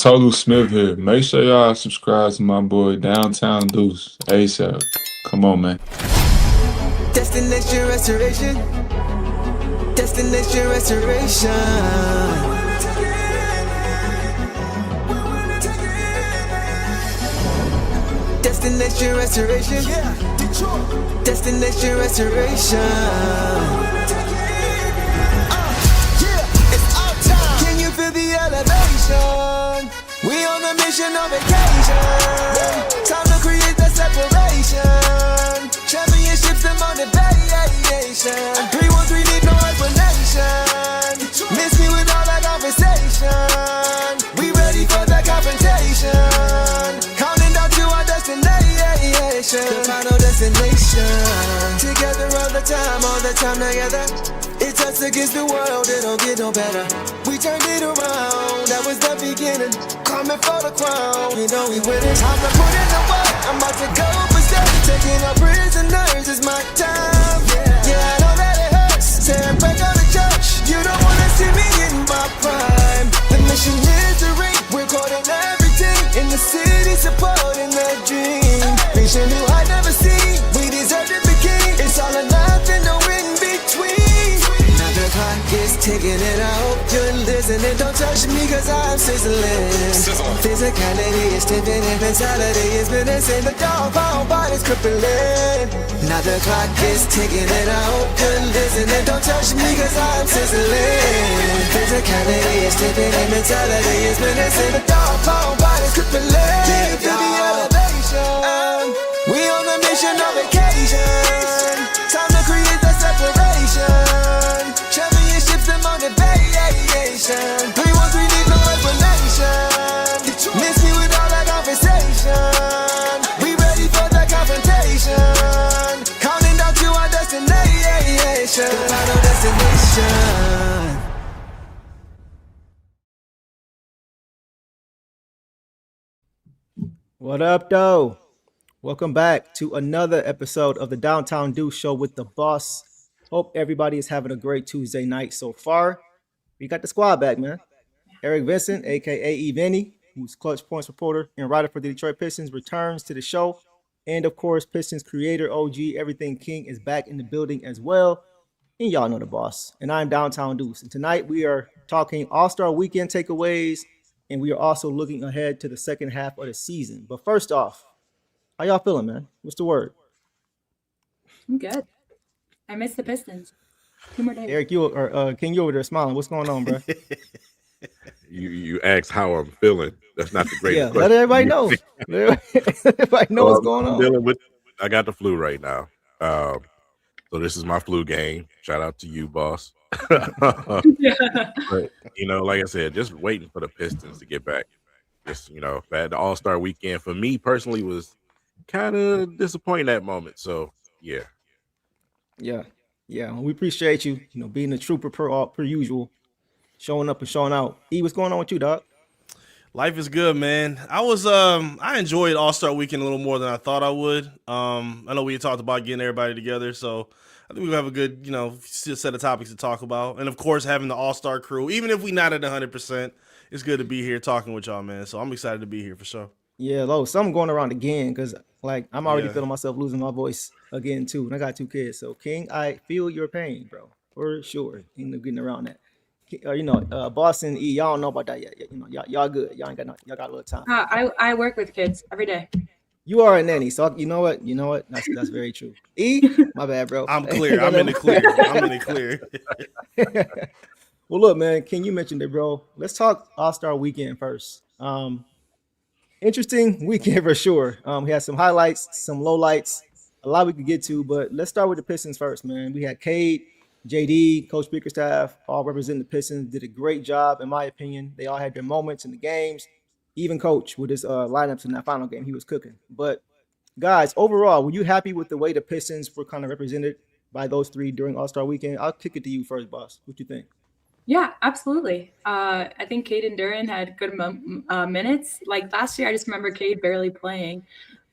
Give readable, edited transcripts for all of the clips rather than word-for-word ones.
Total Smith here. Make sure y'all subscribe to my boy Downtown Deuce ASAP. Come on, man. Destination restoration. Destination restoration. Destination restoration. Destination restoration. It's our time. Can you feel the elevation? We on a mission on vacation. Time to create that separation. Championships and motivation. 313 need no explanation. Miss me with all that conversation. We ready for that confrontation. Counting down to our destination. The final destination. Together all the time together. It's us against the world, it don't get no better. We turned it around, that was the beginning. Coming for the crown, you know we winning. Time to put in the work, I'm about to go berserk. Taking our prisoners, it's my time. Yeah, I know that it hurts. Tearing back out the church, you don't wanna see me in my prime. The mission is to reach, we're caught in everything. In the city, supporting the dream. Vision new I never seen, we deserve to be king. It's all or nothing, no in between. The clock is ticking and I hope you're listening. Don't touch me cause I'm sizzling. Physicality is tipping and mentality is menacing. The dog pound body's crippling. Now the clock is ticking and I hope you're listening. Don't touch me cause I'm sizzling. Physicality is tipping and mentality is menacing. The dog pound body's crippling. Feel the elevation. We on a mission on vacation. Time to create that separation. Championships and motivation. 313 need no explanation. Miss me with all that conversation. We ready for that confrontation. Counting down to our destination. The final destination. What up, though? Welcome back to another episode of the Downtown Deuce Show with the boss. Hope everybody is having a great Tuesday night so far. We got the squad back, man. Eric Vincent, a.k.a. Vinny, who's clutch points reporter and writer for the Detroit Pistons, returns to the show. And, of course, Pistons creator, OG, Everything King is back in the building as well. And y'all know the boss. And I'm Downtown Deuce. And tonight we are talking All-Star Weekend takeaways, and we are also looking ahead to the second half of the season. But first off, how y'all feeling, man? What's the word? I'm good. I miss the Pistons. 2 more days. Eric, King, you over there smiling. What's going on, bro? You asked how I'm feeling. That's not the greatest let question. everybody know. Everybody know what's going on. I got the flu right now. So this is my flu game. Shout out to you, boss. But, like I said, just waiting for the Pistons to get back. Just, the All-Star Weekend for me personally was kind of disappointing that moment. So, yeah. Yeah. We appreciate you, being a trooper per usual, showing up and showing out. E, what's going on with you, dog? Life is good, man. I enjoyed All-Star Weekend a little more than I thought I would. I know we had talked about getting everybody together, so I think we'll have a good, set of topics to talk about. And, of course, having the All-Star crew, even if we not at 100%, it's good to be here talking with y'all, man. So I'm excited to be here for sure. Yeah, something going around again because, I'm already feeling myself losing my voice again, too. And I got 2 kids. So, King, I feel your pain, bro, for sure. Getting around that. Boston, E, y'all don't know about that yet. Y'all good. Y'all got a little time. I work with kids every day. You are a nanny, so you know what? That's very true. E, my bad, bro. I'm clear. I'm in the clear. Well, look, man, King, you mentioned it, bro. Let's talk All-Star Weekend first. Interesting weekend for sure. We had some highlights, some lowlights, a lot we could get to, but let's start with the Pistons first, man. We had Cade, JD, Coach Bickerstaff, all representing the Pistons, did a great job, in my opinion. They all had their moments in the games. Even Coach with his lineups in that final game, he was cooking. But guys, overall, were you happy with the way the Pistons were kind of represented by those 3 during All-Star Weekend? I'll kick it to you first, boss. What do you think? Yeah, absolutely. I think Cade and Duren had good minutes. Like last year, I just remember Cade barely playing,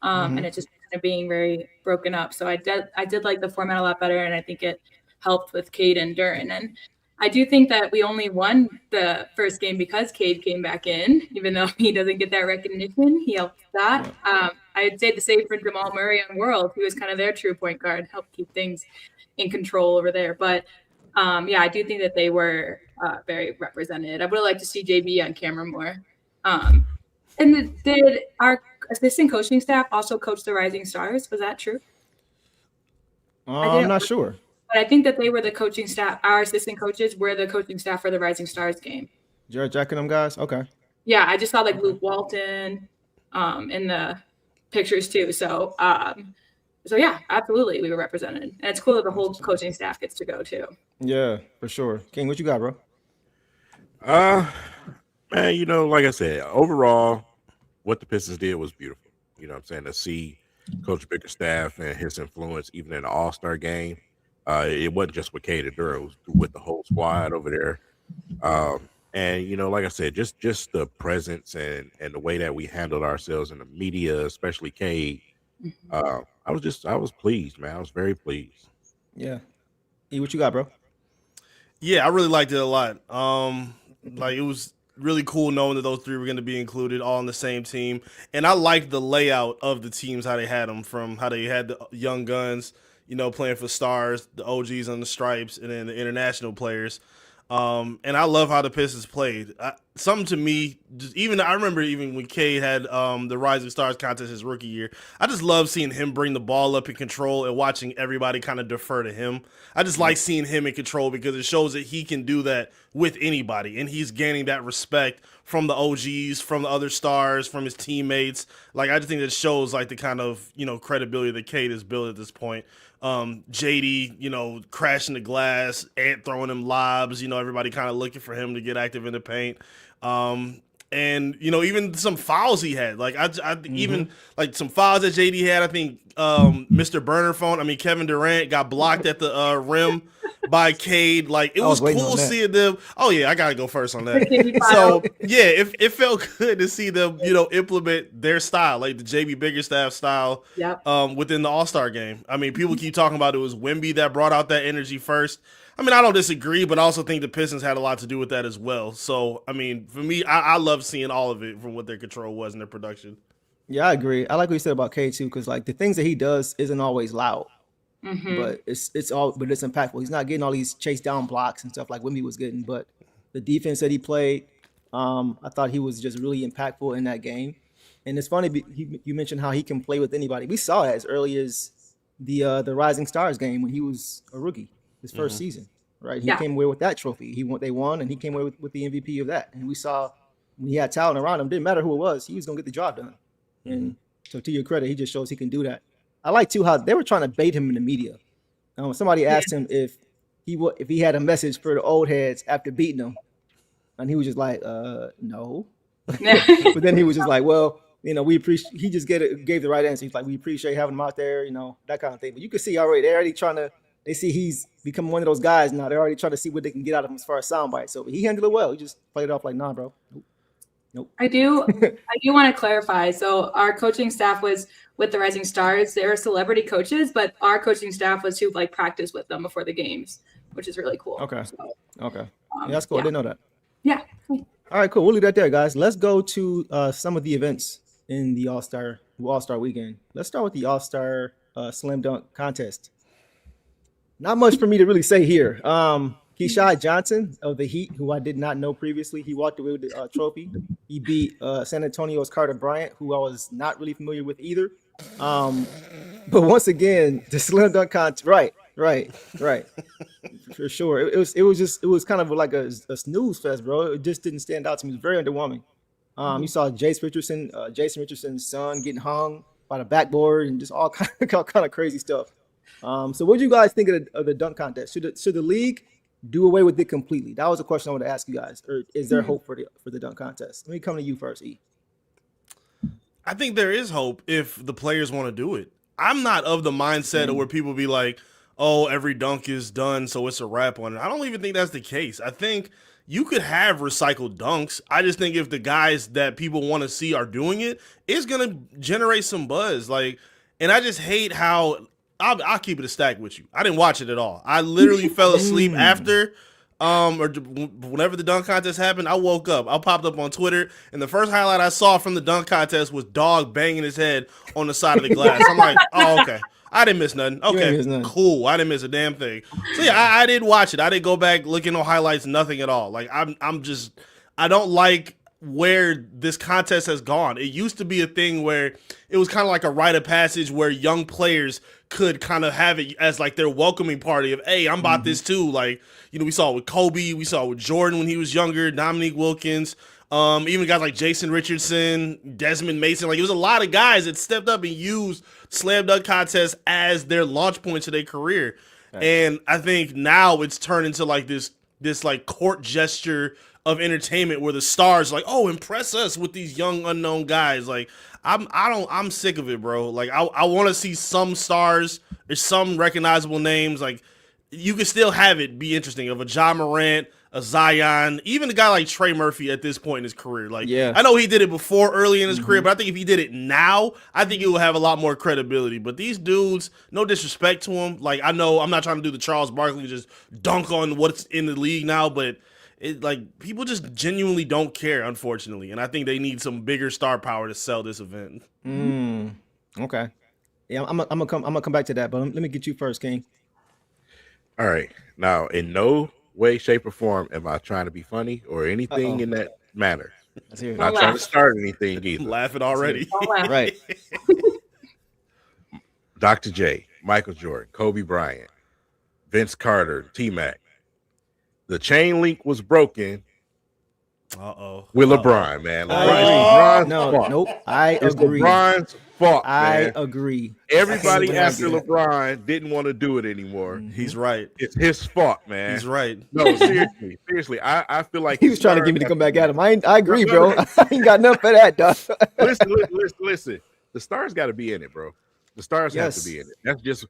and it just kind of being very broken up. So I did like the format a lot better, and I think it helped with Cade and Duren. And I do think that we only won the first game because Cade came back in, even though he doesn't get that recognition. He helped that. I'd say the same for Jamal Murray on World. He was kind of their true point guard, helped keep things in control over there. But I do think that they were very represented. I would have liked to see JB on camera more. And did our assistant coaching staff also coach the Rising Stars? Was that true? I'm not sure. But I think that they were the coaching staff. Our assistant coaches were the coaching staff for the Rising Stars game. Jared Jack and them guys? Okay. Yeah, I just saw like Luke Walton in the pictures too. So yeah, absolutely, we were represented. And it's cool that the whole coaching staff gets to go too. Yeah, for sure. King, what you got, bro? Man, you know, like I said, overall, what the Pistons did was beautiful. You know what I'm saying? To see Coach Bickerstaff and his influence even in the All-Star game. It wasn't just with Cade Durr, it was with the whole squad over there. And, you know, like I said, just the presence and the way that we handled ourselves in the media, especially Cade, I was pleased, man. I was very pleased. Yeah. E, what you got, bro? Yeah, I really liked it a lot. Like, it was really cool knowing that those three were going to be included all on the same team. And I liked the layout of the teams, how they had them, from how they had the young guns, you know, playing for Stars, the OGs on the Stripes, and then the international players. And I love how the Pistons played. Something to me, I remember even when Cade had the Rising Stars contest his rookie year, I just love seeing him bring the ball up in control and watching everybody kind of defer to him. I just like seeing him in control because it shows that he can do that with anybody, and he's gaining that respect from the OGs, from the other stars, from his teammates. Like, I just think that shows like the kind of, you know, credibility that Cade has built at this point. JD, you know, crashing the glass, Ant throwing him lobs, you know, everybody kind of looking for him to get active in the paint. And, you know, even some fouls he had, like even like some fouls that JD had, I think Mr. Burner phone, Kevin Durant got blocked at the rim by Cade. Like, it was cool seeing them. Oh yeah, I gotta go first on that. So yeah, it felt good to see them, you know, implement their style, like the JB Bickerstaff style, within the All-Star game. I mean, people keep talking about it was Wemby that brought out that energy first. I mean, I don't disagree, but I also think the Pistons had a lot to do with that as well. So, I mean, for me, I love seeing all of it from what their control was in their production. Yeah, I agree. I like what you said about K too, because like the things that he does isn't always loud, but it's impactful. He's not getting all these chase down blocks and stuff like Wemby was getting, but the defense that he played, I thought he was just really impactful in that game. And it's funny you mentioned how he can play with anybody. We saw it as early as the Rising Stars game when he was a rookie. His first season, right? He came away with that trophy. They won, and he came away with the MVP of that. And we saw when he had talent around him, didn't matter who it was, he was going to get the job done. And so to your credit, he just shows he can do that. I like, too, how they were trying to bait him in the media. Somebody asked him if he had a message for the old heads after beating them. And he was just like, no. But then he was just like, well, you know, he just gave the right answer. He's like, we appreciate having him out there, you know, that kind of thing. But you can see already, they're already trying to, they see he's become one of those guys now. They're already trying to see what they can get out of him as far as sound bites. So he handled it well. He just played it off like, nah, bro. Nope. I do want to clarify. So our coaching staff was with the Rising Stars. They were celebrity coaches, but our coaching staff was who like practice with them before the games, which is really cool. Okay. Okay. Yeah, that's cool. I didn't know that. Yeah. All right, cool. We'll leave that there, guys. Let's go to some of the events in the All-Star weekend. Let's start with the All-Star Slam Dunk Contest. Not much for me to really say here. Shai Johnson of the Heat, who I did not know previously, he walked away with the trophy. He beat San Antonio's Carter Bryant, who I was not really familiar with either. But once again, the slam dunk contest, right, for sure. It was kind of like a snooze fest, bro. It just didn't stand out to me. It was very underwhelming. You saw Jason Richardson's son getting hung by the backboard and just all kind of crazy stuff. So what do you guys think of the dunk contest? Should the league do away with it completely? That was a question I wanted to ask you guys. Or is there hope for the dunk contest? Let me come to you first, E. I think there is hope if the players want to do it. I'm not of the mindset of where people be like, oh, every dunk is done, so it's a wrap on it. I don't even think that's the case. I think you could have recycled dunks. I just think if the guys that people want to see are doing it, it's going to generate some buzz. And I just hate how I'll keep it a stack with you. I didn't watch it at all. I literally fell asleep after or whenever the dunk contest happened, I woke up. I popped up on Twitter, and the first highlight I saw from the dunk contest was dog banging his head on the side of the glass. I'm like, oh, okay. I didn't miss nothing. Okay, miss nothing. Cool. I didn't miss a damn thing. So yeah, I did watch it. I didn't go back looking on highlights, nothing at all. Like I don't like where this contest has gone. It used to be a thing where it was kind of like a rite of passage where young players could kind of have it as like their welcoming party of, hey, I'm about this too. Like, we saw it with Kobe, we saw it with Jordan when he was younger, Dominique Wilkins, even guys like Jason Richardson, Desmond Mason. Like, it was a lot of guys that stepped up and used slam dunk contests as their launch point to their career. Right. And I think now it's turned into like this like court gesture of entertainment where the stars like, oh, impress us with these young unknown guys. Like, I'm sick of it, bro. Like, I want to see some stars. There's some recognizable names. Like, you can still have it be interesting of a Ja Morant, a Zion, even a guy like Trey Murphy at this point in his career. Like, yeah. I know he did it before early in his career, but I think if he did it now, I think it will have a lot more credibility. But these dudes, no disrespect to them. Like, I know I'm not trying to do the Charles Barkley just dunk on what's in the league now, but people just genuinely don't care, unfortunately. And I think they need some bigger star power to sell this event. Okay. Yeah, I'm gonna come back to that, but let me get you first, King. All right. Now, in no way, shape, or form am I trying to be funny or anything in that manner. Not trying to start anything either. I'm laughing already. Right. Dr. J, Michael Jordan, Kobe Bryant, Vince Carter, T-Mac. The chain link was broken with LeBron, man. Nope. I agree. LeBron's fault, I agree. Everybody after LeBron didn't want to do it anymore. He's right. It's his fault, man. He's right. No, seriously. I feel like he was trying to get me to come back at him. I agree, bro. I ain't got enough for that, dog. Listen. The stars got to be in it, bro. The stars have to be in it. That's just,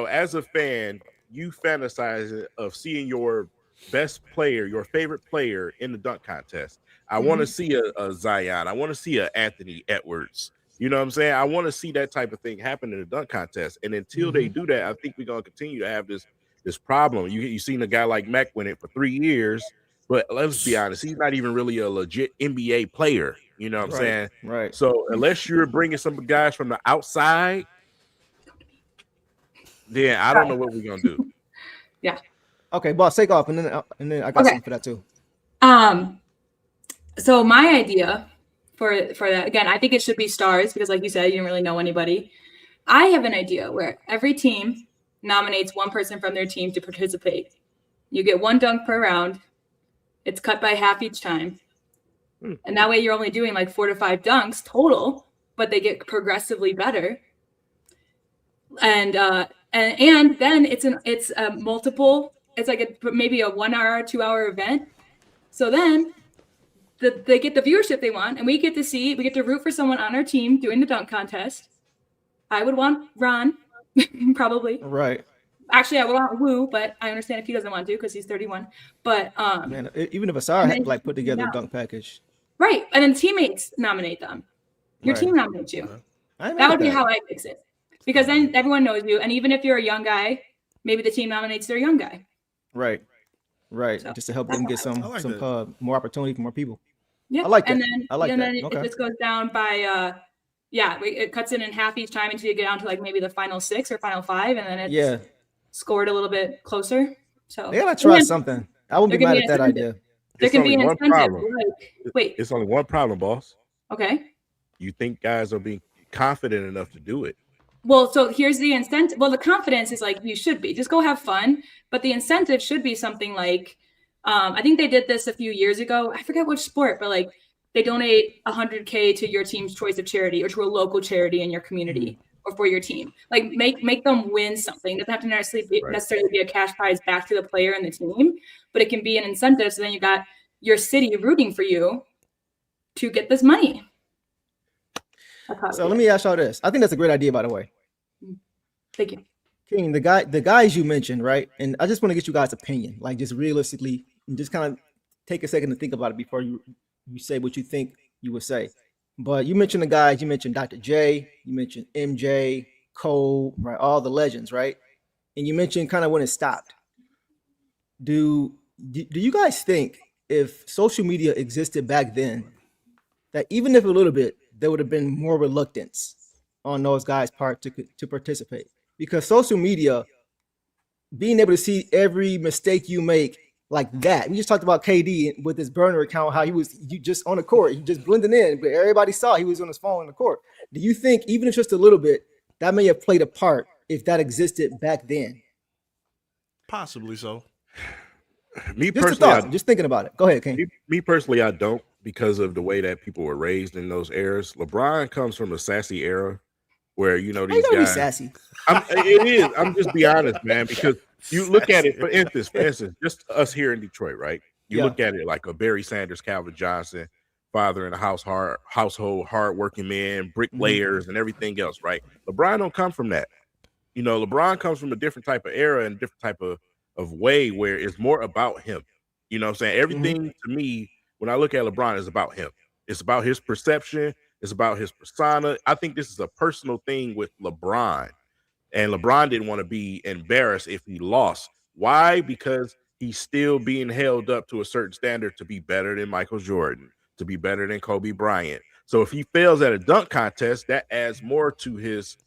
as a fan, you fantasize of seeing your best player, your favorite player in the dunk contest. I want to see a Zion. I want to see a Anthony Edwards. You know what I'm saying? I want to see that type of thing happen in the dunk contest. And until they do that, I think we're going to continue to have this problem. You seen a guy like Mac win it for 3 years, but let's be honest, he's not even really a legit NBA player. You know what I'm saying? Right. So unless you're bringing some guys from the outside, then I don't know what we're going to do. Yeah. Okay, boss, take off, and then I got something for that too. So my idea for that, again, I think it should be stars because, like you said, you didn't really know anybody. I have an idea where every team nominates one person from their team to participate. You get one dunk per round. It's cut by half each time, and that way you're only doing like 4 to 5 dunks total, but they get progressively better. And then it's a multiple. It's like maybe a 1 hour, 2 hour event. So then they get the viewership they want, and we get to root for someone on our team doing the dunk contest. I would want Ron, probably. Right. Actually, I would want Wu, but I understand if he doesn't want to because he's 31. But man, even if Asar had like put together a dunk package. Right. And then teammates nominate them. Your team nominates you. That would be how I fix it. Because then everyone knows you. And even if you're a young guy, maybe the team nominates their young guy. Right. So, just to help them get some more opportunity for more people. Yeah, I like that. And then, that. It just goes down by it cuts in half each time until you get down to like maybe the final 6 or final 5, and then it's scored a little bit closer. So they gotta try something. I wouldn't be mad at that idea. There can be an incentive. Wait, it's only one problem, boss. Okay. You think guys are being confident enough to do it? Well, so here's the incentive. Well, the confidence is like you should be. Just go have fun. But the incentive should be something like, I think they did this a few years ago. I forget which sport, but like they donate $100K to your team's choice of charity or to a local charity in your community or for your team. Like make them win something. It doesn't have to necessarily be a cash prize back to the player and the team, but it can be an incentive. So then you got your city rooting for you to get this money. So let me ask y'all this. I think that's a great idea, by the way. Thank you. King, the guys you mentioned, right? And I just want to get you guys' opinion, like just realistically, and just kind of take a second to think about it before you say what you think you would say. But you mentioned the guys, you mentioned Dr. J, you mentioned MJ, Cole, right? All the legends, right? And you mentioned kind of when it stopped. Do do you guys think if social media existed back then, that even if a little bit, there would have been more reluctance on those guys' part to participate? Because social media, being able to see every mistake you make like that. We just talked about KD with his burner account, how you just on the court, he just blending in, but everybody saw he was on his phone on the court. Do you think, even if just a little bit, that may have played a part if that existed back then? Possibly so. Me Just a personally, thought. Just thinking about it. Go ahead, King. me personally, I don't, because of the way that people were raised in those eras. LeBron comes from a sassy era where, you know, How you these gonna be guys. sassy? It is. I'm just be honest, man, because you look at it, for instance, just us here in Detroit, right? You look at it like a Barry Sanders, Calvin Johnson, father in a household, hardworking men, bricklayers, and everything else, right? LeBron don't come from that. You know, LeBron comes from a different type of era and different type of way where it's more about him. You know what I'm saying? Everything to me, when I look at LeBron, is about him. It's about his perception. It's about his persona. I think this is a personal thing with LeBron. And LeBron didn't want to be embarrassed if he lost. Why? Because he's still being held up to a certain standard to be better than Michael Jordan, to be better than Kobe Bryant. So if he fails at a dunk contest, that adds more to his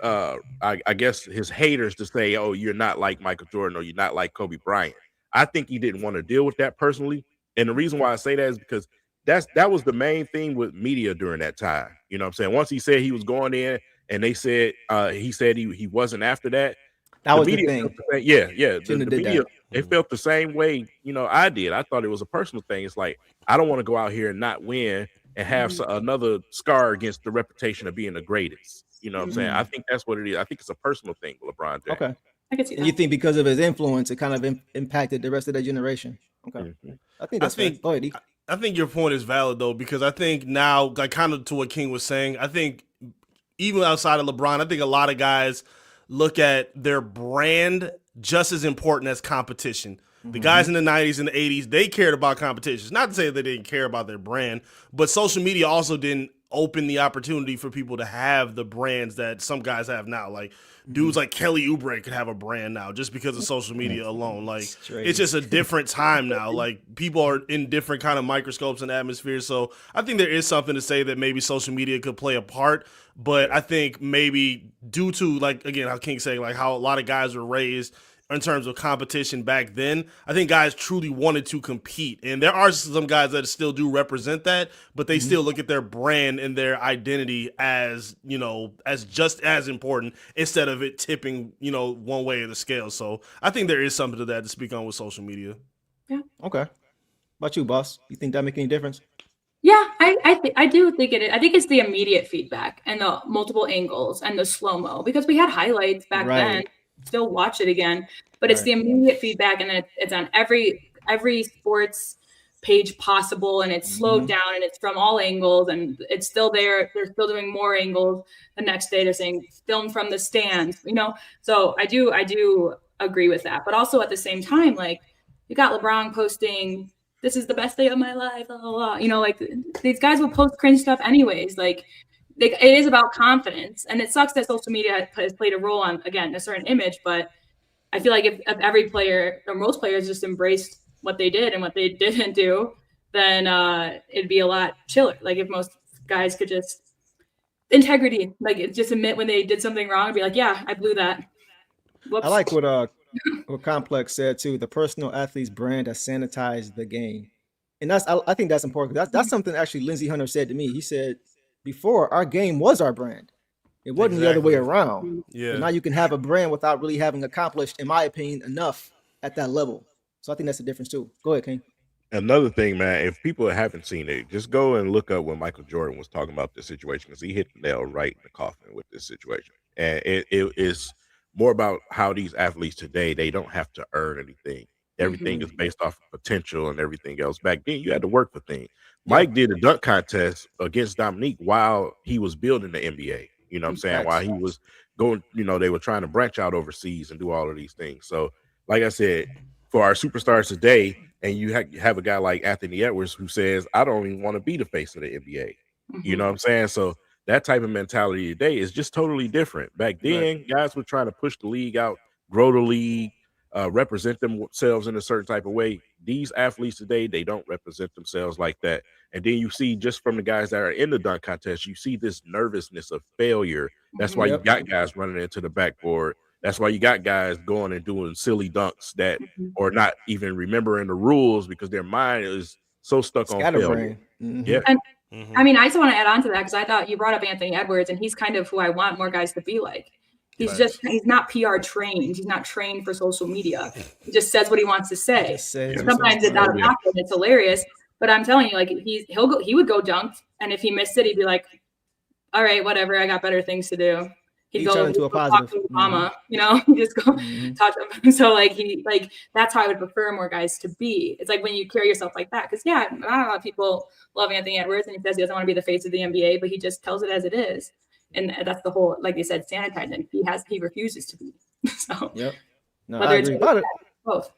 I guess his haters to say, oh, you're not like Michael Jordan or you're not like Kobe Bryant. I think he didn't want to deal with that personally. And the reason why I say that is because that was the main thing with media during that time. You know what I'm saying? Once he said he was going in and they said he said he wasn't after that. That was the media thing. The media, they felt the same way, you know, I did. I thought it was a personal thing. It's like, I don't want to go out here and not win and have another scar against the reputation of being the greatest. You know what I'm saying? I think that's what it is. I think it's a personal thing with LeBron James. Okay. I can see that. And you think because of his influence, it kind of impacted the rest of that generation? Okay. I think that's fair. Go ahead, E. I think your point is valid though, because I think now, like kind of to what King was saying, I think even outside of LeBron, I think a lot of guys look at their brand just as important as competition. The guys in the 90s and the 80s, they cared about competition. It's not to say they didn't care about their brand, but social media also didn't open the opportunity for people to have the brands that some guys have now. Like dudes like Kelly Oubre could have a brand now just because of social media alone. Like it's just a different time now. Like people are in different kind of microscopes and atmospheres. So I think there is something to say that maybe social media could play a part. But I think maybe due to, like, again, how King's saying, like how a lot of guys were raised in terms of competition back then, I think guys truly wanted to compete. And there are some guys that still do represent that, but they still look at their brand and their identity as, you know, as just as important instead of it tipping, you know, one way of the scale. So I think there is something to that to speak on with social media. Yeah. Okay. How about you, boss? You think that make any difference? Yeah, I do think it is. I think it's the immediate feedback and the multiple angles and the slow-mo, because we had highlights back then. Still watch it again, but it's the immediate feedback, and then it's on every sports page possible, and it's slowed down, and it's from all angles, and it's still there. They're still doing more angles the next day. They're saying film from the stands, you know. So I do agree with that, but also at the same time, like you got LeBron posting, "This is the best day of my life," blah, blah, blah. You know, like these guys will post cringe stuff anyways. Like it is about confidence, and it sucks that social media has played a role on, again, a certain image. But I feel like if every player or most players just embraced what they did and what they didn't do, then it'd be a lot chiller. Like if most guys could just integrity, like just admit when they did something wrong and be like, "Yeah, I blew that." Whoops. I like what Complex said too. The personal athlete's brand has sanitized the game, and I think that's important. That's something actually Lindsey Hunter said to me. He said, before, our game was our brand. It wasn't the other way around. Yeah. And now you can have a brand without really having accomplished, in my opinion, enough at that level. So I think that's the difference too. Go ahead, King. Another thing, man, if people haven't seen it, just go and look up when Michael Jordan was talking about this situation, because he hit the nail right in the coffin with this situation. And it is more about how these athletes today, they don't have to earn anything. Everything is based off of potential and everything else. Back then, you had to work for things. Mike did a dunk contest against Dominique while he was building the NBA. You know what I'm saying? While he was going, you know, they were trying to branch out overseas and do all of these things. So, like I said, for our superstars today, and you have a guy like Anthony Edwards who says, "I don't even want to be the face of the NBA." You know what I'm saying? So that type of mentality today is just totally different. Back then, guys were trying to push the league out, grow the league, represent themselves in a certain type of way. These athletes today, they don't represent themselves like that. And then you see just from the guys that are in the dunk contest, you see this nervousness of failure. That's why you got guys running into the backboard. That's why you got guys going and doing silly dunks that or not even remembering the rules because their mind is so stuck on failure. Yeah. And I mean, I just want to add on to that because I thought you brought up Anthony Edwards, and he's kind of who I want more guys to be like. He's not PR trained. He's not trained for social media. He just says what he wants to say. Sometimes it's out of pocket. It's hilarious. But I'm telling you, like he would go dunk, and if he missed it, he'd be like, "All right, whatever. I got better things to do." He'd go into a positive. Talk to Obama, just go talk to him. So that's how I would prefer more guys to be. It's like when you carry yourself like that, because not a lot of people love Anthony Edwards, and he says he doesn't want to be the face of the NBA, but he just tells it as it is. And that's the whole, like you said, sanitizing. He refuses to be. So no, I agree. Both.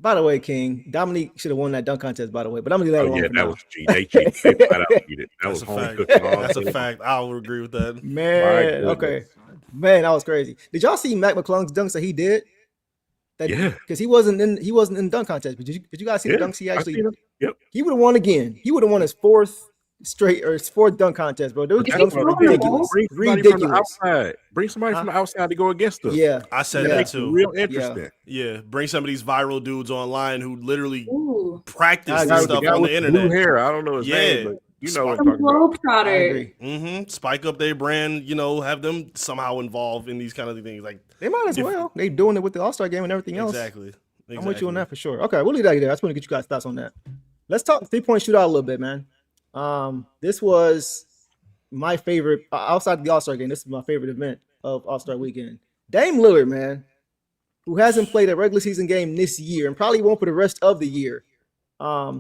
By the way, King, Dominique should have won that dunk contest, by the way. But I'm gonna leave that alone. Yeah, that was cheated. They cheated. They flat out cheated. That was home cooking. That's a fact. I'll agree with that. Man, okay. Man, that was crazy. Did y'all see Mac McClung's dunks that he did? Because he wasn't in dunk contest. But did you guys see the dunks he actually? Yep. He would have won again. He would have won his fourth dunk contest, bro. Those dunks were ridiculous. Bring somebody from the outside to go against us. Yeah, I said that too. Real interesting. Yeah, bring some of these viral dudes online who literally practice this stuff on the internet. Blue hair, I don't know his name, but you know what I'm talking about. I agree. Spike up their brand, have them somehow involved in these kind of things. Like they might as well. They doing it with the All-Star game and everything else. Exactly. I'm with you on that for sure. Okay, we'll leave that there. I just want to get you guys' thoughts on that. Let's talk 3-point shootout a little bit, man. This was my favorite outside of the All-Star game. This is my favorite event of All-Star weekend. Dame Lillard, man, who hasn't played a regular season game this year and probably won't for the rest of the year.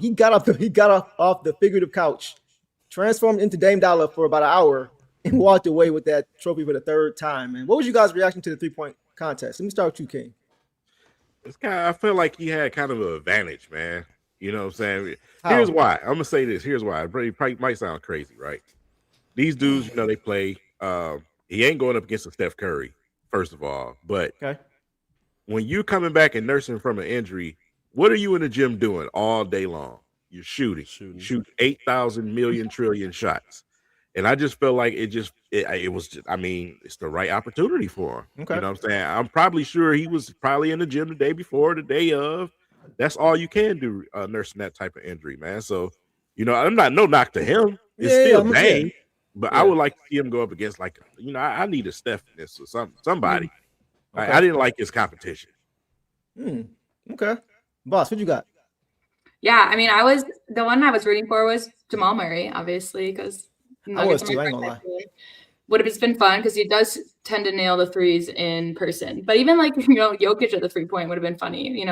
He got off the figurative couch, transformed into Dame Dollar for about an hour, and walked away with that trophy for the third time. Man, what was you guys' reaction to the 3-point contest? Let me start with you, King. I feel like he had kind of an advantage, man. You know what I'm saying? Here's why. I'm gonna say this. Here's why. It probably might sound crazy, right? These dudes, they play. He ain't going up against a Steph Curry, first of all. But when you coming back and nursing from an injury, what are you in the gym doing all day long? You're shooting. You shoot 8,000 million trillion shots. And I just felt like it was just, it's the right opportunity for him. Okay. You know what I'm saying? I'm probably sure he was probably in the gym the day before, the day of. That's all you can do nursing that type of injury, man. So, I'm not no knock to him. It's still Dame, but I would like to see him go up against I need a Steph in this or somebody. Okay. I didn't like his competition. Okay. Boss, what you got? Yeah, the one I was rooting for was Jamal Murray, obviously, because I was too, I ain't gonna lie. Would have just been fun because he does tend to nail the threes in person. But even Jokic at the 3-point would have been funny.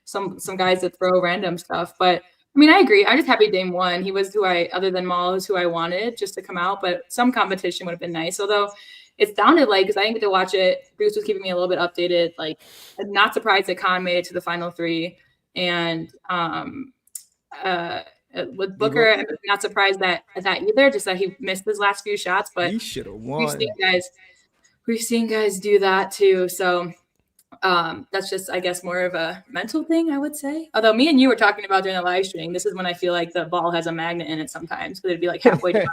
Some guys that throw random stuff. But I agree. I'm just happy Dame won. He was other than Maul, was who I wanted just to come out. But some competition would have been nice. Although it sounded like, because I didn't get to watch it, Bruce was keeping me a little bit updated. Like, I'm not surprised that Khan made it to the final three. And with Booker, I'm not surprised at that either, just that he missed his last few shots. But he should have won. We've seen guys do that too. So that's just, I guess, more of a mental thing, I would say. Although me and you were talking about during the live stream, this is when I feel like the ball has a magnet in it sometimes. Because it'd be like halfway down.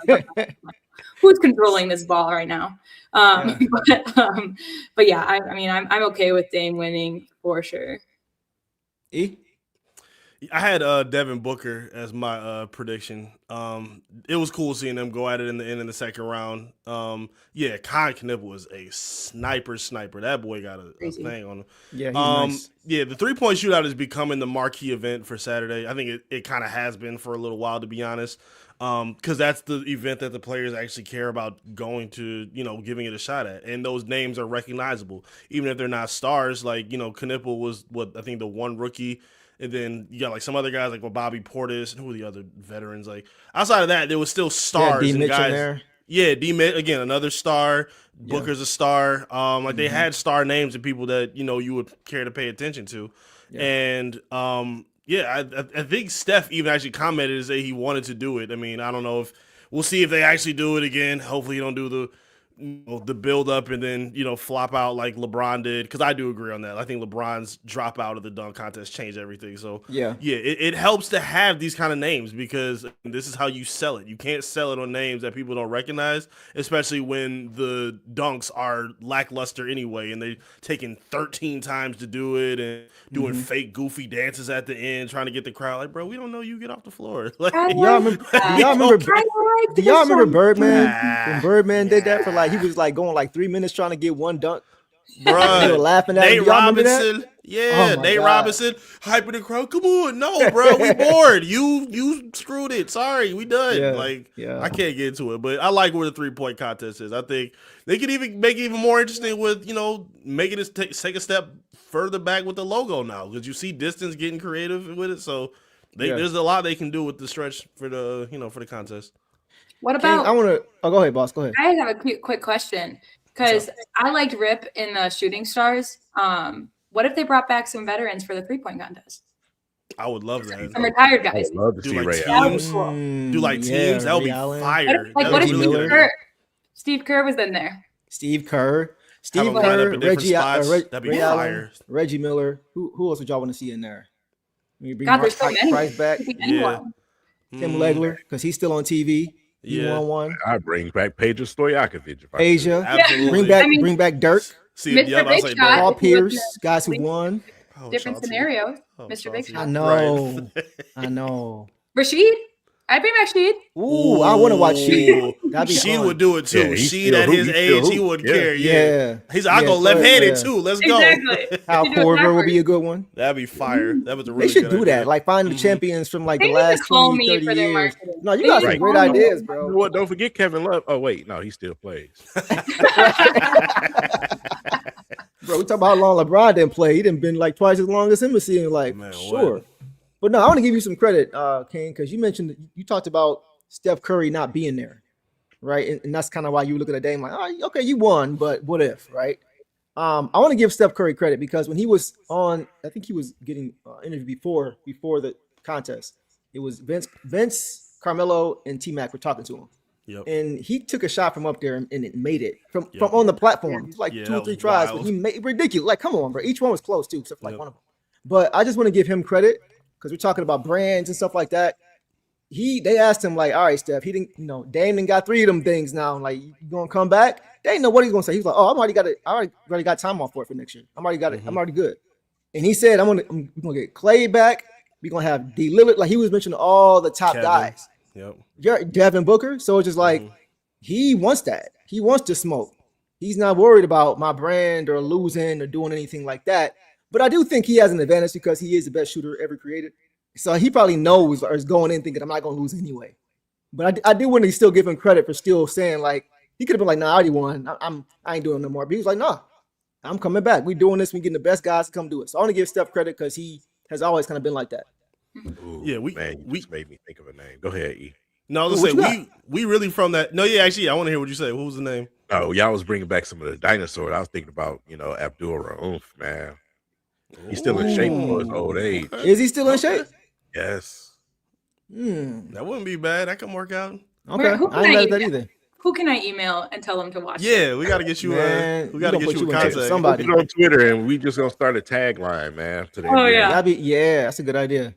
Who's controlling this ball right now? But yeah, I'm okay with Dame winning for sure. I had Devin Booker as my prediction. It was cool seeing them go at it in the second round. Khan Knipp was a sniper. That boy got a thing on him. Yeah, nice. Yeah, the 3-point shootout is becoming the marquee event for Saturday. I think it kind of has been for a little while, to be honest, because that's the event that the players actually care about going to, giving it a shot at. And those names are recognizable, even if they're not stars. Like, Knippel was I think the one rookie. And then you got some other guys like Bobby Portis and who were the other veterans. Like outside of that, there was still stars D. and Mitchell guys. there. Yeah, D. Mitchell again, another star. Booker's a star. They had star names and people that you would care to pay attention to. Yeah. And I think Steph even actually commented to say he wanted to do it. I don't know if we'll see if they actually do it again. Hopefully, you don't do the build up and then flop out like LeBron did, because I do agree on that. I think LeBron's drop out of the dunk contest changed everything. So it helps to have these kind of names, because this is how you sell it. You can't sell it on names that people don't recognize, especially when the dunks are lackluster anyway, and they're taking 13 times to do it and doing fake goofy dances at the end trying to get the crowd like, bro, we don't know you, get off the floor. Like, do y'all remember Birdman? When Birdman did that for he was going 3 minutes trying to get one dunk. Bro, they were laughing at Nate him. Robinson. Yeah, Nate Robinson hyping the crowd. Come on, no, bro, we bored. You screwed it. Sorry, we done. I can't get into it, but I like where the 3-point contest is. I think they could even make it even more interesting with making it take a step further back with the logo now, because you see Distance getting creative with it. So there's a lot they can do with the stretch for the for the contest. What about? I want to. Oh, go ahead, boss. Go ahead. I have a quick question, because I liked Rip in the Shooting Stars. What if they brought back some veterans for the 3-point contest? I would love that. Some retired guys. I would love to see Ray teams. Allen. Do teams. That would be fire. What if Steve Kerr was in there? Steve Kerr, Reggie Allen, Reggie Miller. Who else would y'all want to see in there? God, there's so many. Price back. Tim Legler, because he's still on TV. He won one. I bring back Peja Stojakovic. Asia, absolutely. Bring back Dirk. Mr. Big Shot. Paul Pierce, guys who won. Different scenarios. Mr. Big Shot. I know. Rashid. I'd bring back Sheed. Ooh, I want to watch Sheed. Sheed would do it too. Yeah, Sheed at his age, he wouldn't care. Yeah. He's I go left-handed too. Let's go. Exactly. Al Korver would be a good one. That'd be fire. That was a really They should good do idea. that. Find the champions from the last 20, 30 years. No, you got some great ideas, bro. You know what? Don't forget Kevin Love. Oh wait, no, he still plays. Bro, we talk about how long LeBron didn't play. He didn't been twice as long as him. It seemed sure. What? But no, I want to give you some credit, Kane, because you mentioned you talked about Steph Curry not being there, right? And that's kind of why you look at a game okay, you won, but what if, right? I want to give Steph Curry credit, because when he was on, I think he was getting interviewed before the contest. It was Vince, Carmelo, and T-Mac were talking to him. Yep. And he took a shot from up there and it made it from on the platform. It was 2 or 3 tries, but he made it ridiculous. Come on, bro. Each one was close too, except one of them. But I just want to give him credit, because we're talking about brands and stuff like that. They asked him all right, Steph, he didn't, Dame done got 3 of them things now. You gonna come back? They didn't know what he's gonna say. He was like, oh, I already got time off for it for next year. I'm already got it. I'm already good. And he said, we're gonna get Clay back. We're gonna have D Lillard. He was mentioning all the top guys. Yep. Devin Booker. So it's just he wants that. He wants to smoke. He's not worried about my brand or losing or doing anything like that. But I do think he has an advantage, because he is the best shooter ever created. So he probably knows, or is going in thinking, I'm not going to lose anyway. But I do want to still give him credit for still saying, he could have been nah, I already won. I ain't doing it no more. But he was nah, I'm coming back. We're doing this. We're getting the best guys to come do it. So I want to give Steph credit, because he has always kind of been like that. Ooh, we just made me think of a name. Go ahead, E. No, I was gonna say we really from that. No, yeah, actually, I want to hear what you say. What was the name? Oh, y'all was bringing back some of the dinosaurs. I was thinking about Abdul Rauf, man. He's still in shape for his old age. Is he still in shape? Yes. That wouldn't be bad. That can work out. Okay, I ain't like that either. Who can I email and tell them to watch? Yeah, we got to get you. We got to get you a contact. Somebody on Twitter, and we just gonna start a tagline, man. That's a good idea.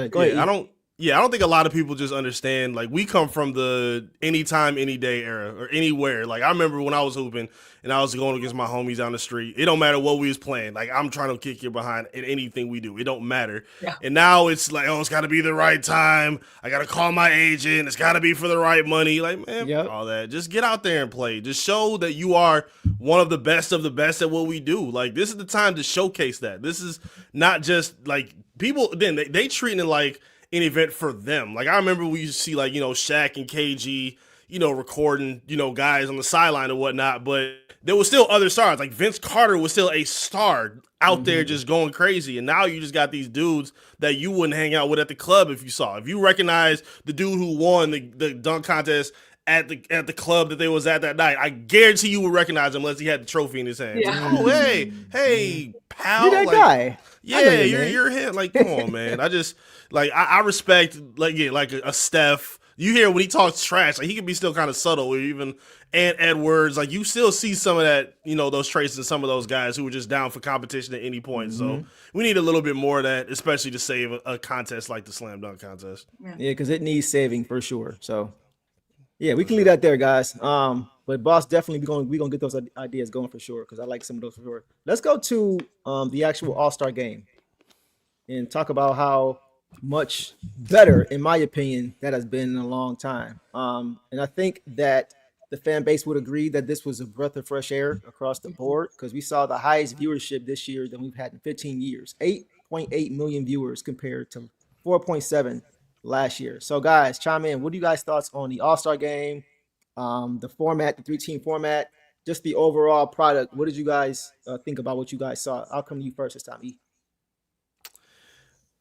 Go ahead. I don't think a lot of people just understand. We come from the anytime, any day era, or anywhere. I remember when I was hooping and I was going against my homies down the street. It don't matter what we was playing. I'm trying to kick your behind in anything we do. It don't matter. Yeah. And now it's it's got to be the right time. I got to call my agent. It's got to be for the right money. All that. Just get out there and play. Just show that you are one of the best at what we do. This is the time to showcase that. This is not just people. Then they treating it like an event for them. I remember we used to see Shaq and KG, recording, guys on the sideline and whatnot, but there was still other stars. Vince Carter was still a star out there just going crazy. And now you just got these dudes that you wouldn't hang out with at the club if you saw. If you recognize the dude who won the dunk contest at the club that they was at that night, I guarantee you would recognize him unless he had the trophy in his hand. Yeah. Oh, hey, pal. You're that guy. Yeah, you're him. Come on, man. I just I respect a Steph, you hear when he talks trash, like he can be still kind of subtle, or even and Edwards, like you still see some of that, those traits in some of those guys who are just down for competition at any point. So we need a little bit more of that, especially to save a contest like the slam dunk contest. Yeah, because it needs saving for sure. So yeah, we can leave that there, guys. But boss, definitely we gonna get those ideas going for sure, because I like some of those for sure. Let's go to the actual All-Star game and talk about how much better, in my opinion, that has been in a long time. And I think that the fan base would agree that this was a breath of fresh air across the board, because we saw the highest viewership this year than we've had in 15 years. 8.8 million viewers compared to 4.7 last year. So guys, chime in. What are you guys' thoughts on the All-Star game, the format, the 3-team format, just the overall product? What did you guys think about what you guys saw? I'll come to you first this time, E.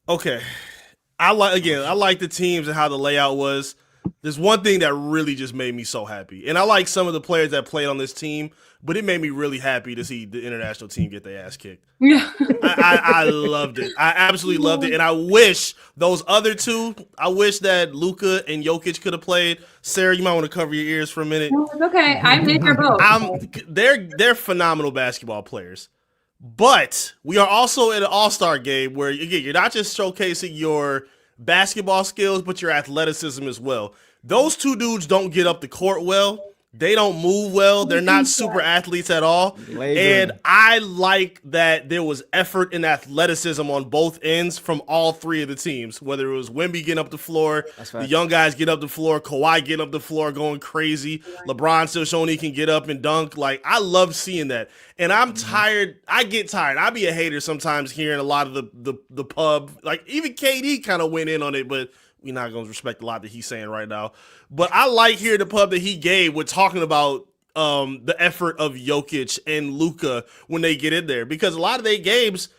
Okay. I like the teams and how the layout was. There's one thing that really just made me so happy. And I like some of the players that played on this team, but it made me really happy to see the international team get their ass kicked. Yeah. I loved it. I absolutely loved it. And I wish those other two, I wish that Luka and Jokic could have played. Sarah, you might want to cover your ears for a minute. No, it's okay. I'm in your boat. They're phenomenal basketball players. But we are also in an all-star game where, again, you're not just showcasing your basketball skills, but your athleticism as well. Those two dudes don't get up the court well. They don't move well. They're not super athletes at all. And I like that there was effort and athleticism on both ends from all three of the teams, whether it was Wemby getting up the floor, the young guys get up the floor, Kawhi getting up the floor going crazy, LeBron still showing he can get up and dunk. Like, I love seeing that. And I'm tired. I get tired. I be a hater sometimes hearing a lot of the pub. Like, even KD kind of went in on it, but we're not going to respect a lot that he's saying right now. But I like hearing the pub that he gave with talking about the effort of Jokic and Luka when they get in there. Because a lot of their games,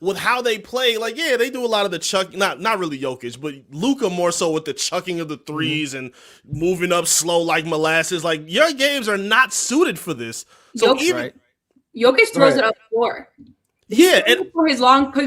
with how they play, like, yeah, they do a lot of the chuck, not really Jokic, but Luka more so with the chucking of the threes and moving up slow like molasses. Like, your games are not suited for this. So Jokic throws it up the floor. Yeah, and for his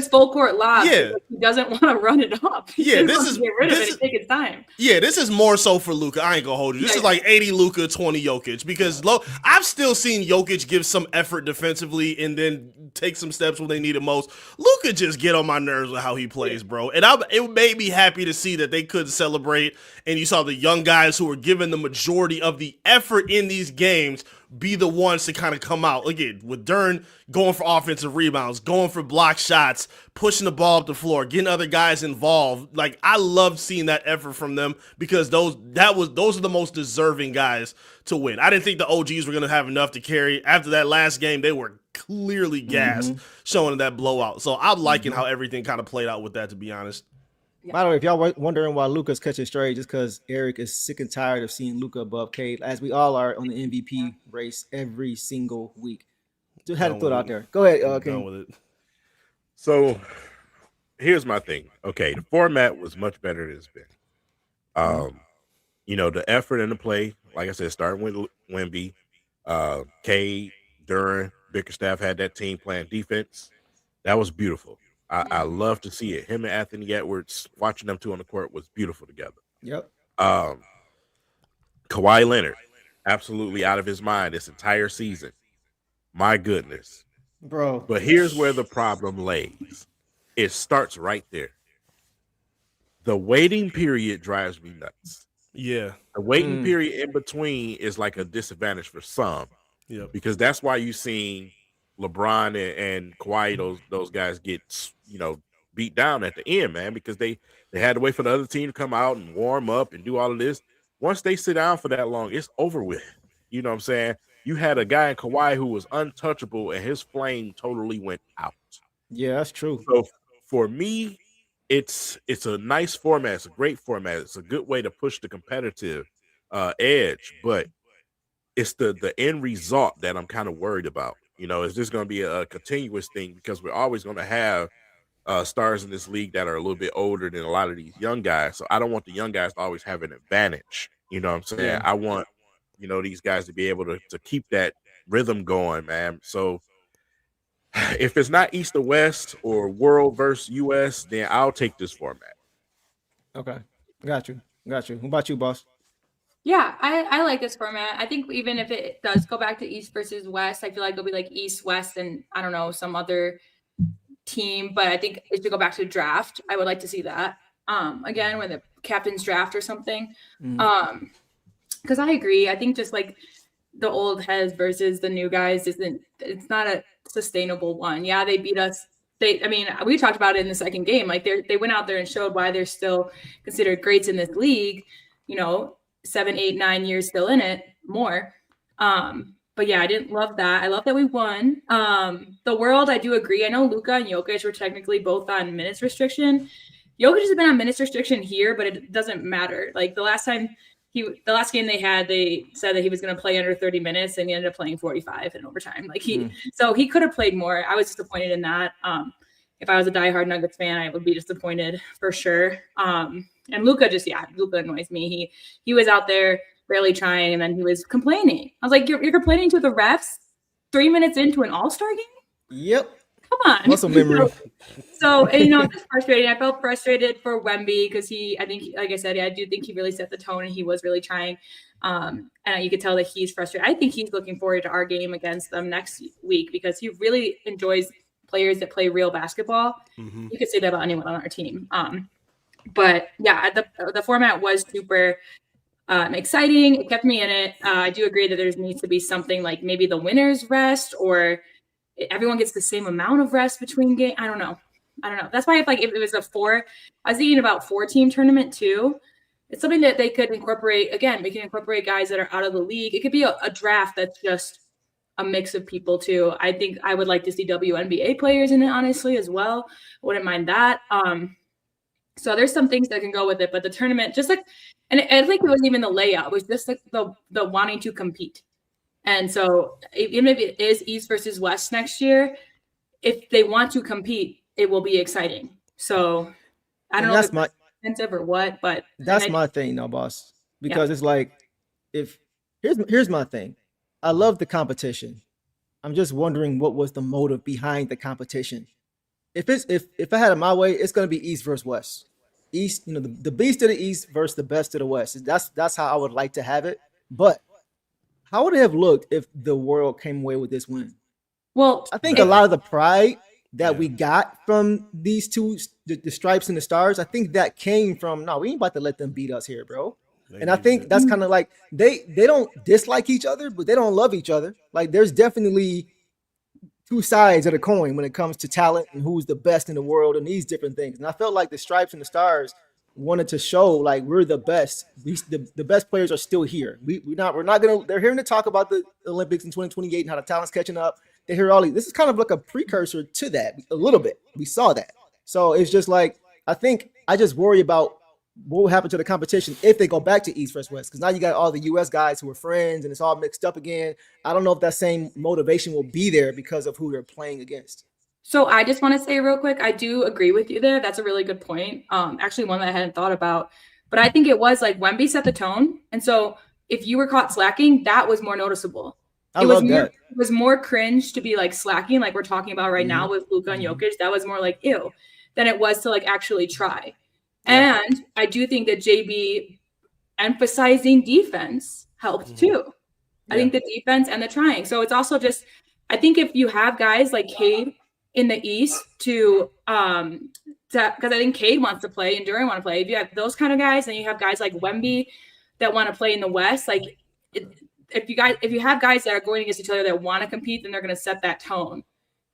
full court lob. Yeah, he doesn't want to run it up. Yeah, this is get rid of it and take his time. Yeah, this is more so for Luka. I ain't gonna hold you. This is like 80 Luka, 20 Jokic, because I've still seen Jokic give some effort defensively and then take some steps when they need it most. Luka just get on my nerves with how he plays, bro. And it made me happy to see that they could celebrate, and you saw the young guys who were given the majority of the effort in these games be the ones to kind of come out. Again, with Dern going for offensive rebounds, going for block shots, pushing the ball up the floor, getting other guys involved. Like, I loved seeing that effort from them, because those are the most deserving guys to win. I didn't think the OGs were going to have enough to carry. After that last game, they were clearly gassed, showing that blowout. So I'm liking how everything kind of played out with that, to be honest. By the way, if y'all were wondering why Luka's catching straight, just because Eric is sick and tired of seeing Luka above Cade, as we all are on the MVP race every single week. Just had to throw it out there. Go ahead, Done with it. So here's my thing. Okay, the format was much better than it's been. The effort in the play, like I said, starting with Wemby, Cade, Duran, Bickerstaff had that team playing defense. That was beautiful. I love to see it. Him and Anthony Edwards, watching them two on the court was beautiful together. Yep. Kawhi Leonard, absolutely out of his mind this entire season. My goodness. Bro. But here's where the problem lays. It starts right there. The waiting period drives me nuts. Yeah. The waiting period in between is like a disadvantage for some. Yeah. Because that's why you've seen LeBron and Kawhi, those guys get, beat down at the end, man, because they had to wait for the other team to come out and warm up and do all of this. Once they sit down for that long, it's over with. You know what I'm saying? You had a guy in Kawhi who was untouchable, and his flame totally went out. Yeah, that's true. So for me, it's a nice format. It's a great format. It's a good way to push the competitive edge, but it's the end result that I'm kind of worried about. Is this going to be a continuous thing? Because we're always going to have stars in this league that are a little bit older than a lot of these young guys. So I don't want the young guys to always have an advantage. You know what I'm saying? Yeah. I want, these guys to be able to keep that rhythm going, man. So if it's not East or West or World versus US, then I'll take this format. Okay. Got you. Got you. What about you, boss? Yeah, I like this format. I think even if it does go back to East versus West, I feel like it'll be like East, West, and I don't know, some other team. But I think it should go back to draft. I would like to see that. Again, with the captain's draft or something. Because I agree. I think just like the old heads versus the new guys it's not a sustainable one. Yeah, they beat us. We talked about it in the second game. Like they went out there and showed why they're still considered greats in this league. 7, 8, 9 years still in it, more. But yeah, I didn't love that. I love that we won. The world, I do agree. I know Luka and Jokic were technically both on minutes restriction. Jokic has been on minutes restriction here, but it doesn't matter. Like the last game they had, they said that he was going to play under 30 minutes, and he ended up playing 45 in overtime. Like so he could have played more. I was disappointed in that. If I was a diehard Nuggets fan, I would be disappointed for sure. And Luka Luka annoys me. He was out there barely trying, and then he was complaining. I was like, you're complaining to the refs 3 minutes into an All-Star game? Yep. Come on. Muscle memory. So it's frustrating. I felt frustrated for Wemby because I think, like I said, I do think he really set the tone and he was really trying. And you could tell that he's frustrated. I think he's looking forward to our game against them next week because he really enjoys players that play real basketball. You could say that about anyone on our team. But yeah, the format was super exciting. It kept me in it. I do agree that there needs to be something like maybe the winners rest or everyone gets the same amount of rest between games. I don't know. That's why if it was I was thinking about 4-team tournament too. It's something that they could incorporate. Again, we can incorporate guys that are out of the league. It could be a draft that's just a mix of people too. I think I would like to see WNBA players in it, honestly, as well. I wouldn't mind that. So there's some things that can go with it, but the tournament, just like, and I think it wasn't even the layout. It was just like the wanting to compete. And so even if it is East versus West next year, if they want to compete, it will be exciting. So I don't know if it's expensive or what, but that's my thing now, boss, because it's like, here's my thing. I love the competition. I'm just wondering what was the motive behind the competition. If I had it my way, it's going to be East versus West. East, the beast of the East versus the best of the West. That's how I would like to have it. But how would it have looked if the world came away with this win? Well, I think a lot of the pride that we got from these two, the stripes and the stars, I think that came from, no, we ain't about to let them beat us here, bro. And I think that's kind of like they don't dislike each other, but they don't love each other. Like there's definitely two sides of the coin when it comes to talent and who's the best in the world and these different things. And I felt like the stripes and the stars wanted to show like we're the best. The best players are still here. We're not gonna. They're hearing to talk about the Olympics in 2028 and how the talent's catching up. They hear all these. This is kind of like a precursor to that a little bit. We saw that. So it's just like I just worry about what will happen to the competition if they go back to East versus West, because now you got all the U.S. guys who are friends and it's all mixed up again. I don't know if that same motivation will be there because of who they're playing against. So I just want to say real quick, I do agree with you there. That's a really good point. Actually, one that I hadn't thought about. But I think it was like Wemby set the tone. And so if you were caught slacking, that was more noticeable. I love that. It was more cringe to be like slacking, like we're talking about right now with Luka and Jokic. That was more like ew than it was to like actually try. Yeah. And I do think that JB emphasizing defense helped too. I think the defense and the trying. So it's also just, I think if you have guys like Cade in the East because I think Cade wants to play and Durant want to play. If you have those kind of guys, and you have guys like Wemby that want to play in the West, like if you have guys that are going against each other that want to compete, then they're going to set that tone,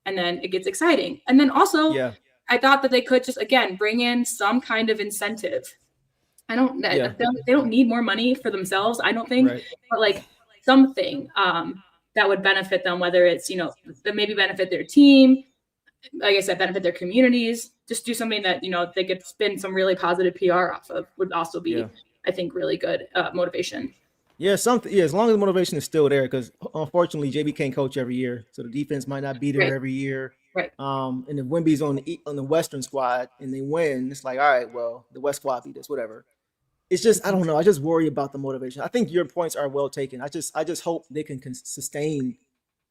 and then it gets exciting. And then also, I thought that they could just again bring in some kind of incentive. They don't need more money for themselves, I don't think, but like something that would benefit them, whether it's that maybe benefit their team, like I said, benefit their communities. Just do something that they could spin some really positive PR off of would also be, I think, really good motivation. Yeah, something. Yeah, as long as the motivation is still there, because unfortunately JB can't coach every year, so the defense might not be there every year. Right. And if Wemby's on the Western squad and they win, it's like, all right, well, the West squad beat us, whatever. It's just, I don't know. I just worry about the motivation. I think your points are well taken. I just hope they can sustain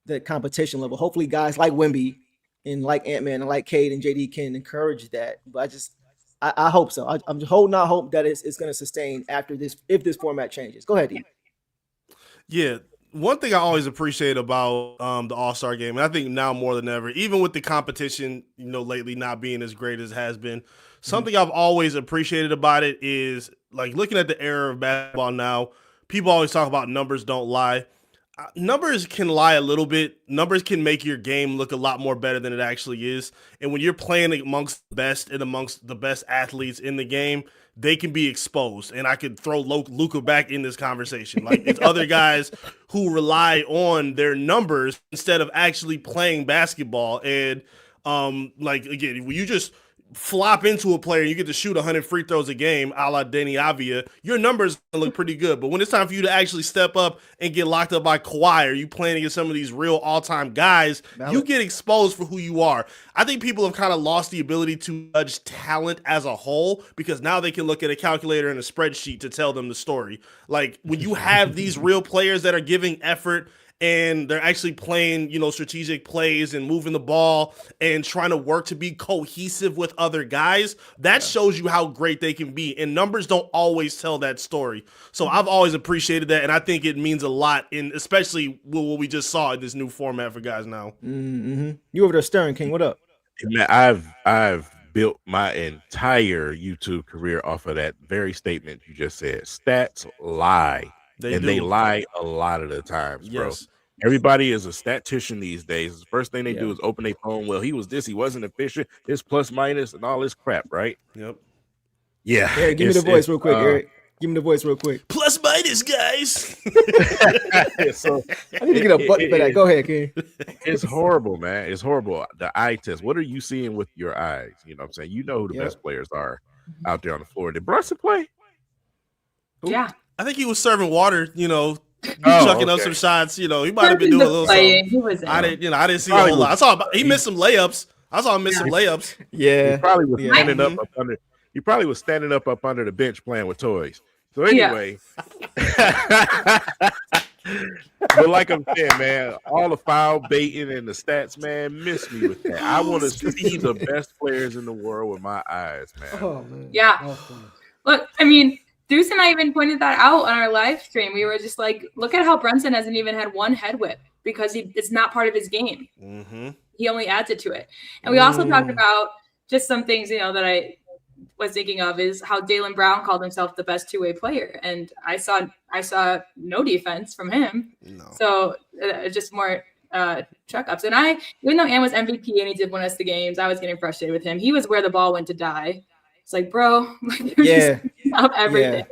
the competition level. Hopefully guys like Wemby and like Ant-Man and like Cade and JD can encourage that. But I hope so. I'm holding out hope that it's going to sustain after this if this format changes. Go ahead, E. Yeah. One thing I always appreciate about the All-Star game, and I think now more than ever, even with the competition, lately not being as great as it has been, something I've always appreciated about it is like looking at the era of basketball now. People always talk about numbers don't lie. Numbers can lie a little bit. Numbers can make your game look a lot more better than it actually is. And when you're playing amongst the best and amongst the best athletes in the game, they can be exposed. And I could throw Luka back in this conversation. Like, it's other guys who rely on their numbers instead of actually playing basketball. And again, when you just flop into a player, you get to shoot 100 free throws a game, a la Deni Avdija, your numbers look pretty good. But when it's time for you to actually step up and get locked up by Kawhi, or you playing against some of these real all-time guys, you get exposed for who you are. I think people have kind of lost the ability to judge talent as a whole because now they can look at a calculator and a spreadsheet to tell them the story. Like, when you have these real players that are giving effort and they're actually playing, strategic plays and moving the ball and trying to work to be cohesive with other guys, that shows you how great they can be. And numbers don't always tell that story. So I've always appreciated that, and I think it means a lot, especially what we just saw in this new format for guys now. Mm-hmm. You over there staring, King. What up? Man, I've built my entire YouTube career off of that very statement you just said. Stats lie. They lie a lot of the times, bro. Yes. Everybody is a statistician these days. The first thing they do is open their phone. Well, he was this, he wasn't efficient, this plus minus and all this crap, right? Yep. Yeah. Eric, give me the voice real quick, Eric. Give me the voice real quick. Plus minus, guys. So I need to get a button for that. Go ahead, King. It's horrible, man. It's horrible. The eye test. What are you seeing with your eyes? You know what I'm saying? You know who the best players are out there on the floor. Did Brunson play? Yeah. I think he was serving water, chucking up some shots. He might have been doing a little something. He was I didn't see a whole lot. He missed some layups. I saw him miss some layups. Yeah. He probably was standing up under. He probably was standing up under the bench playing with toys. So anyway, but like I'm saying, man, all the foul baiting and the stats, man, miss me with that. I want to see the best players in the world with my eyes, man. Oh, man. Yeah. Look, I mean, Deuce and I even pointed that out on our live stream. We were just like, look at how Brunson hasn't even had one head whip because it's not part of his game. Mm-hmm. He only adds it to it. And we also talked about just some things, that I was thinking of is how Dalen Brown called himself the best two-way player. And I saw no defense from him. No. So just more chuck ups. And even though Ant was MVP and he did win us the games, I was getting frustrated with him. He was where the ball went to die. It's like, bro, of everything.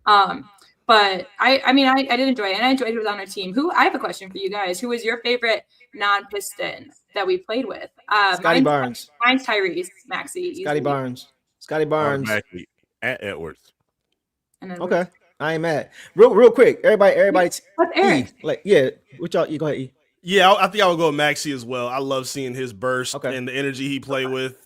Yeah. But I mean, I did enjoy it, and I enjoyed it was on our team. I have a question for you guys. Who was your favorite non-Piston that we played with? Scotty Barnes. Mine's Tyrese Maxey. Scotty Barnes. Maxey at Edwards. Okay, I ain't mad. Real quick, everybody. What's Eric? What y'all? You go ahead. E. Yeah, I think I would go with Maxey as well. I love seeing his burst and the energy he played with.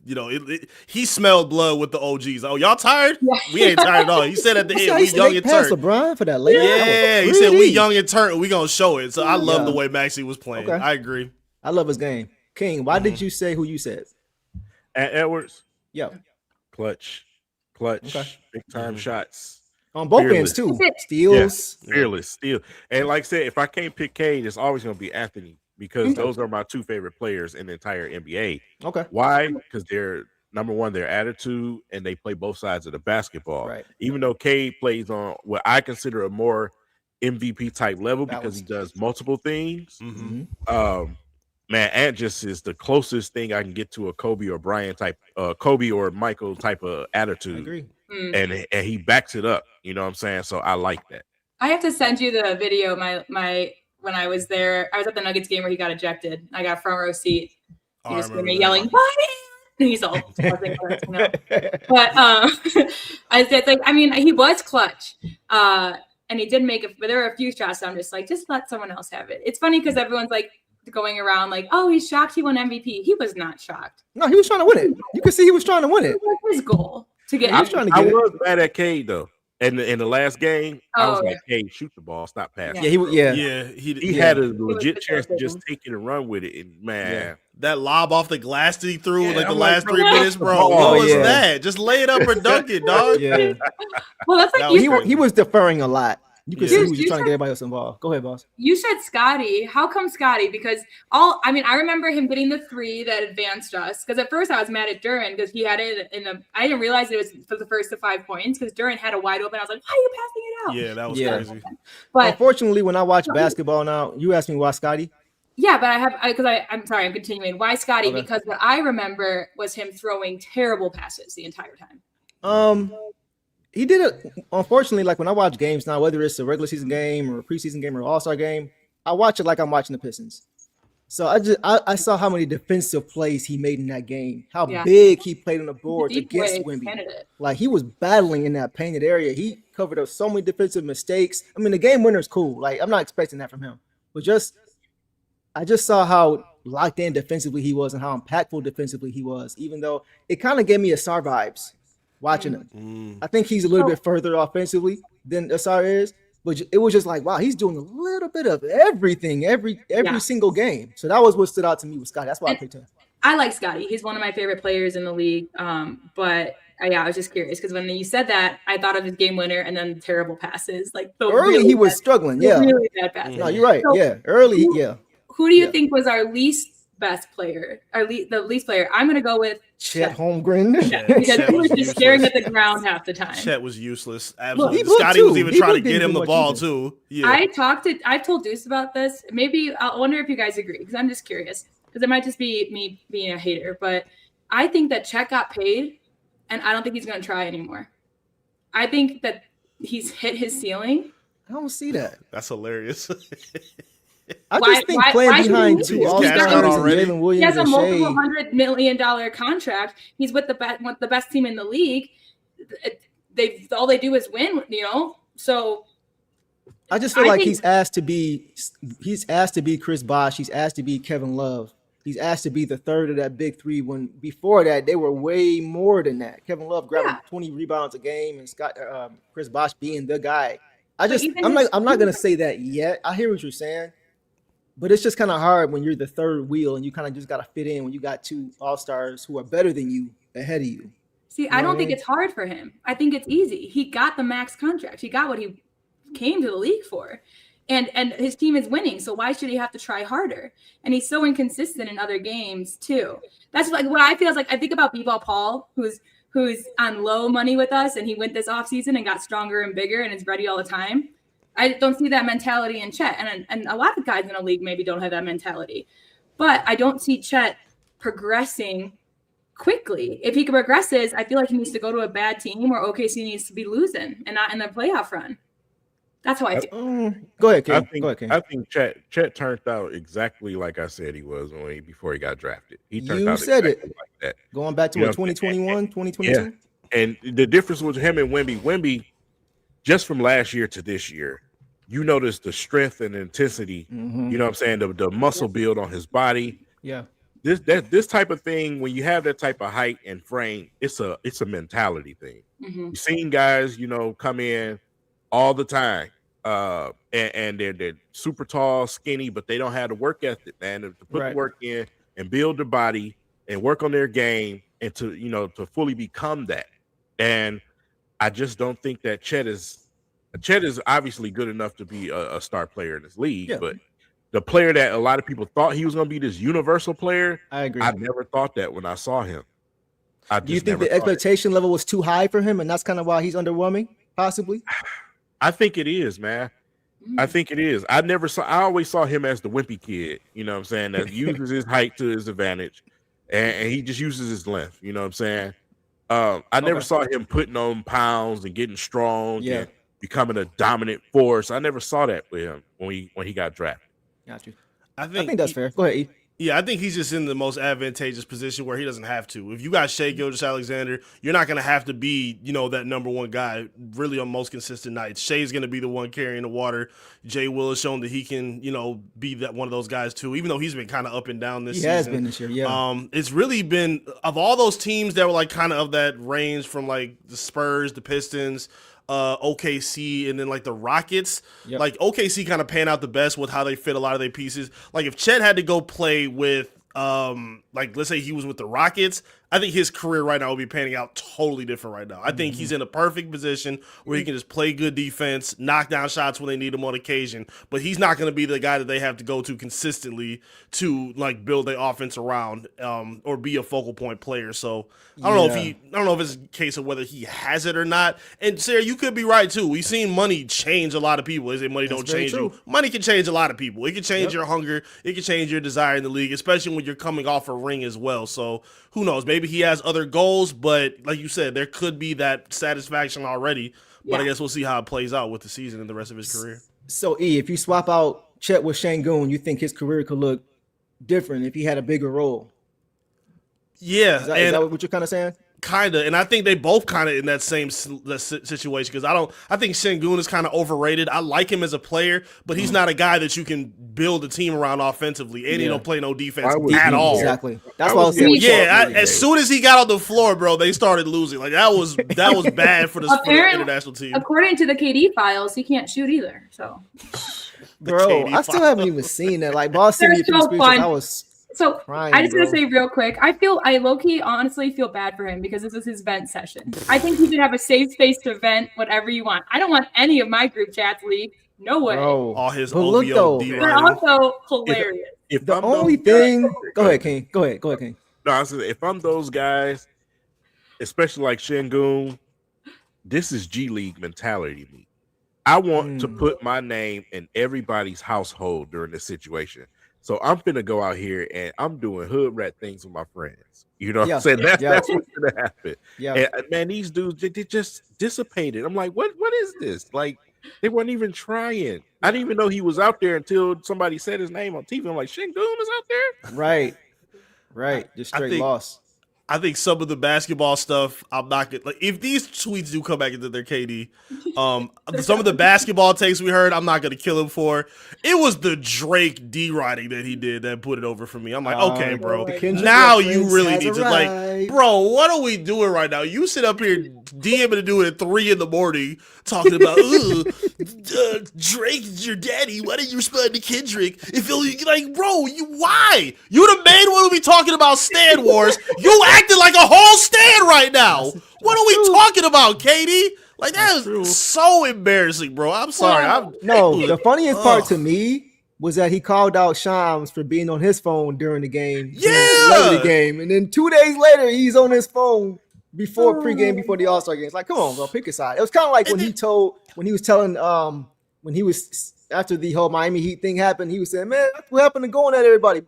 He smelled blood with the OGs. Oh, y'all tired? Yeah. We ain't tired at all. He said at the end, we young and turnt. LeBron for that layup. Yeah, he said we young and turnt. We gonna show it. So I love the way Maxey was playing. Okay. I agree. I love his game. King, why did you say who you said? At Edwards? Yeah. Clutch, big time shots. On both ends too. Steals. Fearless, steal. And like I said, if I can't pick Cade, it's always going to be Anthony because those are my two favorite players in the entire NBA. Okay. Why? Because they're number one, their attitude, and they play both sides of the basketball. Right. Even though Cade plays on what I consider a more MVP type level because he does multiple things. Mm-hmm. Man, Ant just is the closest thing I can get to a Kobe or Brian type, Kobe or Michael type of attitude. I agree. And he backs it up. You know what I'm saying? So I like that. I have to send you the video. My when I was there, I was at the Nuggets game where he got ejected. I got front row seat. He was yelling, "What?" And he's all buzzing, but it's like, I mean, he was clutch. And he did make it, but there were a few shots that I'm just like, just let someone else have it. It's funny because everyone's like going around like, oh, he's shocked he won MVP. He was not shocked. No, he was trying to win it. You can see he was trying to win it. It was his goal to get. I was mad at Cade though. And in the last game, I was Oh, like, "Hey, shoot the ball, stop passing." Yeah, Yeah, He Yeah. had a was legit chance to just devastating. take it and run with it, and man, that lob off the glass that he threw Yeah, like the I'm like, last bro, 3 that's minutes, the bro. ball. What Oh, was yeah. that? Just lay it up or dunk it, dog. Yeah. Well, that's like That you was said, He was deferring a lot. You could Yeah. see he was just You trying to said- get everybody else involved. Go ahead, boss. you said Scotty. How come Scotty? Because I remember him getting the 3 that advanced us. Because at first I was mad at Duran because he had it in the. I didn't realize it was for the first to 5 points because Duran had a wide open. I was like, why are you passing it out? Yeah, that was Yeah. crazy. But Unfortunately, when I watch basketball now, you ask me why Scotty. yeah, but I'm sorry, I'm continuing. Why Scotty? Okay. Because what I remember was him throwing terrible passes the entire time. He did it. Unfortunately, like when I watch games now, whether it's a regular season game or a preseason game or all-star game, I watch it like I'm watching the Pistons. So I saw how many defensive plays he made in that game, how Yeah. big he played on the boards Deep against way Wemby. candidate. Like he was battling in that painted area. He covered up so many defensive mistakes. I mean, the game winner is cool. Like I'm not expecting that from him, but I just saw how locked in defensively he was and how impactful defensively he was. Even though it kind of gave me Asar vibes watching him. I think he's a little bit further offensively than Asar is, but it was just like, wow, he's doing a little bit of everything every Yeah. single game. So that was what stood out to me with Scott. That's why I picked him. I like Scotty. He's one of my favorite players in the league. But I was just curious because when you said that, I thought of his game winner and then terrible passes. Like the Early really he was bad- struggling. the Yeah. really bad passes. No, you're right. So- Yeah. Early. Yeah. Who do you Yeah. think was our least best player? The least player. I'm gonna go with Chet Chet. Holmgren. Because Chet he was was just staring at useless. the ground half the time. Chet was useless. Absolutely. he blew Scotty was too. even He trying to blew get him too the much ball either. too. Yeah. I've told Deuce about this. Maybe I wonder if you guys agree because I'm just curious because it might just be me being a hater, but I think that Chet got paid and I don't think he's going to try anymore. I think that he's hit his ceiling. I don't see that. That's hilarious. I Why- just think why playing should behind he two lose? All He's cashed out Stars and already. Jalen He Williams has a and multiple Shai. $100 million contract. He's with the best team in the league. All they do is win, So I just feel I like think- he's asked to be Chris Bosh. He's asked to be Kevin Love. He's asked to be the third of that big three when before that they were way more than that. Kevin Love grabbing 20 rebounds a game and Chris Bosh being the guy. I'm not gonna say that yet. I hear what you're saying, but it's just kind of hard when you're the third wheel and you kind of just gotta fit in when you got two all-stars who are better than you ahead of you. See, I don't think it's hard for him. I think it's easy. He got the max contract. He got what he came to the league for. And his team is winning. So why should he have to try harder? And he's so inconsistent in other games too. That's like what I feel is like I think about B-Ball Paul, who's on low money with us, and he went this offseason and got stronger and bigger and is ready all the time. I don't see that mentality in Chet. And a lot of guys in the league maybe don't have that mentality. But I don't see Chet progressing quickly. If he progresses, I feel like he needs to go to a bad team or OKC needs to be losing and not in the playoff run. That's how I feel. Go ahead, King. I think Chet turned out exactly like I said he was before he got drafted. He turned You out said exactly it. like that. Going back to You know, 2021, 2022. Yeah. And the difference with him and Wemby, just from last year to this year, you notice the strength and intensity. Mhm. You know what I'm saying? The muscle build on his body. Yeah. This type of thing, when you have that type of height and frame, it's a mentality thing. Mhm. You've seen guys, come in all the time, and they're super tall, skinny, but they don't have the work ethic, man, to put the work in and build their body and work on their game and to fully become that. And I just don't think that Chet is obviously good enough to be a star player in this league, but the player that a lot of people thought he was going to be this universal player, I agree. I never thought that when I saw him. Do you think the expectation level was too high for him, and that's kind of why he's underwhelming, possibly? I think it is, man. I think it is. I always saw him as the wimpy kid, you know what I'm saying, that uses his height to his advantage, and he just uses his length, you know what I'm saying? I never saw him putting on pounds and getting strong and becoming a dominant force. I never saw that with him when he got drafted. Got you. I think that's fair. Go ahead, E. Yeah, I think he's just in the most advantageous position where he doesn't have to. If you got Shai Gilgeous-Alexander, you're not going to have to be, that number one guy really on most consistent nights. Shai's going to be the one carrying the water. Jay Will has shown that he can, be that one of those guys too, even though he's been kind of up and down this season. He has been this year, yeah. It's really been, of all those teams that were like kind of that range from like the Spurs, the Pistons, OKC and then like the Rockets. Yep. Like OKC kind of pan out the best with how they fit a lot of their pieces. Like if Chet had to go play with like let's say he was with the Rockets, I think his career right now will be panning out totally different right now. I think he's in a perfect position where he can just play good defense, knock down shots when they need him on occasion, but he's not going to be the guy that they have to go to consistently to like build their offense around or be a focal point player. So I don't know if it's a case of whether he has it or not. And Sarah, you could be right too. We've seen money change a lot of people. They say money don't change you. Money can change a lot of people. It can change your hunger. It can change your desire in the league, especially when you're coming off a ring as well. So who knows? Maybe he has other goals, but like you said, there could be that satisfaction already. But I guess we'll see how it plays out with the season and the rest of his career. So, if you swap out Chet with Şengün, you think his career could look different if he had a bigger role? Yeah. Is that what you're kind of saying? Kind of, and I think they both kind of in that same situation because I think Şengün is kind of overrated. I like him as a player, but he's not a guy that you can build a team around offensively, and he don't play no defense at all. Exactly. That's what I was saying. Yeah, as soon as he got on the floor, bro, they started losing. Like that was bad for the international team. According to the KD files, he can't shoot either. So, bro, I still haven't even seen that. Like, boss sent me so fun. I was. So crying, I just want to say real quick, I low-key honestly feel bad for him because this is his vent session. I think he should have a safe space to vent whatever you want. I don't want any of my group chats leaked. No way. Bro, all his OVO. They're also hilarious. If the only thing, go ahead, King. Go ahead, King. No, I said if I'm those guys, especially like Şengün, this is G League mentality to me. I want to put my name in everybody's household during this situation. So I'm finna go out here and I'm doing hood rat things with my friends. You know what I'm saying? That's what's gonna happen. Yeah. And man, these dudes they just dissipated. I'm like, what is this? Like, they weren't even trying. I didn't even know he was out there until somebody said his name on TV. I'm like, Şengün is out there? Right. Just straight loss. I think some of the basketball stuff, I'm not gonna like. If these tweets do come back into their KD, some of the basketball takes we heard, I'm not gonna kill him for. It was the Drake D-writing that he did that put it over for me. I'm like, okay, bro, now you really need to like, bro, what are we doing right now? You sit up here DMing to do it at 3 a.m, talking about Drake's your daddy. Why didn't you respond to Kendrick? If you like, bro, why? You the main one who be talking about Stan Wars. You acting like a whole stand right now. What are we talking about, Katie? Like that is so embarrassing, bro. I'm sorry. The funniest part to me was that he called out Shams for being on his phone during the game. The game, and then 2 days later he's on his phone before pregame, before the All-Star game. It's like, come on, bro, pick a side. It was kind of like when he was after the whole Miami Heat thing happened, he was saying, man, what happened to going at everybody?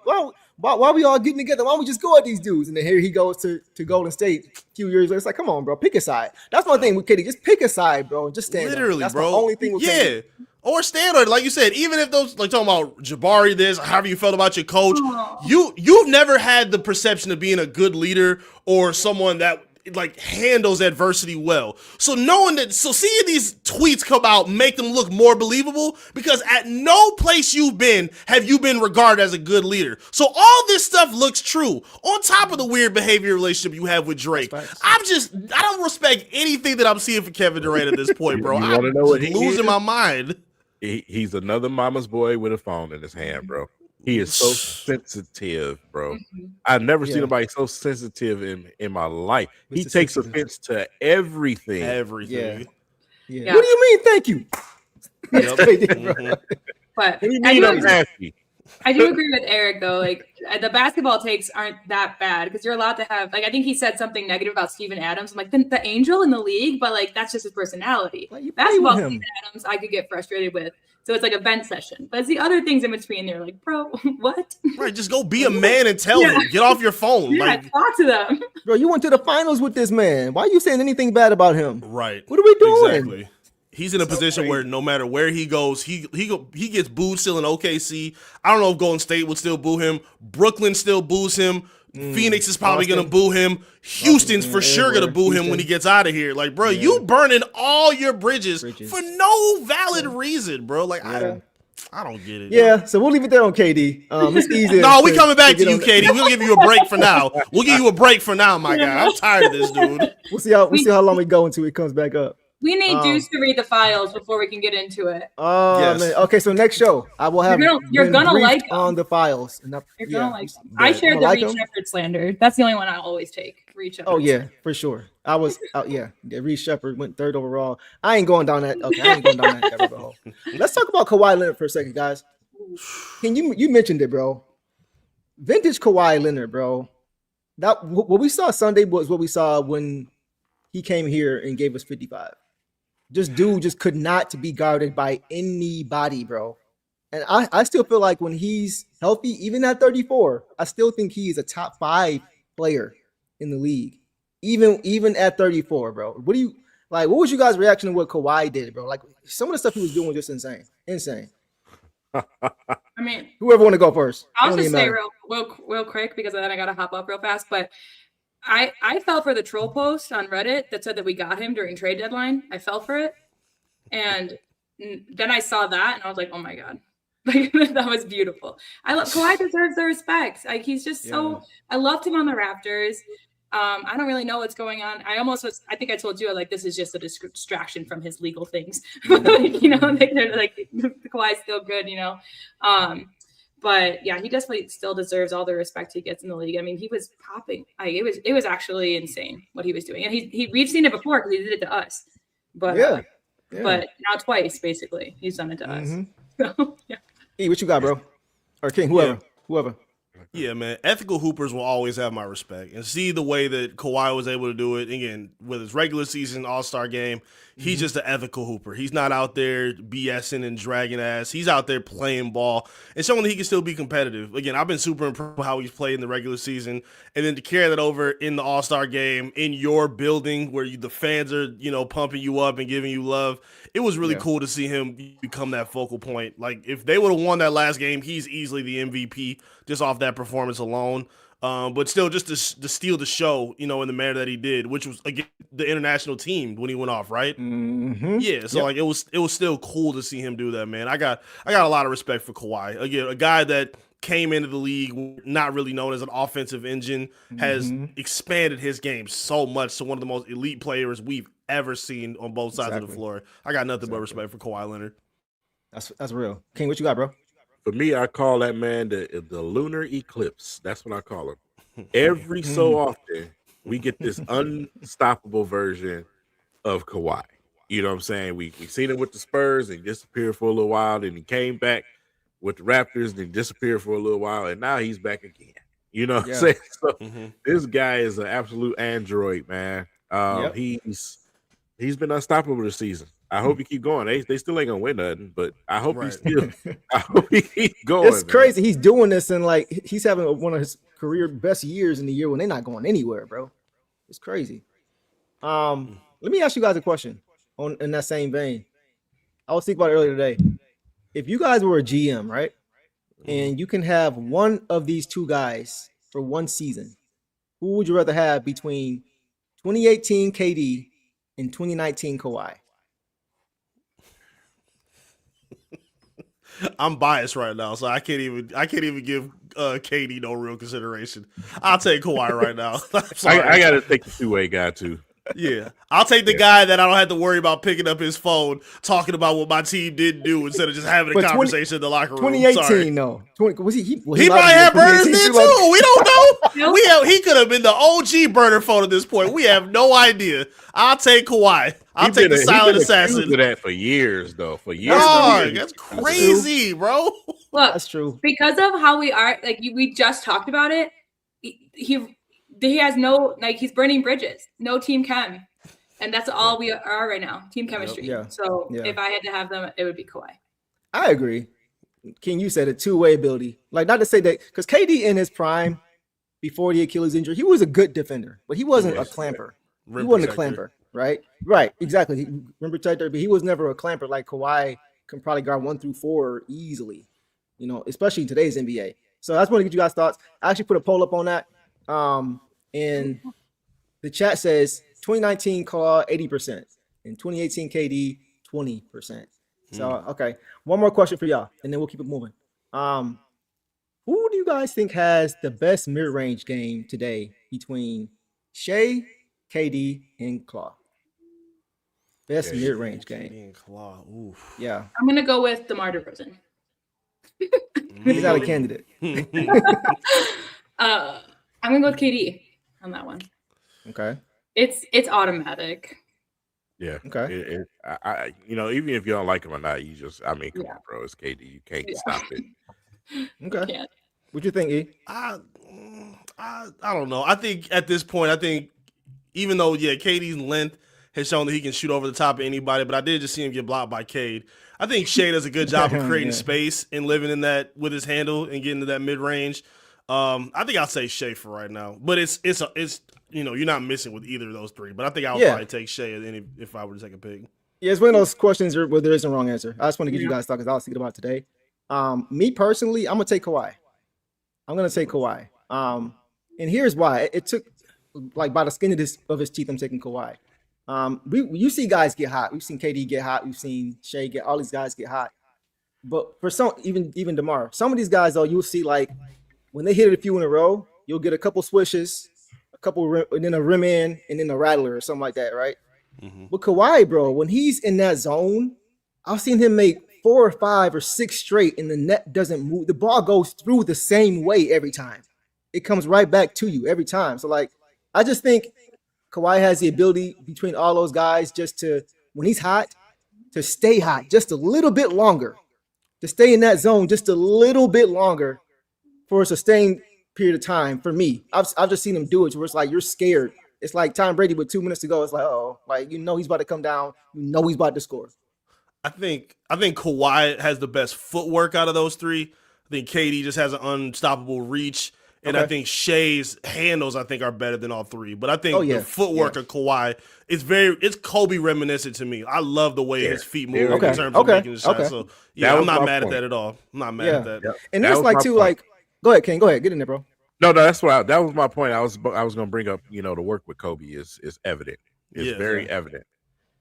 Why we all getting together? Why don't we just go at these dudes? And then here he goes to Golden State a few years later. It's like, come on, bro, pick a side. That's one thing with Katie. Just pick a side, bro, and just stand literally, up. That's bro. the only thing with Katie. Or stand on it, like you said. Even if those, like talking about Jabari, this, however you felt about your coach, you've never had the perception of being a good leader or someone that like handles adversity well. So seeing these tweets come out make them look more believable because at no place you've been have you been regarded as a good leader. So all this stuff looks true on top of the weird behavior relationship you have with Drake. I don't respect anything that I'm seeing for Kevin Durant at this point, bro. I'm losing my mind. He's another mama's boy with a phone in his hand, bro. He is so sensitive, bro. I've never seen anybody so sensitive in my life. He takes offense to everything. Everything. Yeah. What do you mean? Thank you. But I do agree with Eric though. Like the basketball takes aren't that bad because you're allowed to have. Like I think he said something negative about Steven Adams. I'm like the angel in the league, but like that's just his personality. Basketball, Steven Adams, I could get frustrated with. So it's like a vent session. But it's the other things in between. They're like, bro, what? Right, just go be a man and tell them. Get off your phone. Yeah, talk to them. Bro, you went to the finals with this man. Why are you saying anything bad about him? Right. What are we doing? Exactly. He's in a position where no matter where he goes, he gets booed still in OKC. I don't know if Golden State would still boo him. Brooklyn still boos him. Phoenix is probably going to boo him. Houston's for sure going to boo him when he gets out of here. Like, bro, you burning all your bridges for no valid reason, bro. Like, I don't get it. Yeah, so we'll leave it there on KD. It's easy. No, we coming back to you, KD. We'll give you a break for now. We'll give you a break for now, my guy. I'm tired of this, dude. We'll see how long we go until it comes back up. We need Deuce to read the files before we can get into it. Oh Yes. man. Okay, so next show I will have You're been gonna briefed like 'em. on the files. And You're gonna like them. I shared the Reed Shepherd slander. That's the only one I always take. Reed Shepherd. Oh yeah, for sure. I was Reed Shepherd went 3rd overall. I ain't going down that. Okay, I ain't going down that rabbit hole. Let's talk about Kawhi Leonard for a second, guys. Can you mentioned it, bro? Vintage Kawhi Leonard, bro. That what we saw Sunday was what we saw when he came here and gave us 55. Dude just could not be guarded by anybody, bro. And I still feel like when he's healthy, even at 34, I still think he is a top 5 player in the league. Even at 34, bro. What was you guys' reaction to what Kawhi did, bro? Like some of the stuff he was doing was just insane. Insane. I mean, whoever want to go first. I'll just say real quick because then I gotta hop up real fast. But I fell for the troll post on Reddit that said that we got him during trade deadline. I fell for it, and then I saw that and I was like, oh my god, like that was beautiful. Kawhi deserves the respect. Like he's just so. I loved him on the Raptors. I don't really know what's going on. I think I told you, like, this is just a distraction from his legal things. Like, you know, they're like, Kawhi's still good, you know. But yeah, he definitely still deserves all the respect he gets in the league. I mean, he was popping. It was actually insane what he was doing. And we've seen it before because he did it to us. But but now twice, basically, he's done it to us. So, yeah. E, what you got, bro? Or King, whoever. Yeah, man. Ethical hoopers will always have my respect. And see the way that Kawhi was able to do it, again, with his regular season All-Star game, he's just an ethical hooper. He's not out there BSing and dragging ass. He's out there playing ball and showing that he can still be competitive. Again, I've been super impressed with how he's played in the regular season. And then to carry that over in the All-Star game, in your building where the fans are, you know, pumping you up and giving you love, it was really cool to see him become that focal point. Like, if they would have won that last game, he's easily the MVP just off that performance alone. But still, just to steal the show, you know, in the manner that he did, which was again the international team when he went off, right? Mm-hmm. Yeah, so like it was still cool to see him do that, man. I got a lot of respect for Kawhi. Again, a guy that came into the league not really known as an offensive engine, has expanded his game so much to one of the most elite players we've ever seen on both sides of the floor. I got nothing but respect for Kawhi Leonard. That's real. King, what you got, bro? For me, I call that man the lunar eclipse. That's what I call him. Every so often, we get this unstoppable version of Kawhi. You know what I'm saying? We seen him with the Spurs and disappeared for a little while. Then he came back with the Raptors and disappeared for a little while. And now he's back again. You know what I'm saying? So this guy is an absolute android, man. He's been unstoppable this season. I hope he keep going. They still ain't gonna win nothing, but I hope I hope he keep going. It's crazy. He's doing this and like he's having one of his career best years in the year when they're not going anywhere, bro. It's crazy. Let me ask you guys a question in that same vein. I was thinking about it earlier today. If you guys were a GM, right, and you can have one of these two guys for one season, who would you rather have between 2018 KD and 2019 Kawhi? I'm biased right now, so I can't even give KD no real consideration. I'll take Kawhi right now. I got to take the two-way guy too. Yeah, I'll take the guy that I don't have to worry about picking up his phone, talking about what my team didn't do instead of just having a conversation in the locker room. 2018, no. Was he probably had burners then too. We don't know. He could have been the OG burner phone at this point. We have no idea. I'll take Kawhi. I'll take the silent assassin. He's that for years, though. For years. Oh, that's crazy, bro. Look, that's true. Because of how we are, like we just talked about it. He has no, like, he's burning bridges. No team chem. And that's all we are right now. Team chemistry. So if I had to have them, it would be Kawhi. I agree. King, you said it, two-way ability. Like, not to say that, because KD in his prime, before the Achilles injury, he was a good defender, but he wasn't a clamper. He wasn't a clamper, right? Right, exactly. He rim protector, but he was never a clamper like Kawhi can probably guard 1 through 4 easily, you know, especially in today's NBA. So I just want to get you guys' thoughts. I actually put a poll up on that. And the chat says 2019 Klaw 80% and 2018 KD 20%. So okay, one more question for y'all, and then we'll keep it moving. Who do you guys think has the best mid-range game today between Shai, KD, and Klaw? best Yeah. mid-range game. KD and Klaw. Oof. Yeah, I'm gonna go with DeMar DeRozan. he's not a candidate. I'm gonna go with KD on that one. Okay. It's automatic. Yeah. Okay. Even if you don't like him or not, come Yeah. on, bro. It's KD. You can't Yeah. stop it. Okay. Can't. What you think, E? I don't know. I think at this point, even though KD's length has shown that he can shoot over the top of anybody, but I did just see him get blocked by Cade. I think Shai does a good job of creating space and living in that with his handle and getting to that mid range. I think I'll say Shai for right now, but it's you're not missing with either of those three. But I think I would probably take Shai if I were to take a pick. Yeah, it's one of those questions where there is a wrong answer. I just want to give you guys thought because I was thinking about it today. Me personally, I'm gonna take Kawhi. I'm gonna take Kawhi. And here's why. It took like by the skin of his teeth. I'm taking Kawhi. You see guys get hot. We've seen KD get hot. We've seen Shai get. All these guys get hot. But for some, even DeMar, some of these guys though, you'll see like when they hit it a few in a row, you'll get a couple swishes, and then a rim in, and then a rattler or something like that, right? Mm-hmm. But Kawhi, bro, when he's in that zone, I've seen him make 4 or 5 or 6 straight, and the net doesn't move. The ball goes through the same way every time. It comes right back to you every time. So, like, I just think Kawhi has the ability between all those guys just to, when he's hot, to stay hot just a little bit longer, to stay in that zone just a little bit longer for a sustained period of time. For me, I've just seen him do it where it's like you're scared. It's like Tom Brady with 2 minutes to go. It's like, like he's about to come down. He's about to score. I think Kawhi has the best footwork out of those three. I think KD just has an unstoppable reach. And I think Shai's handles, are better than all three. But I think the footwork of Kawhi it's Kobe reminiscent to me. I love the way his feet move in terms of making the shot. So I'm not mad at that at all. I'm not mad at that. Yep. And there's like too, like, go ahead, King. Go ahead, get in there, bro. No, that was my point. I was going to bring up. The work with Kobe is evident. It's very evident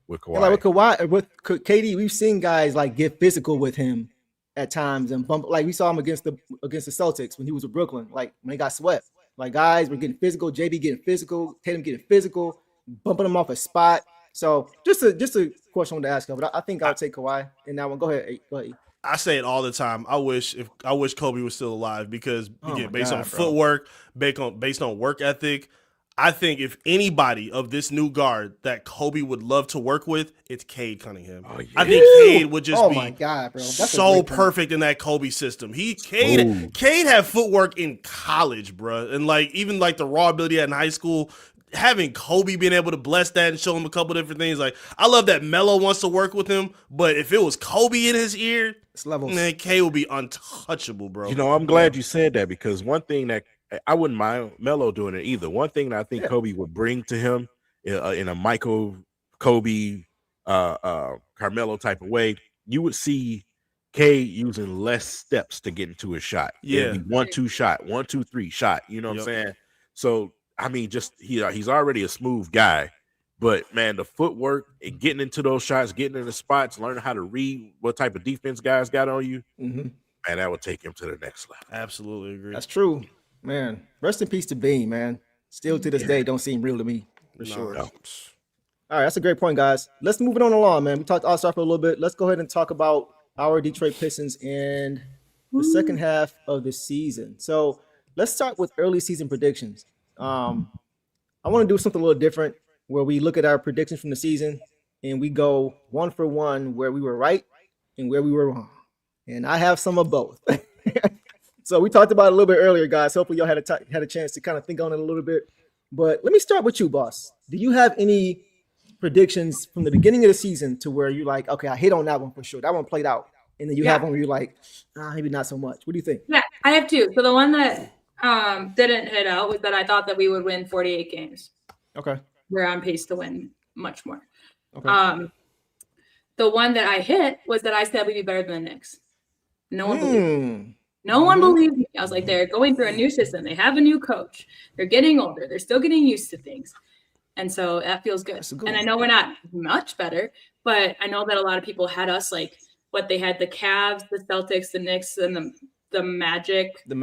with Kawhi. And like with Kawhi, with KD, we've seen guys like get physical with him at times and bump. Like we saw him against the Celtics when he was with Brooklyn. Like when they got swept, like guys were getting physical. JB getting physical. Tatum getting physical, bumping him off a spot. So just a question I wanted to ask you, but I think I'll take Kawhi in that one. Go ahead. I say it all the time. I wish Kobe was still alive because again, based on footwork, based on work ethic, I think if anybody of this new guard that Kobe would love to work with, it's Cade Cunningham. I think Cade would just be so perfect in that Kobe system. Cade had footwork in college, bro, and like even like the raw ability in high school. Having Kobe being able to bless that and show him a couple different things, like I love that Melo wants to work with him, but if it was Kobe in his ear, man, K will be untouchable, bro. I'm glad you said that because one thing that I wouldn't mind Melo doing it either. One thing that I think Kobe would bring to him in a Michael, Kobe, Carmelo type of way, you would see K using less steps to get into his shot. Yeah, 1-2 shot, 1-2-3 shot. You know what I'm saying? So. I mean, just he's already a smooth guy, but man, the footwork and getting into those shots, getting in the spots, learning how to read what type of defense guys got on you, man, that would take him to the next level. Absolutely agree. That's true, man. Rest in peace to Bean, man. Still to this day, don't seem real to me for sure. No. All right, that's a great point, guys. Let's move it on along, man. We talked All-Star for a little bit. Let's go ahead and talk about our Detroit Pistons and the second half of the season. So let's start with early season predictions. I want to do something a little different where we look at our predictions from the season and we go 1 for 1 where we were right and where we were wrong. And I have some of both. So we talked about it a little bit earlier, guys. Hopefully y'all had a chance to kind of think on it a little bit. But let me start with you, boss. Do you have any predictions from the beginning of the season to where you're like, okay, I hit on that one for sure. That one played out. And then you have one where you're like, maybe not so much. What do you think? Yeah, I have 2. So the one that didn't hit out was that I thought that we would win 48 games. Okay. We're on pace to win much more. Okay. The one that I hit was that I said we'd be better than the Knicks. No one believed me. No one believed me. I was like, they're going through a new system. They have a new coach. They're getting older. They're still getting used to things. And so that feels good. And I know we're not much better, but I know that a lot of people had us like what they had, the Cavs, the Celtics, the Knicks, and the Magic, the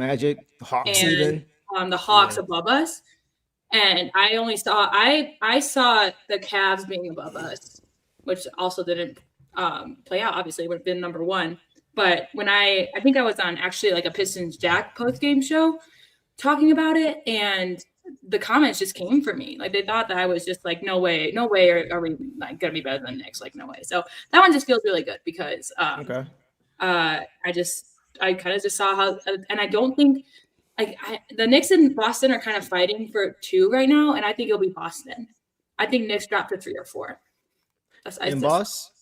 Hawks, and even the Hawks above us, and I saw the Cavs being above us, which also didn't play out. Obviously, it would have been number one. But when I think I was on actually like a Pistons Jack post game show talking about it, and the comments just came for me. Like they thought that I was just like, no way are we like gonna be better than the Knicks? Like no way. So that one just feels really good because I kind of just saw how, and I don't think the Knicks and Boston are kind of fighting for 2 right now, and I think it'll be Boston. I think Knicks dropped to 3 or 4. Boss.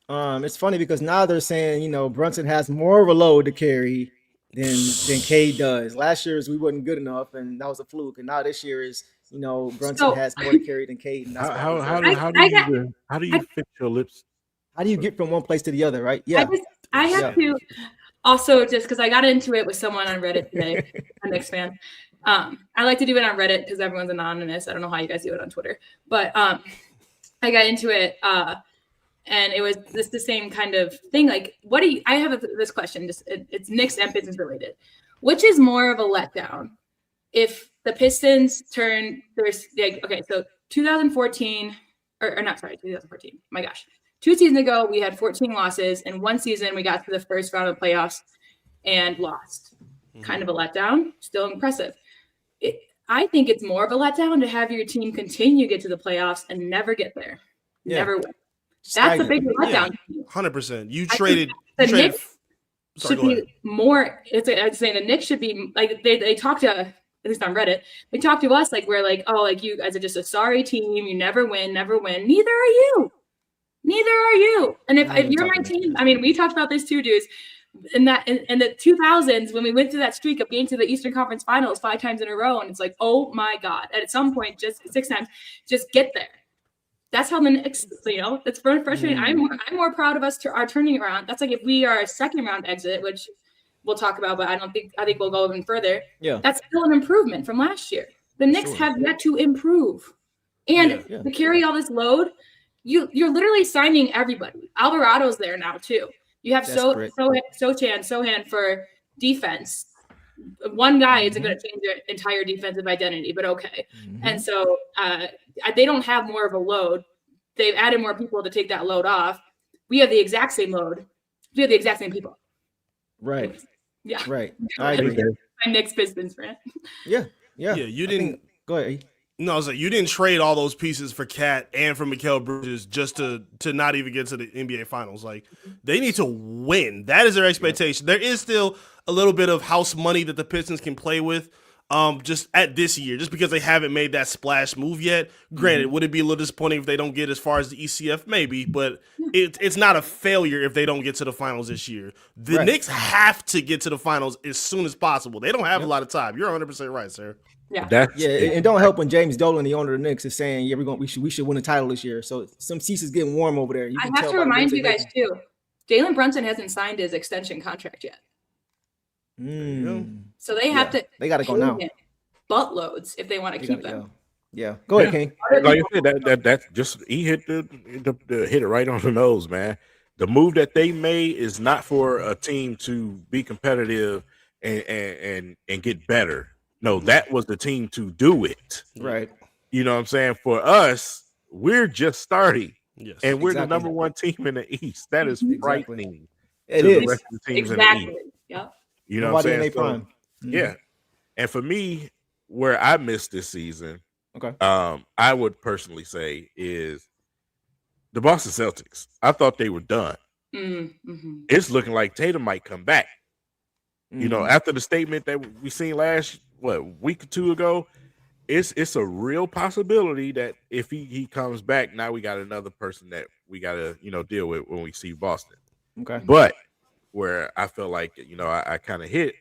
It's funny because now they're saying, you know, Brunson has more of a load to carry than Cade does. Last year's we wasn't good enough, and that was a fluke. And now this year is, you know, Brunson has more to carry than Cade. And How do you fix your lips? How do you get from one place to the other, right? Yeah. I have to also, just because I got into it with someone on Reddit today, a Knicks fan. I like to do it on Reddit because everyone's anonymous. I don't know how you guys do it on Twitter, but I got into it. And it was just the same kind of thing. Like, I have this question, just it's Knicks and Pistons related. Which is more of a letdown? If the Pistons turn, so 2014, or not, sorry, 2014. My gosh. 2 seasons ago, we had 14 losses. And 1 season, we got to the first round of the playoffs and lost. Kind of a letdown, still impressive. I think it's more of a letdown to have your team continue to get to the playoffs and never get there. Never win. That's a big letdown. 100%. You traded. The Knicks should be more. I'd say the Knicks should be like they talk to, at least on Reddit, they talk to us like we're like, oh, like you guys are just a sorry team. You never win. Neither are you. And if you're my team, I mean, we talked about this too, dudes. In the 2000s, when we went through that streak of getting to the Eastern Conference Finals 5 times in a row, and it's like, oh my God! At some point, just 6 times, just get there. That's how the Knicks, you know, it's frustrating. I'm more proud of us our turning around. That's like if we are a second round exit, which we'll talk about, but I think we'll go even further. Yeah, that's still an improvement from last year. The Knicks have yet to improve, and to carry all this load, you're literally signing everybody. Alvarado's there now too. You have Sohan for defense. One guy isn't going to change their entire defensive identity, but okay. And so they don't have more of a load. They've added more people to take that load off. We have the exact same load. We have the exact same people. Right. Yeah. Right. I agree. My Knicks Pistons fan. Yeah. You didn't go ahead. No, I was like, you didn't trade all those pieces for Cat and for Mikal Bridges just to not even get to the NBA Finals. Like, they need to win. That is their expectation. There is still a little bit of house money that the Pistons can play with just at this year, just because they haven't made that splash move yet. Granted, would it be a little disappointing if they don't get as far as the ECF? Maybe, but it's not a failure if they don't get to the finals this year. The Knicks have to get to the finals as soon as possible. They don't have a lot of time. You're 100% right, sir. Yeah, it don't help when James Dolan, the owner of the Knicks, is saying, "Yeah, we should win a title this year." So some seats is getting warm over there. I have to remind you guys too, Jalen Brunson hasn't signed his extension contract yet. So they have to. They got to go now. Buttloads if they want to keep them. Yeah, go ahead, King. Like I said, that's just he hit hit it right on the nose, man. The move that they made is not for a team to be competitive and get better. No, that was the team to do it. Right. You know what I'm saying? For us, we're just starting. Yes. And we're the number 1 team in the East. That is frightening. It is. The rest of the teams in the East. Yeah. You know what I'm saying? Yeah. And for me, where I missed this season, I would personally say is the Boston Celtics. I thought they were done. It's looking like Tatum might come back. You know, after the statement that we seen last week or 2 ago, it's a real possibility that if he comes back, now we got another person that we got to deal with when we see Boston. Okay, but where I feel like I kind of hit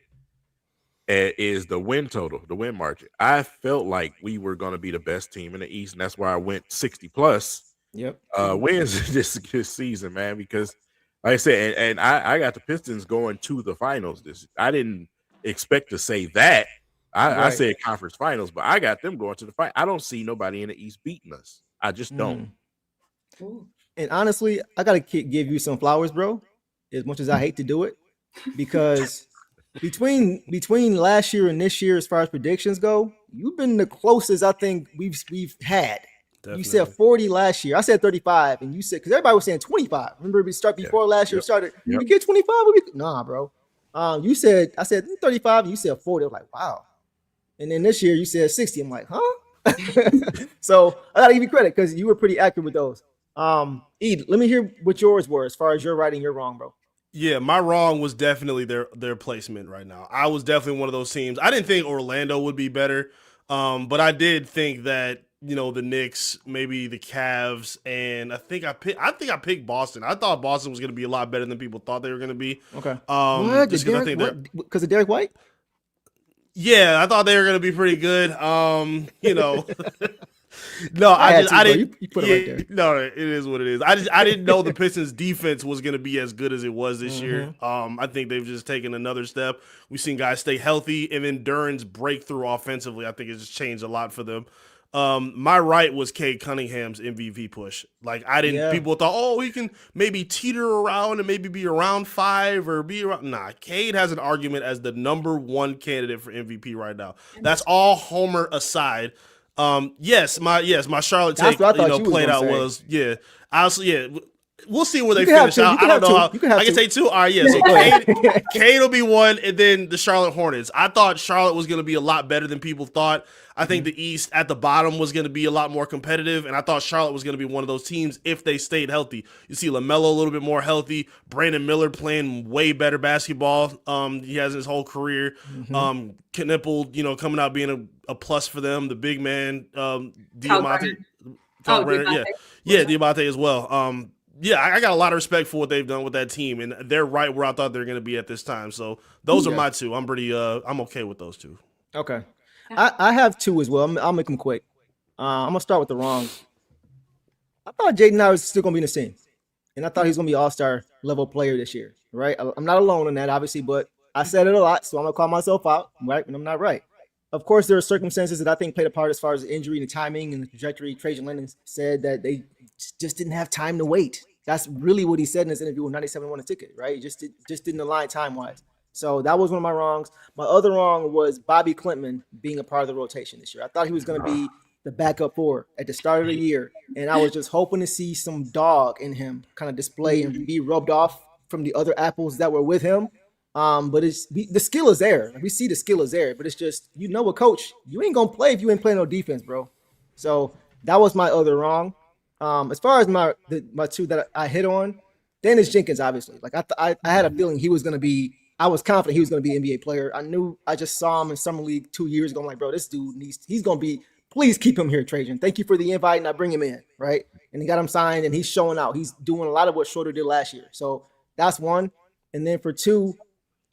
is the win total, the win margin. I felt like we were going to be the best team in the East, and that's why I went 60 plus wins this season, man. Because like I said, and I got the Pistons going to the finals. I didn't expect to say that. I said conference finals, but I got them going to the fight. I don't see nobody in the East beating us. I just don't. And honestly, I gotta give you some flowers, bro. As much as I hate to do it, because between last year and this year, as far as predictions go, you've been the closest I think we've had. You said 40 last year. I said 35, and you said because everybody was saying 25. Remember we start before last year started. Yep. We get 25. Nah, bro. I said 35, and you said 40. I was like, wow. And then this year you said 60. I'm like, huh? So I gotta give you credit because you were pretty accurate with those. Ed, let me hear what yours were as far as your right and your wrong, bro. Yeah, my wrong was definitely their placement right now. I was definitely one of those teams. I didn't think Orlando would be better, but I did think that the Knicks, maybe the Cavs, and I think I picked Boston. I thought Boston was going to be a lot better than people thought they were going to be. Okay. What? Because of Derek White? Yeah, I thought they were going to be pretty good. No, I didn't. You put it right there. No, it is what it is. I didn't know the Pistons defense was going to be as good as it was this year. I think they've just taken another step. We've seen guys stay healthy, and then Duran's breakthrough offensively, I think it's just changed a lot for them. My right was Cade Cunningham's MVP push. Like people thought, oh, he can maybe teeter around and maybe be around 5 or be around. Nah, Cade has an argument as the number 1 candidate for MVP right now. That's all Homer aside. Yes, my Charlotte take played out well. We'll see where they finish out. I don't know how. I can say 2. All right, yeah. So Cade will be 1, and then the Charlotte Hornets. I thought Charlotte was going to be a lot better than people thought. I think the East at the bottom was going to be a lot more competitive, and I thought Charlotte was going to be one of those teams if they stayed healthy. You see LaMelo a little bit more healthy. Brandon Miller playing way better basketball. He has his whole career. Knipple, coming out being a plus for them. The big man, Diamante. Diamante as well. I got a lot of respect for what they've done with that team, and they're right where I thought they're going to be at this time. So those are my 2. I'm pretty, I'm okay with those 2. Okay, I have 2 as well. I'll make them quick. I'm gonna start with the wrong. I thought Jaden Ivey was still gonna be in the scene, and I thought he was gonna be an all-star level player this year. Right? I'm not alone in that, obviously, but I said it a lot, so I'm gonna call myself out, right? When I'm not right. Of course, there are circumstances that I think played a part as far as the injury and the timing and the trajectory. Trajan Lennon said that they just didn't have time to wait. That's really what he said in his interview with 97 won a ticket, right? He just didn't align time-wise. So that was one of my wrongs. My other wrong was Bobby Klintman being a part of the rotation this year. I thought he was going to be the backup 4 at the start of the year, and I was just hoping to see some dog in him kind of display and be rubbed off from the other apples that were with him. But the skill is there. We see the skill is there, but it's just, a coach, you ain't going to play if you ain't playing no defense, bro. So that was my other wrong. As far as my 2 that I hit on, Dennis Jenkins, obviously. Like I had a feeling he was going to be, I was confident he was going to be an NBA player. I just saw him in Summer League 2 years ago. I'm like, bro, this dude he's going to be, please keep him here, Trajan. Thank you for the invite, and I bring him in, right? And he got him signed, and he's showing out. He's doing a lot of what Schroeder did last year. So that's 1. And then for 2,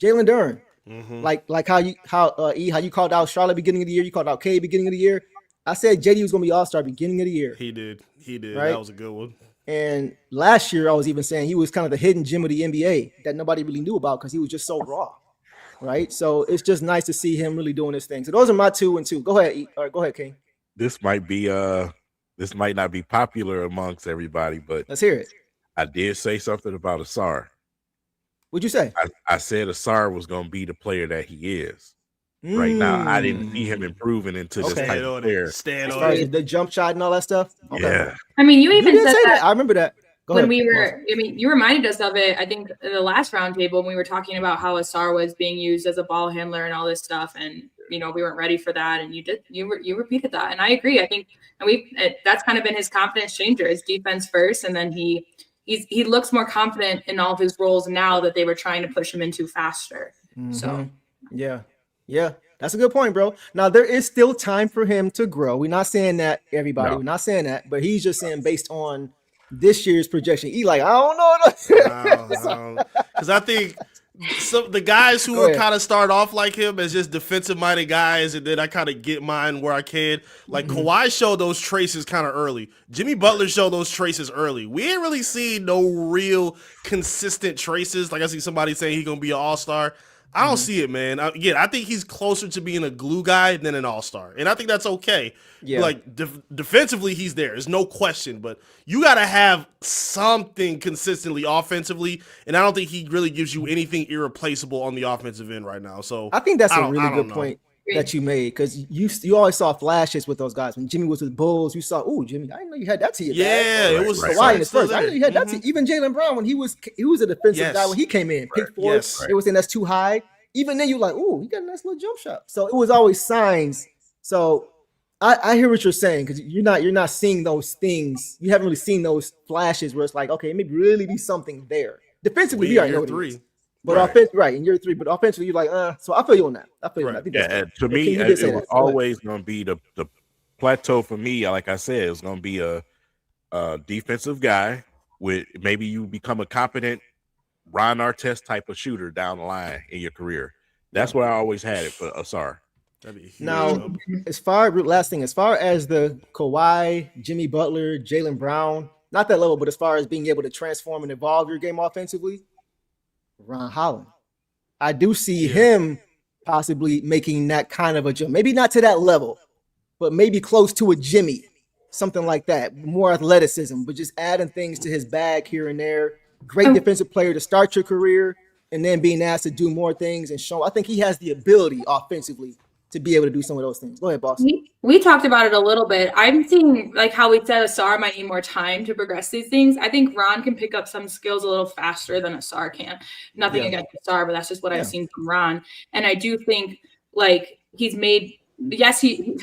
Jalen Duren. Like how you called out Charlotte beginning of the year, you called out Cade beginning of the year. I said JD was going to be all-star beginning of the year. He did. Right? That was a good one. And last year, I was even saying he was kind of the hidden gem of the NBA that nobody really knew about because he was just so raw, right? So it's just nice to see him really doing this thing. So those are my 2 and 2. Go ahead, go ahead, King. This might not be popular amongst everybody, but let's hear it. I did say something about Asar. What'd you say? I said Asar was going to be the player that he is. Right now, I didn't see him improving into this type of player. As far as the jump shot and all that stuff? Okay. Yeah. I mean, you even said that. I remember that. You reminded us of it, I think, in the last roundtable when we were talking about how Asar was being used as a ball handler and all this stuff. And, we weren't ready for that. And you repeated that. And I agree. I think that's kind of been his confidence changer, his defense first. And then he looks more confident in all of his roles now that they were trying to push him into faster. So, yeah, that's a good point, bro. Now, there is still time for him to grow. We're not saying that, everybody. No. We're not saying that. But he's just saying based on this year's projection. He like, I don't know. Because I think the guys who would kind of start off like him as just defensive-minded guys, and then I kind of get mine where I can. Like Kawhi showed those traces kind of early. Jimmy Butler showed those traces early. We ain't really seen no real consistent traces. Like I see somebody saying he's going to be an all-star. I don't see it, man. Again, I think he's closer to being a glue guy than an all-star. And I think that's okay. Yeah. Like, defensively, he's there. There's no question. But you got to have something consistently offensively. And I don't think he really gives you anything irreplaceable on the offensive end right now. So I think that's a really good point. that you made, because you always saw flashes with those guys. When Jimmy was with Bulls, you saw, oh, Jimmy, I didn't know you had that to your bag. It was Kawhi in his first. I didn't know you had that to you. Even Jaylen Brown, when he was a defensive guy when he came in, pick four, it was saying that's too high. Even then, you like, oh, he got a nice little jump shot. So it was always signs. So I hear what you're saying, because you're not seeing those things. You haven't really seen those flashes where it's like, okay, maybe really be something there. Defensively, you already know three. But in year three, but offensively, you're like, so I feel you on that. I feel you on that. To me, it was always going to be the plateau for me. Like I said, it was going to be a defensive guy with maybe you become a competent Ron Artest type of shooter down the line in your career. That's where I always had it for Ausar. Now, as far as the Kawhi, Jimmy Butler, Jaylen Brown, not that level, but as far as being able to transform and evolve your game offensively, Ron Holland. I do see him possibly making that kind of a jump. Maybe not to that level, but maybe close to a Jimmy, something like that. More athleticism, but just adding things to his bag here and there. Great defensive player to start your career, and then being asked to do more things and show. I think he has the ability offensively to be able to do some of those things. Go ahead, boss. We talked about it a little bit. I'm seeing like how we said Ausar might need more time to progress these things. I think Ron can pick up some skills a little faster than Ausar can. Nothing against Ausar, but that's just what I've seen from Ron. And I do think like he's made, he'll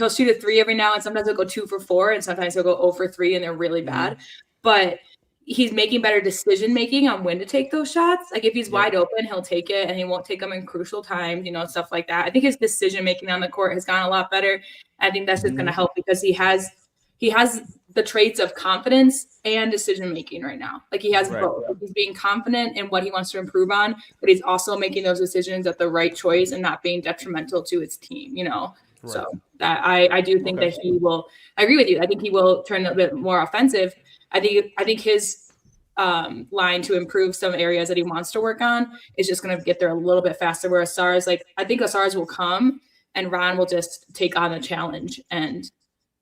shoot a 3 every now, and sometimes he'll go 2 for 4, and sometimes he'll go 0 for 3 and they're really bad. But he's making better decision making on when to take those shots. Like if he's wide open, he'll take it, and he won't take them in crucial times, stuff like that. I think his decision making on the court has gone a lot better. I think that's just going to help because he has the traits of confidence and decision making right now. Like he has both. Like he's being confident in what he wants to improve on, but he's also making those decisions at the right choice and not being detrimental to his team, So that I do think that he will. I agree with you. I think he will turn a bit more offensive. I think his line to improve some areas that he wants to work on is just going to get there a little bit faster. Where Ausar's I think Ausar's will come, and Ron will just take on the challenge and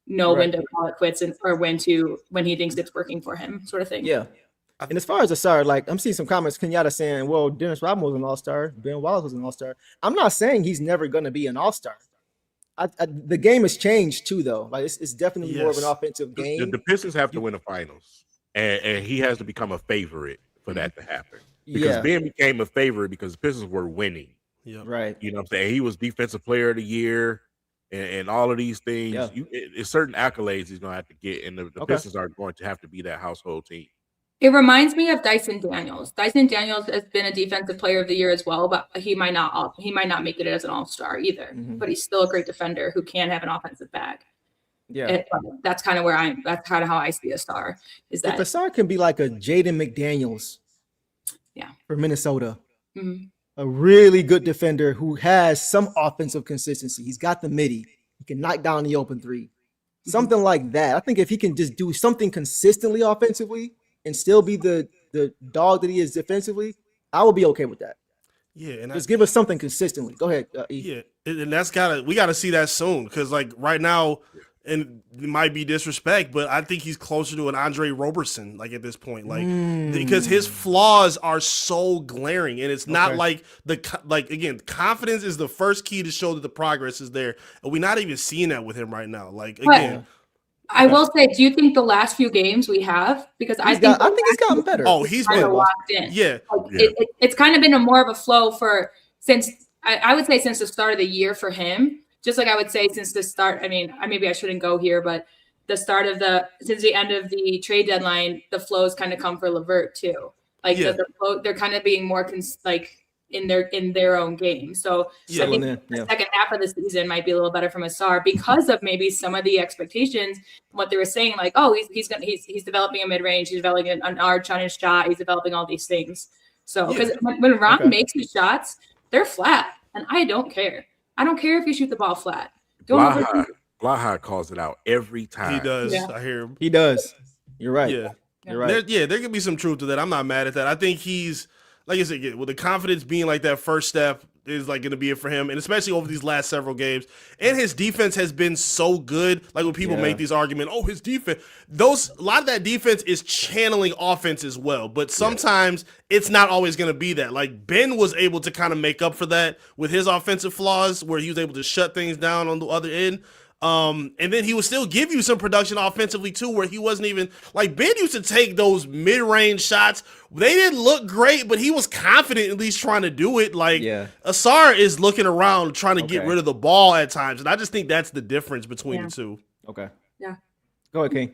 know when to call it quits or when he thinks it's working for him, sort of thing. Yeah. And as far as Ausar, I'm seeing some comments, Kenyatta saying, well, Dennis Rodman was an all-star, Ben Wallace was an all-star. I'm not saying he's never going to be an all-star. The game has changed too, though. Like it's definitely more of an offensive game. The Pistons have to win the finals, and he has to become a favorite for that to happen. Because Ben became a favorite because the Pistons were winning. Yeah, right. You know what I'm saying? He was Defensive Player of the Year, and all of these things. Yeah. It's certain accolades he's going to have to get, and the Pistons are going to have to be that household team. It reminds me of Dyson Daniels. Dyson Daniels has been a Defensive Player of the Year as well, but he might not make it as an all-star either. But he's still a great defender who can have an offensive bag. Yeah, that's kind of how I see Ausar. Is that if Ausar can be like a Jaden McDaniels, for Minnesota, a really good defender who has some offensive consistency. He's got the Middy. He can knock down the open 3, something like that. I think if he can just do something consistently offensively and still be the dog that he is defensively, I will be okay with that. Yeah, and just give us something consistently. Go ahead. Yeah, and we gotta see that soon, because right now, and it might be disrespect, but I think he's closer to an Andre Roberson at this point, because his flaws are so glaring, and it's not again, confidence is the first key to show that the progress is there, and we're not even seeing that with him right now. I will say, do you think the last few games we have, because I think he's gotten better. Oh, he's been locked in. Yeah, it's kind of been more of a flow since I would say since the start of the year for him. Just like I would say since the start. I mean, maybe I shouldn't go here, but since the end of the trade deadline, the flows kind of come for LeVert too. The flow, they're kind of being more in their own game. So I think the second half of the season might be a little better from Ausar because of maybe some of the expectations, what they were saying, he's developing a mid-range, he's developing an arch on his shot, he's developing all these things. So because when Ron makes his shots, they're flat, and I don't care. I don't care if you shoot the ball flat. Blaha calls it out every time. He does. Yeah. I hear him. He does. You're right. Yeah. You're right. There could be some truth to that. I'm not mad at that. I think he's, like I said, with the confidence being like that first step, is like going to be it for him, and especially over these last several games. And his defense has been so good. Like when people make these arguments, oh, his defense, a lot of that defense is channeling offense as well. But sometimes it's not always going to be that. Like Ben was able to kind of make up for that with his offensive flaws, where he was able to shut things down on the other end. And then he would still give you some production offensively too, where he wasn't even like Ben used to take those mid-range shots. They didn't look great, but he was confident at least trying to do it. Like Asar is looking around trying to get rid of the ball at times, and I just think that's the difference between the two. Okay. Yeah. Go ahead, King.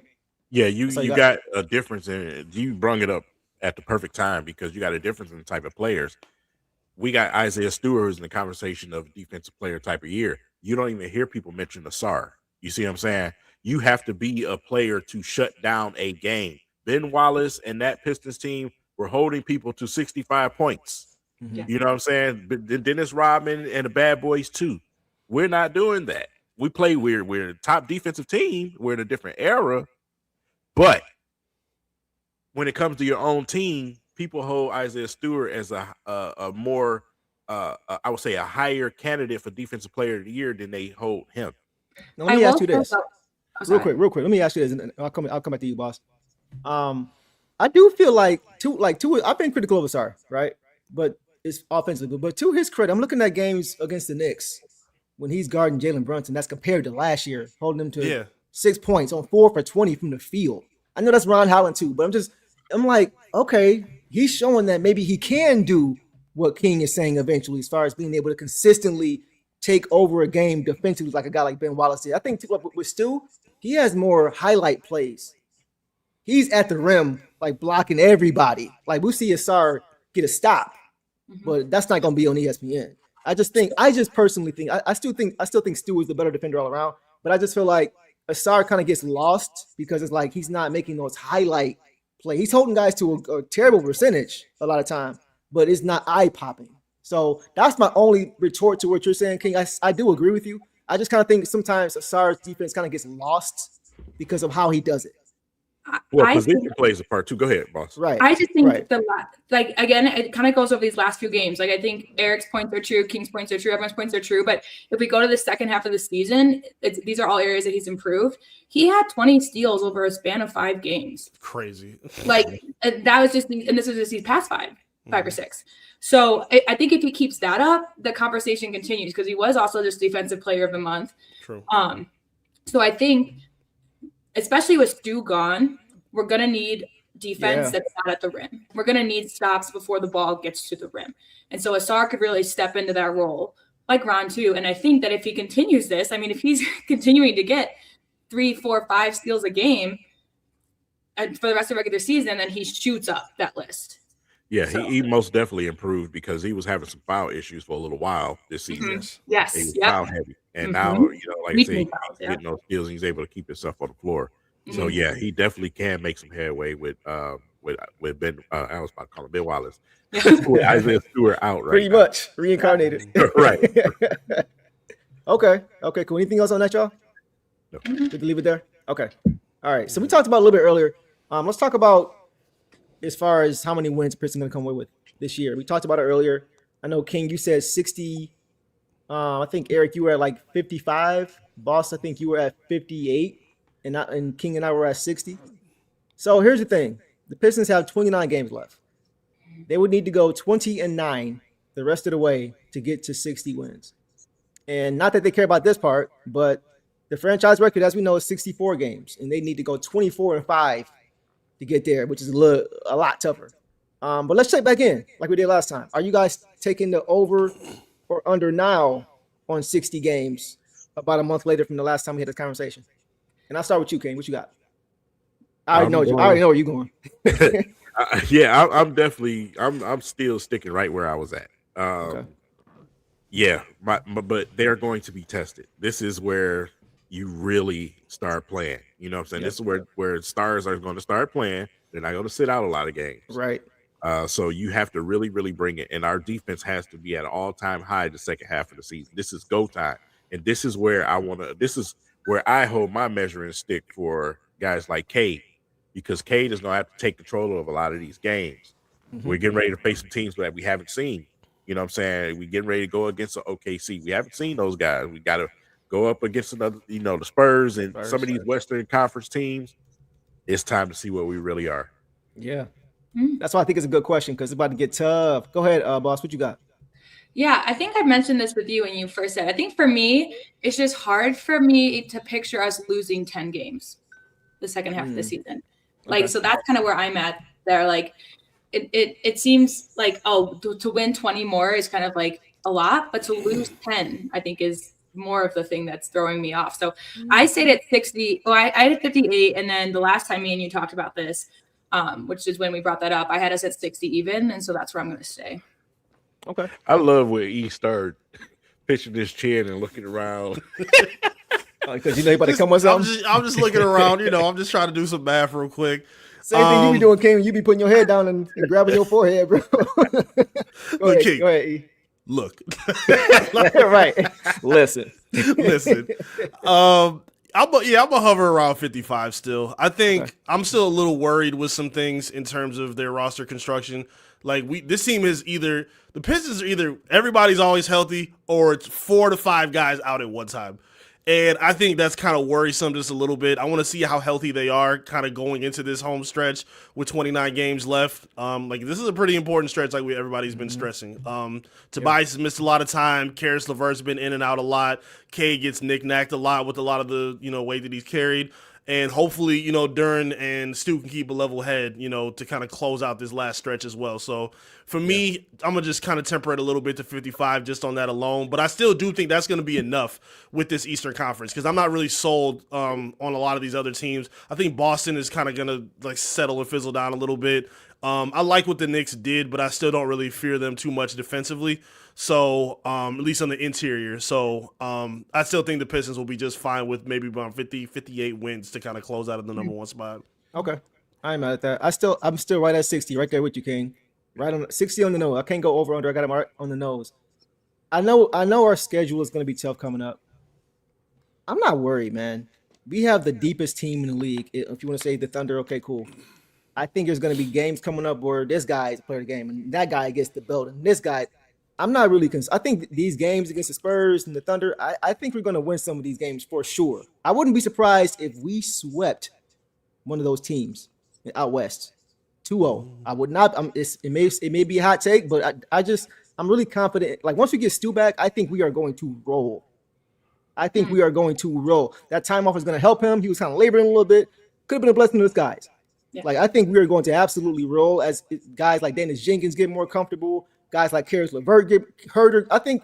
Yeah, you got a difference in it. You brung it up at the perfect time because you got a difference in the type of players. We got Isaiah Stewart who's in the conversation of defensive player type of year. You don't even hear people mention Asar. You see what I'm saying? You have to be a player to shut down a game. Ben Wallace and that Pistons team were holding people to 65 points. Mm-hmm. You know what I'm saying? Dennis Rodman and the Bad Boys too. We're not doing that. We play weird. We're a top defensive team. We're in a different era. But when it comes to your own team, people hold Isaiah Stewart as a more I would say a higher candidate for defensive player of the year than they hold him. Now, let me ask you this real quick. Let me ask you this, and I'll come back to you, boss. I do feel like two. I've been critical of Asar, right? But it's offensively. But to his credit, I'm looking at games against the Knicks when he's guarding Jalen Brunson. That's compared to last year, holding him to 6 points on 4 for 20 from the field. I know that's Ron Howland too, but I'm like, okay, he's showing that maybe he can do what King is saying eventually, as far as being able to consistently take over a game defensively like a guy like Ben Wallace did. I think with Stu, he has more highlight plays. He's at the rim, like blocking everybody. Like we see Asar get a stop, but that's not going to be on ESPN. I personally think, I still think Stu is the better defender all around, but I just feel like Asar kind of gets lost because it's like he's not making those highlight plays. He's holding guys to a terrible percentage a lot of time, but it's not eye-popping. So that's my only retort to what you're saying, King. I do agree with you. I just kind of think sometimes Asar's defense kind of gets lost because of how he does it. Well, position plays a part too. Go ahead, boss. Right. I just think again, it kind of goes over these last few games. Like I think Eric's points are true, King's points are true, everyone's points are true. But if we go to the second half of the season, these are all areas that he's improved. He had 20 steals over a span of 5 games. Crazy. Like that was just, and this was just these past 5 or 6. So I think if he keeps that up, the conversation continues because he was also just defensive player of the month. True. So I think, especially with Stu gone, we're going to need defense that's not at the rim. We're going to need stops before the ball gets to the rim. And so Asar could really step into that role, like Ron too. And I think that if he continues this, I mean, if he's continuing to get 3, 4, 5 steals a game for the rest of the regular season, then he shoots up that list. Yeah, he most definitely improved because he was having some foul issues for a little while this season. Yes. He was foul heavy. And now, like I say, he's getting those skills and he's able to keep himself on the floor. So yeah, he definitely can make some headway with Ben. I was about to call him Ben Wallace. With Isaiah Stewart out right Pretty now. much reincarnated. Right. Okay. Cool. Anything else on that, y'all? No. Did we leave it there? Okay. All right. So we talked about a little bit earlier. Let's talk about as far as how many wins Pistons going to come away with this year. We talked about it earlier. I know, King, you said 60. I think, Eric, you were at like 55. Boss, I think you were at 58. And King and I were at 60. So here's the thing. The Pistons have 29 games left. They would need to go 20-9 the rest of the way to get to 60 wins. And not that they care about this part, but the franchise record, as we know, is 64 games. And they need to go 24-5 to get there, which is a lot tougher. But let's check back in like we did last time. Are you guys taking the over or under now on 60 games about a month later from the last time we had this conversation? And I'll start with you, King. What you got? I already know where you're going. Yeah, I'm still sticking right where I was at. Okay. Yeah, but they're going to be tested. This is where you really start playing. You know what I'm saying? Yep. This is where stars are going to start playing. They're not going to sit out a lot of games. Right. So you have to really, really bring it. And our defense has to be at an all-time high the second half of the season. This is go time. And this is where I hold my measuring stick for guys like Cade, because Cade is going to have to take control of a lot of these games. Mm-hmm. We're getting ready to face some teams that we haven't seen. You know what I'm saying? We getting ready to go against the OKC. We haven't seen those guys. We got to go up against another, the Spurs and some of these Western Conference teams. It's time to see what we really are. Yeah. That's why I think it's a good question because it's about to get tough. Go ahead, boss. What you got? Yeah, I think I mentioned this with you when you first said. I think for me, it's just hard for me to picture us losing 10 games the second half of the season. Like, so that's kind of where I'm at there. Like, it seems like, to win 20 more is kind of like a lot, but to lose 10, I think is more of the thing that's throwing me off. So I stayed at 60. Oh, I had 58. And then the last time me and you talked about this, which is when we brought that up, I had us at 60 even. And so that's where I'm going to stay. Okay. I love when E started pitching his chin and looking around. Because you about to come with something? I'm just looking around. I'm just trying to do some math real quick. Same thing you be doing, King. You be putting your head down and grabbing your forehead, bro. Go ahead, E. Look. Right. Listen. I'm gonna hover around 55 still. I think I'm still a little worried with some things in terms of their roster construction. Like this team is either the Pistons are either everybody's always healthy or it's 4 to 5 guys out at one time. And I think that's kind of worrisome just a little bit. I want to see how healthy they are kind of going into this home stretch with 29 games left. This is a pretty important stretch like everybody's been stressing. Tobias has missed a lot of time. Karis LeVert's been in and out a lot. K gets knick-knacked a lot with a lot of the, weight that he's carried. And hopefully, Duren and Stu can keep a level head, to kind of close out this last stretch as well. So for me, I'm going to just kind of temper it a little bit to 55 just on that alone. But I still do think that's going to be enough with this Eastern Conference because I'm not really sold on a lot of these other teams. I think Boston is kind of going to settle and fizzle down a little bit. I like what the Knicks did, but I still don't really fear them too much defensively. So at least on the interior. So I still think the Pistons will be just fine with maybe around 50, 58 wins to kind of close out of the number one spot. Okay. I ain't mad at that. I'm still right at 60, right there with you, King. Right on 60 on the nose. I can't go over under. I got him right on the nose. I know our schedule is going to be tough coming up. I'm not worried, man. We have the deepest team in the league. If you want to say the Thunder, okay, cool. I think there's going to be games coming up where this guy is playing the game and that guy gets the belt and this guy. I'm not really concerned. I think these games against the Spurs and the Thunder, I think we're going to win some of these games for sure. I wouldn't be surprised if we swept one of those teams out west, 2-0. I would not. It may be a hot take, but I'm really confident. Like once we get Stu back, I think we are going to roll. We are going to roll. That time off is going to help him. He was kind of laboring a little bit. Could have been a blessing to his guys. Yeah. Like I think we are going to absolutely roll as guys like Dennis Jenkins get more comfortable. Guys like Karis LeVert get hurt. I think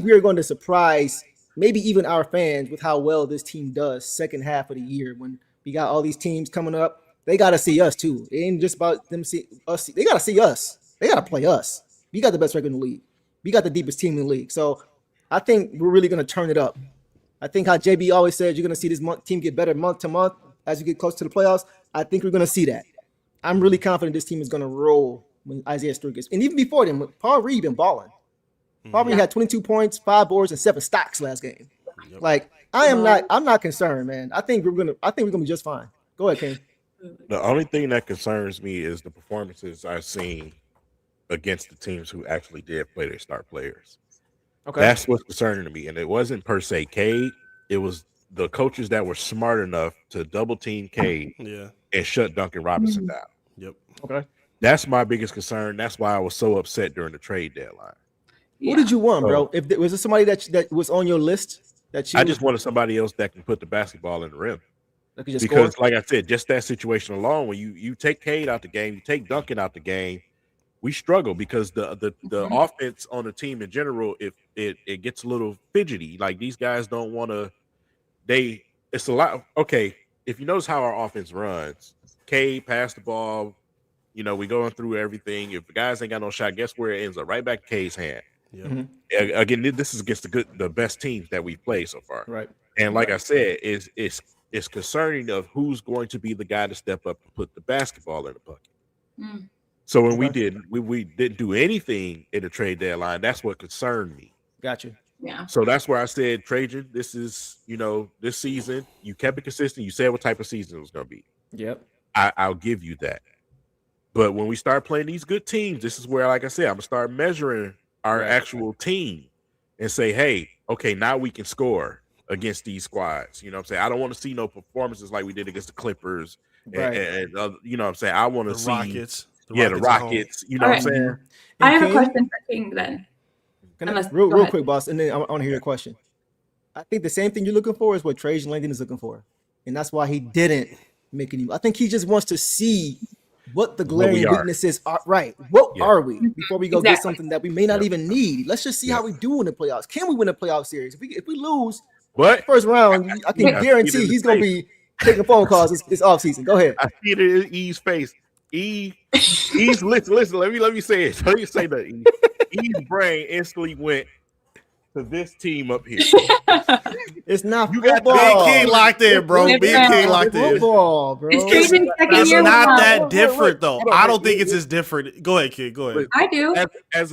we are going to surprise maybe even our fans with how well this team does second half of the year when we got all these teams coming up. They got to see us too. It ain't just about them see us. They got to see us. They got to play us. We got the best record in the league. We got the deepest team in the league. So I think we're really going to turn it up. I think how JB always said, you're going to see this team get better month to month as you get close to the playoffs. I think we're going to see that. I'm really confident this team is going to roll when Isaiah Stewart gets, and even before then, Paul Reed been balling. Paul Reed had 22 points, 5 boards, and 7 stocks last game. Yep. Like I'm not concerned, man. I think we're gonna be just fine. Go ahead, King. The only thing that concerns me is the performances I've seen against the teams who actually did play their star players. Okay, that's what's concerning to me, and it wasn't per se Cade. It was the coaches that were smart enough to double team Cade, and shut Duncan Robinson down. Yep. Okay. That's my biggest concern. That's why I was so upset during the trade deadline. Who did you want, bro? Was it somebody that was on your list? I just wanted somebody else that can put the basketball in the rim. Because, score? Like I said, just that situation alone, when you take Cade out the game, you take Duncan out the game, we struggle because the offense on the team in general, if it gets a little fidgety. Like these guys don't want to. It's a lot. Okay, if you notice how our offense runs, Cade pass the ball. We going through everything. If the guys ain't got no shot, guess where it ends up? Right back to K's hand. Yeah. Mm-hmm. Again, this is against the best teams that we've played so far. Right. And like I said, it's concerning of who's going to be the guy to step up and put the basketball in the bucket. Mm. So when we didn't do anything in the trade deadline, that's what concerned me. Gotcha. Yeah. So that's where I said, Trajan, this is, this season, you kept it consistent. You said what type of season it was going to be. Yep. I'll give you that. But when we start playing these good teams, this is where, like I said, I'm going to start measuring our Right. actual team and say, hey, okay, now we can score against these squads. You know what I'm saying? I don't want to see no performances like we did against the Clippers. Right. And you know what I'm saying? I want to The see Rockets. the at home. Rockets. You know All what I'm right. saying? I have a King, question for King then. Unless- go real ahead. quick, boss, and then I want to hear your question. I think the same thing you're looking for is what Trajan Langdon is looking for, and that's why he didn't make any. I think he just wants to see what the glaring are. weaknesses are. Right, what Yeah. are we before we go get Exactly. something that we may not even need? Let's just see how we do in the playoffs. Can we win a playoff series? If we lose But first round, I can I see guarantee it in he's his going to face. be taking phone calls this offseason. Go ahead. I see it in E's face. E's listen. Let me say it. Let me say that. E's brain instantly went to this team up here. It's not You got football. Big King locked in, bro. It's Big football. King locked in. Football, bro. It's Trajan's second It's year. not with that us. different, though. Hold on, I don't wait. think it's as different. Go ahead, kid. Go ahead. Look, I do. as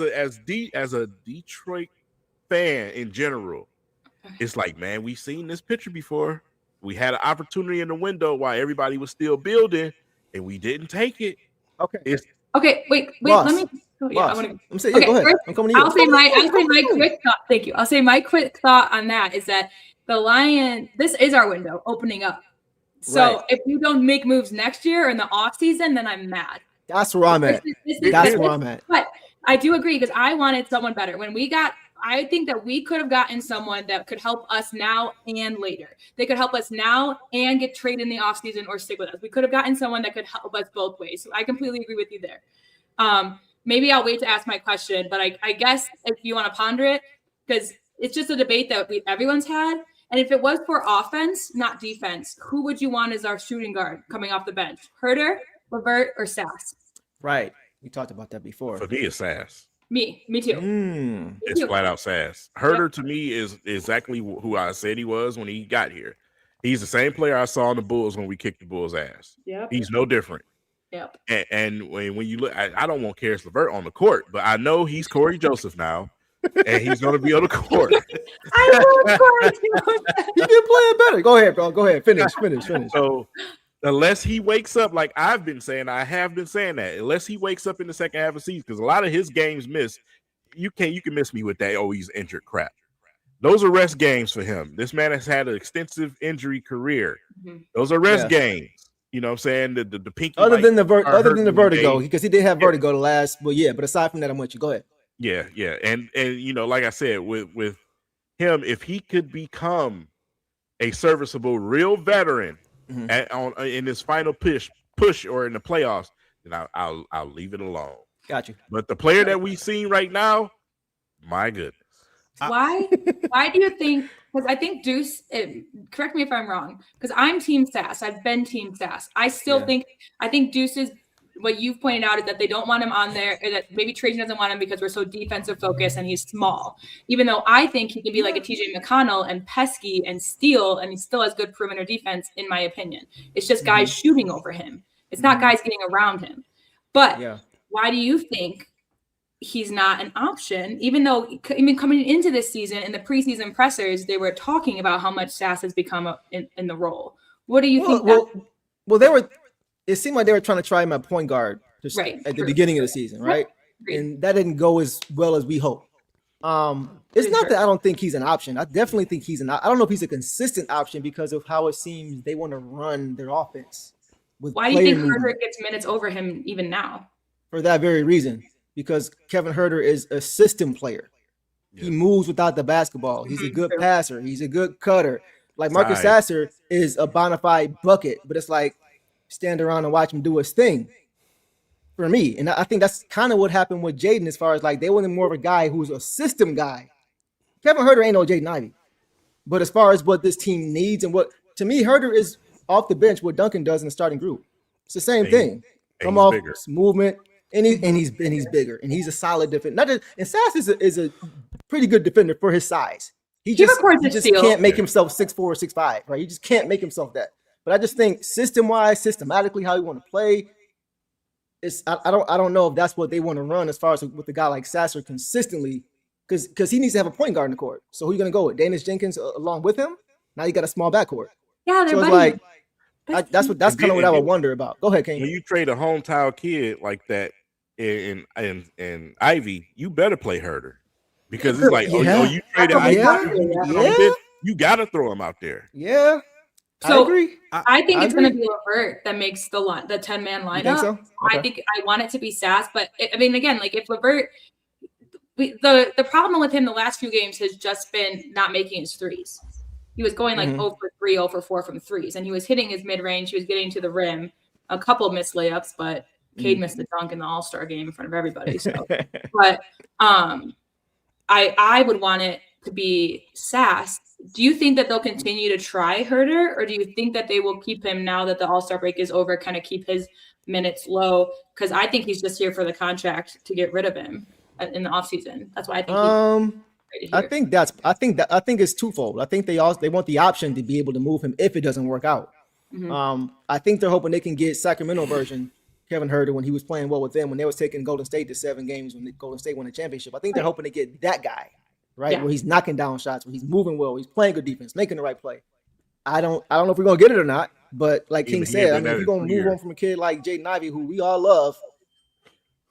a Detroit fan in general, it's like, man, we've seen this picture before. We had an opportunity in the window while everybody was still building, and we didn't take it. Okay. Okay, wait. Boss. Let me. Oh, yeah, I Boss. want to. I'm saying, yeah, Okay, go ahead. first, I'm coming to you. I'll say my quick thought. Thank you. I'll say my quick thought on that is that the Lion. This is our window opening up. So Right. if you don't make moves next year in the off season, then I'm mad. That's where I'm at. That's where I'm at. But I do agree because I wanted someone better. I think that we could have gotten someone that could help us now and later. They could help us now and get traded in the offseason or stick with us. We could have gotten someone that could help us both ways. So I completely agree with you there. Maybe I'll wait to ask my question, but I guess if you want to ponder it, because it's just a debate that everyone's had. And if it was for offense, not defense, who would you want as our shooting guard coming off the bench? Herter, LeVert, or Sass? Right. We talked about that before. For me, it's Sass. Me too. Mm. It's flat out Sass. Herter to me is exactly who I said he was when he got here. He's the same player I saw in the Bulls when we kicked the Bulls' ass. Yep. He's no different. Yep. And when you look, I don't want Karis LeVert on the court, but I know he's Corey Joseph now, and he's going to be on the court. I love Corey Joseph. He did play it better. Go ahead, bro. Go ahead. Finish. So unless he wakes up, like I have been saying that, unless he wakes up in the second half of the season, because a lot of his games miss. You can miss me with that. Oh, he's injured crap. Those are rest games for him. This man has had an extensive injury career. Mm-hmm. Those are rest games. You know what I'm saying? The pinky. Other than the vertigo, game. because he did have vertigo the last. But yeah, but aside from that, I'm with you. Go ahead. Yeah. And you know, like I said, with him, if he could become a serviceable real veteran in his final push or in the playoffs, then I'll leave it alone. Got you. But the player that we've seen right now, my goodness. Why do you think? Because I think Deuce, correct me if I'm wrong, because I'm Team Sass. I've been Team Sass. I think Deuce is, what you've pointed out is that they don't want him on there, or that maybe Trajan doesn't want him because we're so defensive focused and he's small. Even though I think he can be like a TJ McConnell and pesky and steal, and he still has good perimeter defense, in my opinion. It's just guys shooting over him. It's not guys getting around him. But why do you think he's not an option, even though coming into this season in the preseason pressers, they were talking about how much Sass has become in the role? What do you think? It seemed like they were trying to try him at point guard at the beginning of the season, right? And that didn't go as well as we hoped. It's not that I don't think he's an option. I definitely think I don't know if he's a consistent option because of how it seems they want to run their offense. Why do you think Herter gets minutes over him even now? For that very reason. Because Kevin Herter is a system player. He moves without the basketball. He's a good passer. He's a good cutter. Like Marcus Sasser is a bona fide bucket, but it's like stand around and watch him do his thing for me. And I think that's kind of what happened with Jaden, as far as like they wanted more of a guy who's a system guy. Kevin Herter ain't no Jaden Ivey. But as far as what this team needs and what, to me, Herter is off the bench what Duncan does in the starting group. It's the same thing. Come off movement. And he's bigger, and he's a solid defender. And Sass is a pretty good defender for his size. He just can't make himself 6'4" or 6'5", right? He just can't make himself that. But I just think systematically, how he want to play, I don't know if that's what they want to run as far as with a guy like Sasser consistently, because he needs to have a point guard in the court. So who are you gonna go with? Danish Jenkins along with him? Now you got a small backcourt. Yeah, so it's like that's kind of what I would wonder about. Go ahead, Kane. When you trade a hometown kid like that in Ivy, you better play Herter. because it's like, Yeah. you traded you got to throw him out there. Yeah. So I agree. I think I it's going to agree. be LeVert that makes the 10-man lineup. You think so? I think I want it to be Sass, but I mean, again, like if LeVert, the problem with him the last few games has just been not making his threes. He was going like 0 for 3, 0 for 4 from threes, and he was hitting his mid range. He was getting to the rim. A couple missed layups, but Cade missed the dunk in the All-Star game in front of everybody. So, but I would want it to be Sass. Do you think that they'll continue to try Herter, or do you think that they will keep him now that the All-Star break is over, kind of keep his minutes low? Because I think he's just here for the contract to get rid of him in the offseason. That's why I think I think it's twofold. I think they want the option to be able to move him if it doesn't work out. I think they're hoping they can get Sacramento version Kevin Herter when he was playing well with them, when they was taking Golden State to 7 games when Golden State won the championship. I think they're hoping to get that guy, right? Yeah. Where he's knocking down shots, where he's moving well, he's playing good defense, making the right play. I don't know if we're gonna get it or not, but like King said, I mean, if you're gonna move on from a kid like Jaden Ivey, who we all love,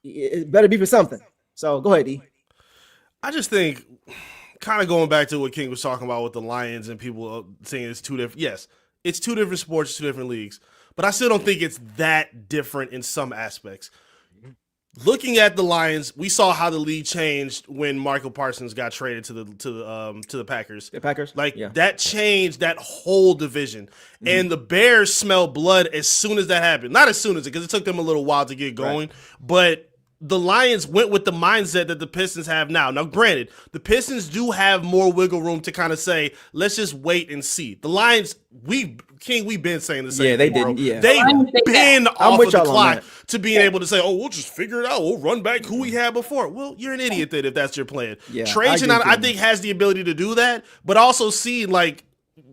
it better be for something. So go ahead, D. I just think, kind of going back to what King was talking about with the Lions and people saying it's two different. Yes, it's two different sports, 2 different leagues, but I still don't think it's that different in some aspects. Looking at the Lions, we saw how the league changed when Michael Parsons got traded to the Packers. The Packers, that changed that whole division, and the Bears smelled blood as soon as that happened. Not as soon as it, because it took them a little while to get going, but the Lions went with the mindset that the Pistons have now. Now, granted, the Pistons do have more wiggle room to kind of say, let's just wait and see. The Lions, we've been saying the same thing. Yeah, they didn't. Yeah. They've been off of the clock to being able to say, oh, we'll just figure it out. We'll run back who we had before. Well, you're an idiot then if that's your plan. Yeah, Trajan, I think, has the ability to do that, but also see, like,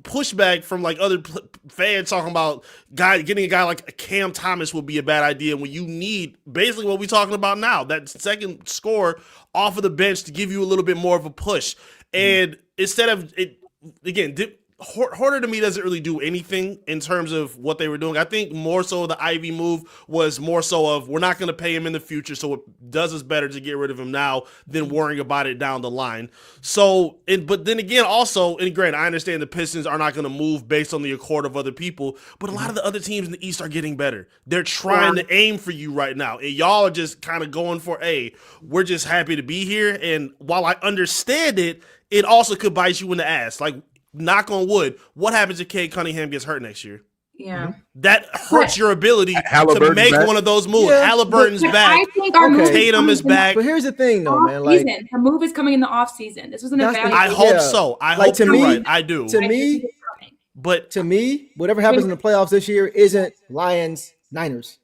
pushback from like other fans talking about getting a guy like Cam Thomas would be a bad idea when you need basically what we're talking about now, that second score off of the bench to give you a little bit more of a push. And instead of it, again, Horner to me doesn't really do anything in terms of what they were doing. I think more so the Ivy move was more so of, we're not going to pay him in the future, so it does us better to get rid of him now than worrying about it down the line. So, but then again, also, and granted, I understand the Pistons are not going to move based on the accord of other people, but a lot of the other teams in the East are getting better. They're trying to aim for you right now, and y'all are just kind of going for, hey, we're just happy to be here. And while I understand it, it also could bite you in the ass. Like, knock on wood, what happens if Cade Cunningham gets hurt next year? Yeah. That hurts your ability to make one of those moves. Yeah, Halliburton's back. I think our move Tatum is back. But here's the thing, though, man. Like, the move is coming in the off season. This was an evaluation. I hope so. I hope you're right. I do. To me, whatever happens in the playoffs this year isn't Lions, Niners,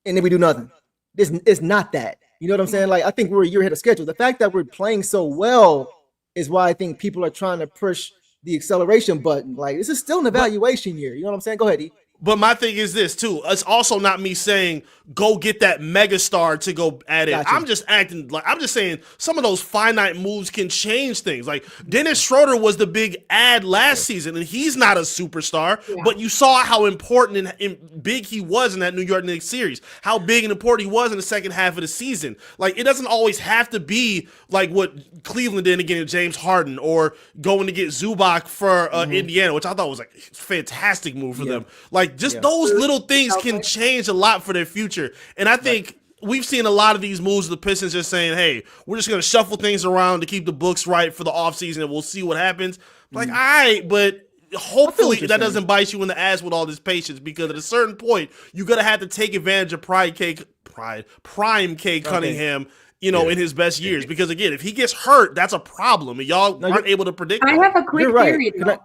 and then we do nothing. It's not that. You know what I'm saying? Like, I think we're a year ahead of schedule. The fact that we're playing so well is why I think people are trying to push the acceleration button. Like, this is still an evaluation year. You know what I'm saying? Go ahead, E. But my thing is this too. It's also not me saying go get that megastar to go at it. Gotcha. I'm just acting like I'm just saying some of those finite moves can change things. Like Dennis Schroeder was the big ad last season, and he's not a superstar, but you saw how important and big he was in that New York Knicks series. How big and important he was in the second half of the season. Like, it doesn't always have to be like what Cleveland did again with James Harden, or going to get Zubac for Indiana, which I thought was like a fantastic move for them. Like, just those little things can change a lot for their future. And I think we've seen a lot of these moves of the Pistons just saying, hey, we're just going to shuffle things around to keep the books right for the offseason, and we'll see what happens. Like, all right, but hopefully that doesn't bite you in the ass with all this patience, because at a certain point, you're going to have to take advantage of prime Cade Cunningham, you know, in his best years. Because, again, if he gets hurt, that's a problem, and y'all aren't able to predict I have a quick theory, though.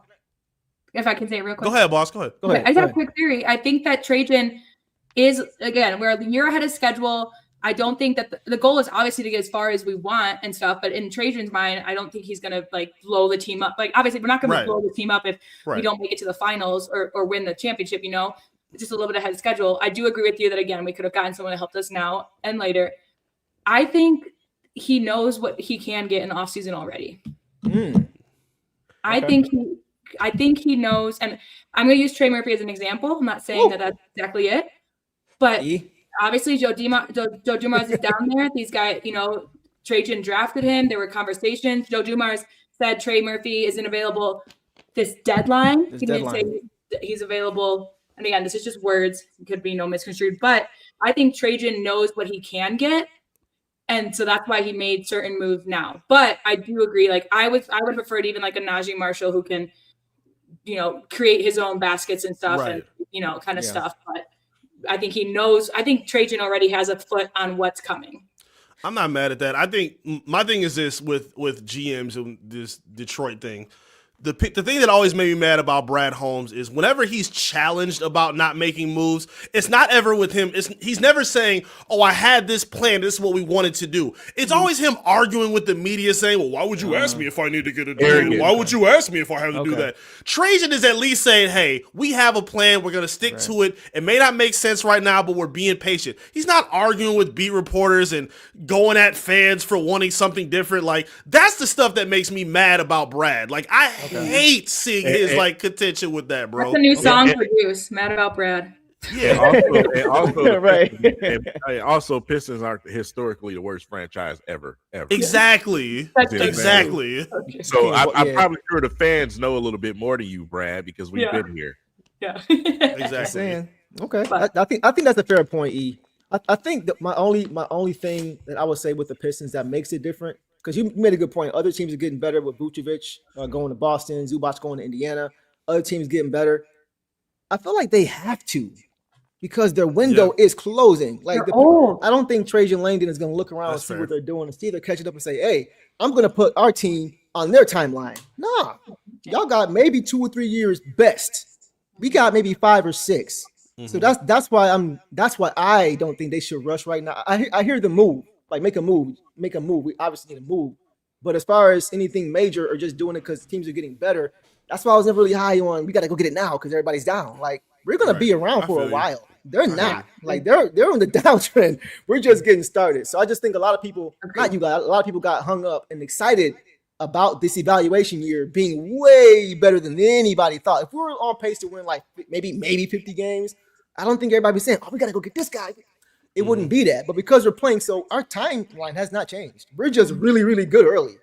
If I can say it real quick. Go ahead, boss. Go ahead. I just have a quick theory. I think that Trajan is, again, we're a year ahead of schedule. I don't think that the goal is obviously to get as far as we want and stuff, but in Trajan's mind, I don't think he's going to like blow the team up. Like, obviously we're not going to blow the team up if we don't make it to the finals or win the championship, you know, just a little bit ahead of schedule. I do agree with you that, again, we could have gotten someone to help us now and later. I think he knows what he can get in the offseason already. I think he knows, and I'm going to use Trey Murphy as an example. I'm not saying that that's exactly it, but obviously Joe Dumars is down there. These guys, you know, Trajan drafted him. There were conversations. Joe Dumars said Trey Murphy isn't available this deadline. He didn't say he's available. And again, this is just words. It could be no misconstrued. But I think Trajan knows what he can get. And so that's why he made certain moves now. But I do agree. Like I would prefer it even like a Najee Marshall who can, create his own baskets and stuff and, kind of stuff. But I think he knows. I think Trajan already has a foot on what's coming. I'm not mad at that. I think my thing is this with GMs and this Detroit thing. The thing that always made me mad about Brad Holmes is whenever he's challenged about not making moves, it's not ever with him. He's never saying, "Oh, I had this plan. This is what we wanted to do." It's always him arguing with the media, saying, "Well, why would you ask me if I need to get a deal? Why would you ask me if I have to do that?" Trajan is at least saying, "Hey, we have a plan. We're going to stick to it. It may not make sense right now, but we're being patient." He's not arguing with beat reporters and going at fans for wanting something different. Like that's the stuff that makes me mad about Brad. Like I hate seeing his contention with that, bro. That's a new song for Deuce. Mad about Brad. Yeah. Also, right. Also, Pistons aren't historically the worst franchise ever. Exactly. Exactly. So I'm probably sure the fans know a little bit more than you, Brad, because we've been here. Yeah. Exactly. Okay. I think that's a fair point, E. I think that my only thing that I would say with the Pistons that makes it different, because you made a good point. Other teams are getting better with Vucevic going to Boston, Zubac going to Indiana. Other teams getting better. I feel like they have to because their window is closing. Like I don't think Trajan Langdon is going to look around and see what they're doing and see they're catching up and say, "Hey, I'm going to put our team on their timeline." Nah, y'all got maybe 2 or 3 years best. We got maybe 5 or 6. So that's why I don't think they should rush right now. I hear the move. Like make a move. We obviously need a move. But as far as anything major or just doing it because teams are getting better, that's why I was never really high on. We got to go get it now because everybody's down. Like we're gonna be around for a while. They're not. Like they're in the downtrend. We're just getting started. So I just think a lot of people, not you guys, a lot of people got hung up and excited about this evaluation year being way better than anybody thought. If we were on pace to win like maybe 50 games, I don't think everybody was saying, "Oh, we got to go get this guy." It wouldn't be that. But because we're playing, so our timeline has not changed. We're just really, really good early.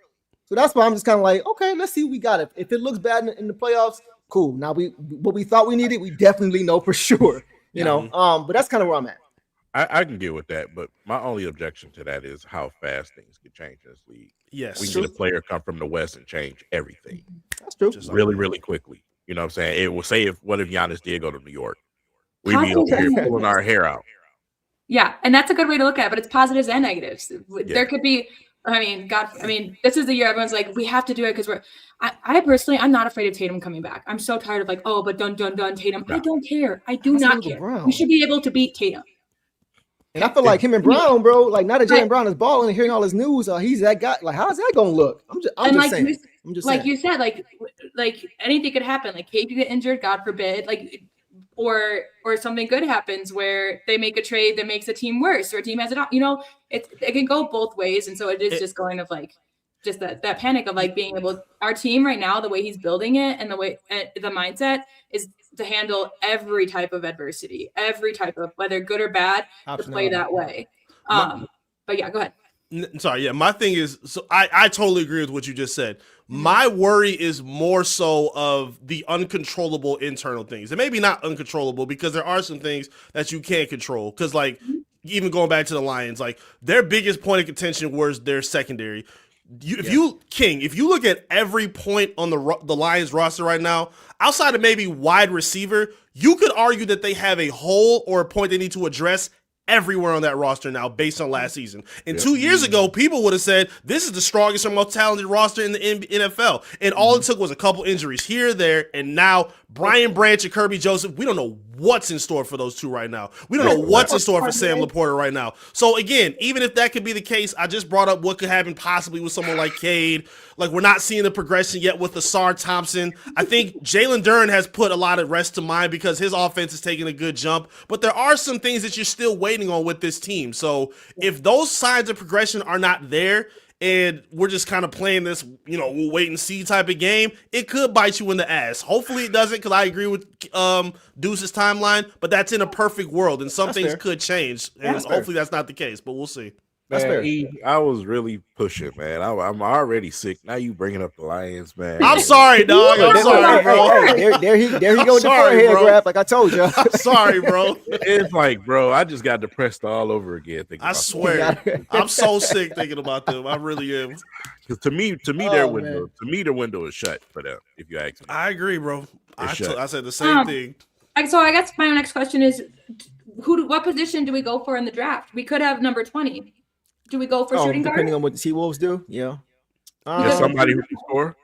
So that's why I'm just kind of like, okay, let's see what we got. If it looks bad in the playoffs, cool. Now what we thought we needed, we definitely know for sure. But that's kind of where I'm at. I can get with that, but my only objection to that is how fast things can change in this league. Yes. We get a player come from the West and change everything. That's true. Just really, really quickly. You know what I'm saying? It will say what if Giannis did go to New York? We'd be over here pulling our hair out. Yeah, and that's a good way to look at it, but it's positives and negatives. There could be, this is the year everyone's like, we have to do it because I personally, I'm not afraid of Tatum coming back. I'm so tired of like, oh, but done, Tatum. No. I don't care. I do not care. We should be able to beat Tatum. And I feel like him and Brown, bro, like now that Jaylen Brown is balling and hearing all his news, he's that guy. Like, how's that going to look? I'm just saying. You said, like anything could happen. Like, Cade could get injured, God forbid. Like, or something good happens where they make a trade that makes a team worse or a team has it. It can go both ways. And so it is just going of like, just that panic of like being able, our team right now, the way he's building it and the way the mindset is to handle every type of adversity, every type of, whether good or bad, to play that way. But yeah, go ahead. Sorry. Yeah. My thing is, so I totally agree with what you just said. My worry is more so of the uncontrollable internal things. And maybe not uncontrollable because there are some things that you can't control. Because like even going back to the Lions, like their biggest point of contention was their secondary. If you look at every point on the Lions roster right now, outside of maybe wide receiver, you could argue that they have a hole or a point they need to address everywhere on that roster now based on last season. And 2 years ago, people would have said, this is the strongest or most talented roster in the NFL. And all it took was a couple injuries here, there, and now Brian Branch and Kirby Joseph, we don't know what's in store for those two right now. We don't know what's in store for Sam Laporta right now. So again, even if that could be the case, I just brought up what could happen possibly with someone like Cade. Like we're not seeing the progression yet with Asar Thompson. I think Jalen Duren has put a lot of rest to mind because his offense is taking a good jump, but there are some things that you're still waiting on with this team. So if those signs of progression are not there, and we're just kind of playing this, we'll wait and see type of game, it could bite you in the ass. Hopefully it doesn't, because I agree with Deuce's timeline, but that's in a perfect world, and some things could change, and hopefully that's not the case, but we'll see. That's Man, fair. I was really pushing, man. I'm already sick. Now you bringing up the Lions, man. I'm sorry, dog. I'm sorry, bro. There he I'm go with the sorry, forehead bro. grab, like I told you. I'm sorry, bro. It's like, bro, I just got depressed all over again. I swear, I'm so sick thinking about them. I really am. Because to me, their window is shut for them. If you ask me, I agree, bro. I shut. said the same thing. So I guess my next question is, what position do we go for in the draft? We could have number 20. Do we go for shooting guard? Depending on what the T-Wolves do, yeah. Somebody who can score.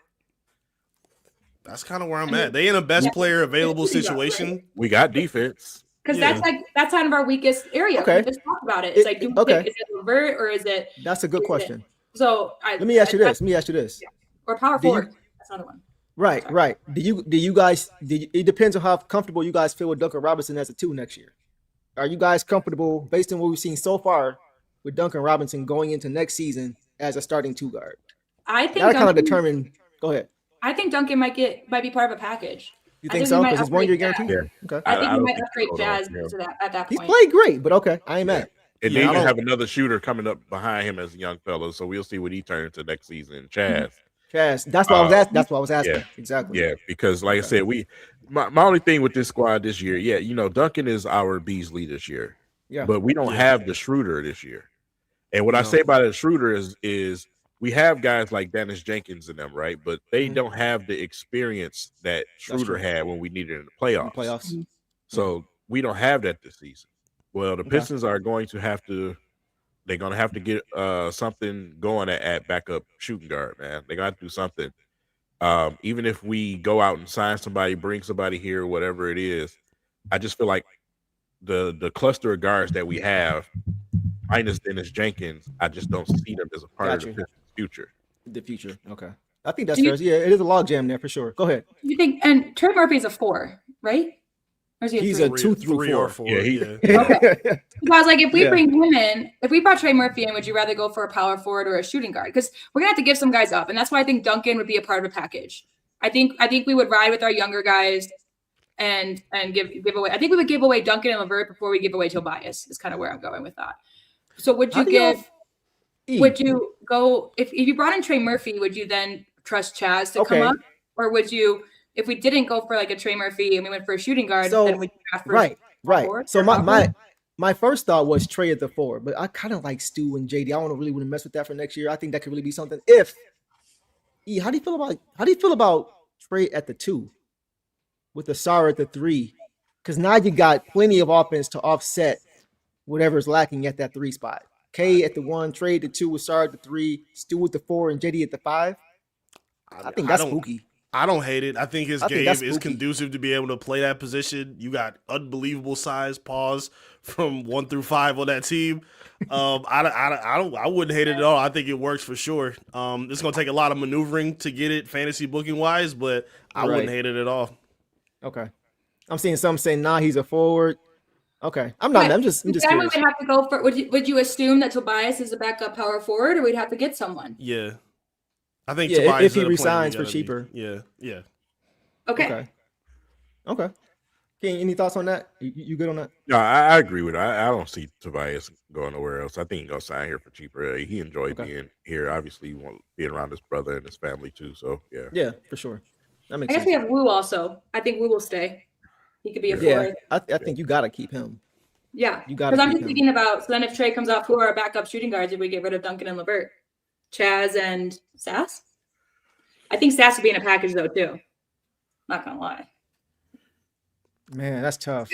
That's kind of where I'm at. They in a best player available situation. We got defense. Because that's kind of our weakest area. Okay. We just talked about it. It's like, do we pick, is it Levert or is it? That's a good question. Let me ask you this. Or power forward. That's another one. Right. Do you guys? It depends on how comfortable you guys feel with Duncan Robinson as a 2 next year. Are you guys comfortable based on what we've seen so far with Duncan Robinson going into next season as a starting 2 guard? I think that kind of determine. Go ahead. I think Duncan might be part of a package. You think so? Because it's 1 year guaranteed. Yeah. Okay. I think he might upgrade Jazz at that point. He's played great, but okay, I ain't mad. And then you have another shooter coming up behind him as a young fellow, so we'll see what he turns to next season. Chaz. That's what I was asking. That's what I was asking. Yeah. Exactly. Yeah, because like I said, my only thing with this squad this year, Duncan is our Beasley this year. Yeah. But we don't have the Schroeder this year. And what I say about the Schroeder is we have guys like Dennis Jenkins in them, right? But they don't have the experience that Schroeder had when we needed it in the playoffs. So we don't have that this season. Well, the Pistons are going to have to. They're going to have to get something going at backup shooting guard, man. They're going to have to do something. Even if we go out and sign somebody, bring somebody here, whatever it is, I just feel like the cluster of guards that we have, minus Dennis Jenkins, I just don't see them as a part of the Pistons' future. The future, okay. I think that's fair. Yeah, it is a logjam there for sure. Go ahead. You think? And Trey Murphy's a 4, right? Or is he He's a 2 through 4. Yeah, okay. Because I was like, if we bring him in, if we brought Trey Murphy in, would you rather go for a power forward or a shooting guard? Because we're gonna have to give some guys up, and that's why I think Duncan would be a part of a package. I think we would ride with our younger guys and give away. I think we would give away Duncan and LeVert before we give away Tobias. Is kind of where I'm going with that. So would you Would you go if you brought in Trey Murphy? Would you then trust Chaz to come up, or would you? If we didn't go for like a Trey Murphy and we went for a shooting guard, then we draft for right. Forward, so my first thought was Trey at the 4, but I kind of like Stu and JD. I don't really want to mess with that for next year. I think that could really be something. How do you feel about Trey at the 2 with the Sar at the 3? Because now you got plenty of offense to offset whatever's lacking at that 3 spot. K at the 1, Trey at the 2 with Sar at the 3, Stu at the 4, and JD at the 5. I think that's spooky. I don't hate it. I think his game is conducive to be able to play that position. You got unbelievable size pause from 1 through 5 on that team. I wouldn't hate it at all. I think it works for sure. It's gonna take a lot of maneuvering to get it fantasy booking wise, but I wouldn't hate it at all. Okay, I'm seeing some saying he's a forward. Okay, I'm not. I'm just then curious. We would have to go for. Would you assume that Tobias is a backup power forward, or we'd have to get someone? Yeah. I think if he resigns for cheaper. Yeah. Okay. King, any thoughts on that? You good on that? No, I agree with it. I don't see Tobias going nowhere else. I think he's going to sign here for cheaper. He enjoyed being here. Obviously, he wants being around his brother and his family too. So, yeah. Yeah, for sure. That makes sense. I guess we have Wu also. I think Wu will stay. He could be a forward. I think you got to keep him. Yeah. You got to. Because I'm just thinking about, so then if Trey comes out, who are our backup shooting guards if we get rid of Duncan and LeVert? Chaz and Sass? I think Sass would be in a package though too. Not gonna lie. Man, that's tough.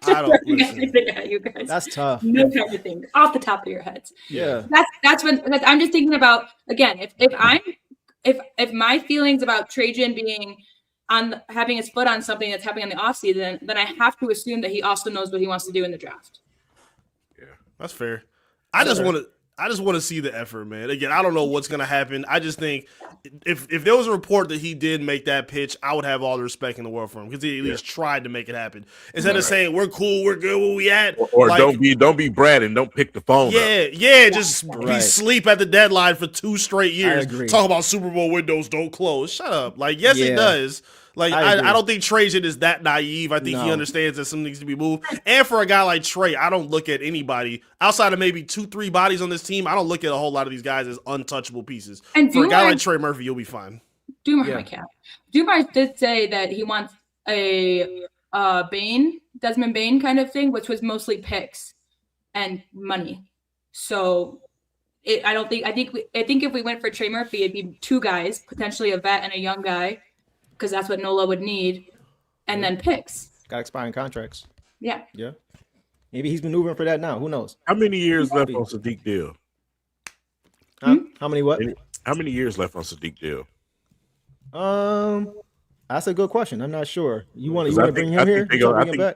I don't listen. At you guys. That's tough. No kind of thing off the top of your heads. Yeah. That's when I'm just thinking about again. If my feelings about Trajan being on having his foot on something that's happening in the offseason, then I have to assume that he also knows what he wants to do in the draft. Yeah, that's fair. I just want to see the effort, man. Again, I don't know what's going to happen. I just think if there was a report that he did make that pitch, I would have all the respect in the world for him because he at least tried to make it happen. Instead of saying, we're cool, we're good, where we at. Or like, don't be Brad and don't pick the phone up. Just be sleep at the deadline for 2 straight years. Talk about Super Bowl windows don't close. Shut up. Like, yes, it does. Like I don't think Trajan is that naive. I think he understands that something needs to be moved. And for a guy like Trey, I don't look at anybody outside of maybe 2-3 bodies on this team. I don't look at a whole lot of these guys as untouchable pieces. And for a guy like Trey Murphy, you'll be fine. Dumars did say that he wants a Desmond Bain kind of thing, which was mostly picks and money. So I think if we went for Trey Murphy, it'd be 2 guys, potentially a vet and a young guy, because that's what Nola would need, and then picks. Got expiring contracts. Yeah. Yeah. Maybe he's maneuvering for that now. Who knows? How many years left on Sadiq deal? How many what? How many years left on Sadiq deal? That's a good question. I'm not sure. You want to bring him here?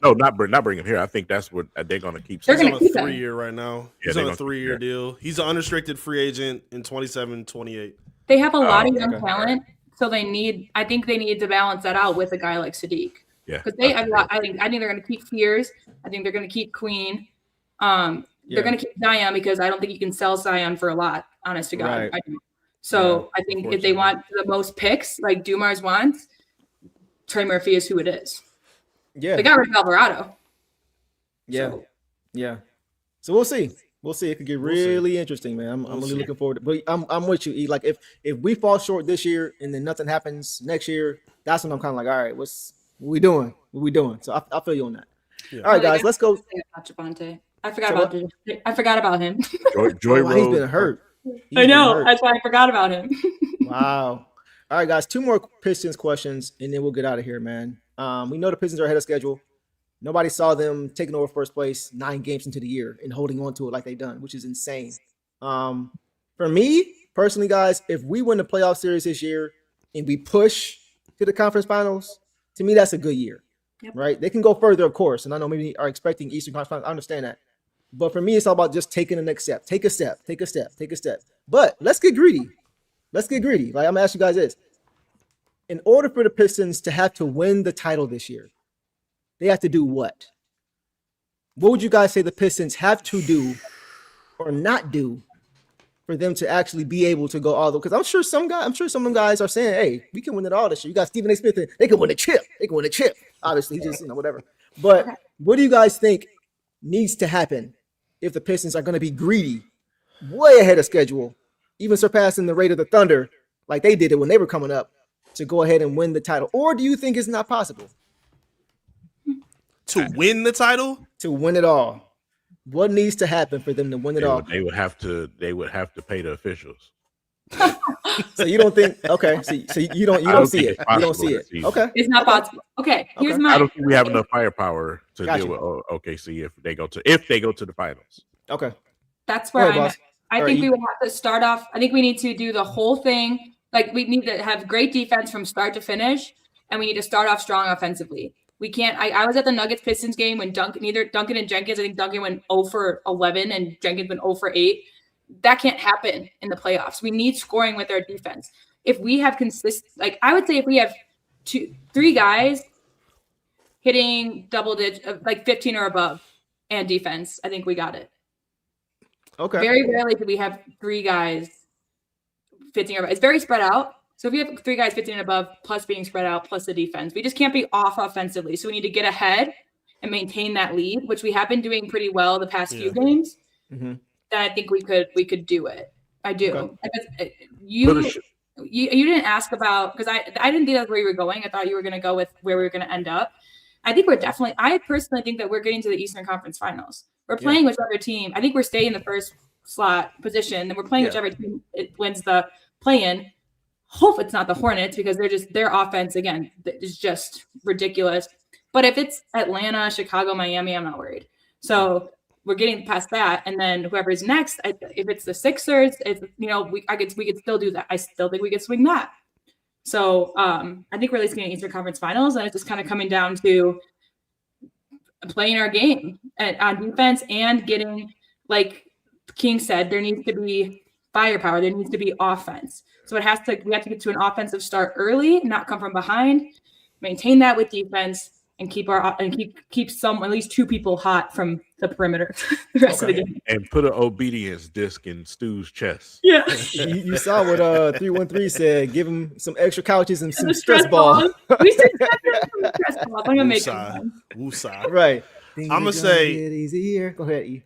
No, not bring him here. I think that's what they're going to keep. He's on a 3-year right now. He's on a 3-year deal. He's an unrestricted free agent in 27-28. They have a lot of young talent, so I think they need to balance that out with a guy like Sadiq. Yeah, because I think they're going to keep Fears. I think they're going to keep Queen. They're going to keep Zion because I don't think you can sell Zion for a lot. Honest to God, right. I think if they want the most picks, like Dumars wants, Trey Murphy is who it is. Yeah, they got rid of Alvarado. Yeah, So we'll see. We'll see. It could get really interesting, man. I'm really looking forward to it. But I'm with you, E. Like if we fall short this year and then nothing happens next year, that's when I'm kind of like, all right, what we doing? What we doing? So I feel you on that. Yeah. All right, guys, let's go. I forgot about him. Joy Road. He's been hurt. I know. That's why I forgot about him. Wow. All right, guys, 2 more Pistons questions, and then we'll get out of here, man. We know the Pistons are ahead of schedule. Nobody saw them taking over first place 9 games into the year and holding on to it like they've done, which is insane. For me, personally, guys, if we win the playoff series this year and we push to the conference finals, to me, that's a good year, right? They can go further, of course, and I know maybe are expecting Eastern Conference finals. I understand that. But for me, it's all about just taking the next step. Take a step. But let's get greedy. Like I'm going to ask you guys this. In order for the Pistons to have to win the title this year, they have to do what? What would you guys say the Pistons have to do or not do for them to actually be able to go all the way? Because I'm sure some of them guys are saying, hey, we can win it all this year. You got Stephen A. Smith, they can win a chip. Obviously, he just, whatever. But what do you guys think needs to happen if the Pistons are going to be greedy, way ahead of schedule, even surpassing the rate of the Thunder like they did it when they were coming up, to go ahead and win the title? Or do you think it's not possible? To win the title? To win it all. What needs to happen for them to win it all? They would have to pay the officials. So you don't think? Okay, so you don't see it. You don't see it. Okay, it's not possible. Okay, here's my. I don't think we have enough firepower to deal with OKC if they go to the finals. Okay, that's where I'm at. I think we would have to start off. I think we need to do the whole thing. Like, we need to have great defense from start to finish, and we need to start off strong offensively. We can't. I was at the Nuggets Pistons game when Duncan and Jenkins. I think Duncan went 0 for 11 and Jenkins went 0 for 8. That can't happen in the playoffs. We need scoring with our defense. If we have I would say if we have 3 guys hitting double digit, like 15 or above, and defense, I think we got it. Okay. Very rarely do we have 3 guys 15 or above. It's very spread out. So if you have 3 guys 15 and above, plus being spread out, plus the defense, we just can't be off offensively. So we need to get ahead and maintain that lead, which we have been doing pretty well the past few games. Mm-hmm. Then I think we could do it. I do. Okay. You didn't ask about, because I didn't think that's where you were going. I thought you were going to go with where we were going to end up. I personally think that we're getting to the Eastern Conference Finals. We're playing whichever team. I think we're staying in the first slot position, and we're playing whichever team wins the play-in. Hope it's not the Hornets, because their offense, again, is just ridiculous. But if it's Atlanta, Chicago, Miami, I'm not worried. So we're getting past that, and then whoever's next, if it's the Sixers, we could still do that. I still think we could swing that. So I think we're at least getting Eastern Conference Finals, and it's just kind of coming down to playing our game on defense and getting, like King said, there needs to be firepower. There needs to be offense. So we have to get to an offensive start early, not come from behind, maintain that with defense, and keep some, at least 2 people hot from the perimeter the rest of the game. And put an obedience disc in Stu's chest. Yeah. You saw what 313 said. Give him some extra couches and some stress balls. We should send them some stress balls. I'm gonna make them. Woosah. Right. I'm gonna say get easier. Go ahead, E.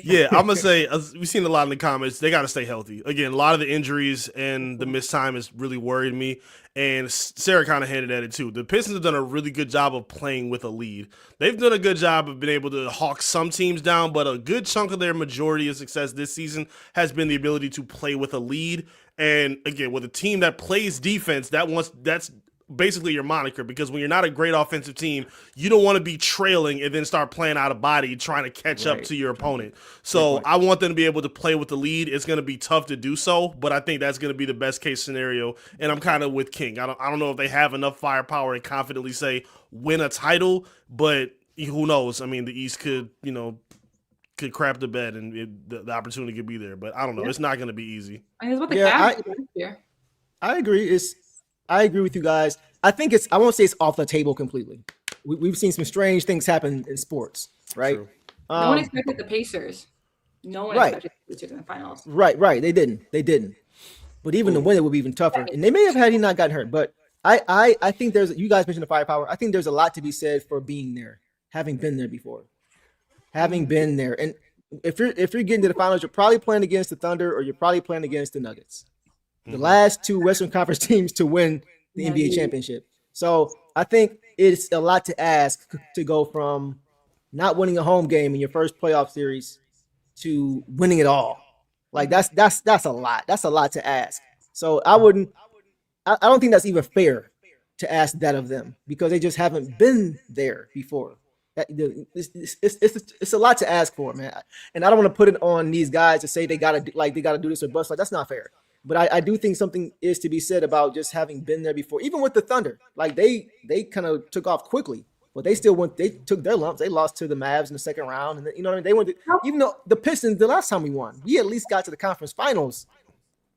Yeah, I'm gonna say we've seen a lot in the comments. They got to stay healthy. Again, a lot of the injuries and the missed time has really worried me. And Sarah kind of hinted at it too. The Pistons have done a really good job of playing with a lead. They've done a good job of being able to hawk some teams down, but a good chunk of their majority of success this season has been the ability to play with a lead. And again, with a team that plays defense, that's basically your moniker, because when you're not a great offensive team, you don't want to be trailing and then start playing out of body trying to catch up to your opponent. So I want them to be able to play with the lead. It's going to be tough to do so, but I think that's going to be the best case scenario. And I'm kind of with King. I don't know if they have enough firepower and confidently say win a title, but who knows? I mean, the East could crap the bed and the opportunity could be there, but I don't know. It's not going to be easy. I mean, it's what the Cavs did last year. I agree. I agree with you guys. I think I won't say it's off the table completely. We've seen some strange things happen in sports, right? No one expected the Pacers. No one expected the Pacers in the finals. Right. They didn't. But even to win it would be even tougher. And they may have had he not gotten hurt. But I think you guys mentioned the firepower. I think there's a lot to be said for being there, having been there before. Having been there. And if you're getting to the finals, you're probably playing against the Thunder or you're probably playing against the Nuggets. The last 2 Western Conference teams to win the NBA championship. So I think it's a lot to ask to go from not winning a home game in your first playoff series to winning it all. Like that's a lot. That's a lot to ask. So I don't think that's even fair to ask that of them because they just haven't been there before. It's a lot to ask for, man. And I don't want to put it on these guys to say they gotta do this or bust. Like that's not fair. But I do think something is to be said about just having been there before. Even with the Thunder, like they kind of took off quickly, but they still went. They took their lumps. They lost to the Mavs in the second round, and you know what I mean. They went. Even though the Pistons, the last time we won, we at least got to the conference finals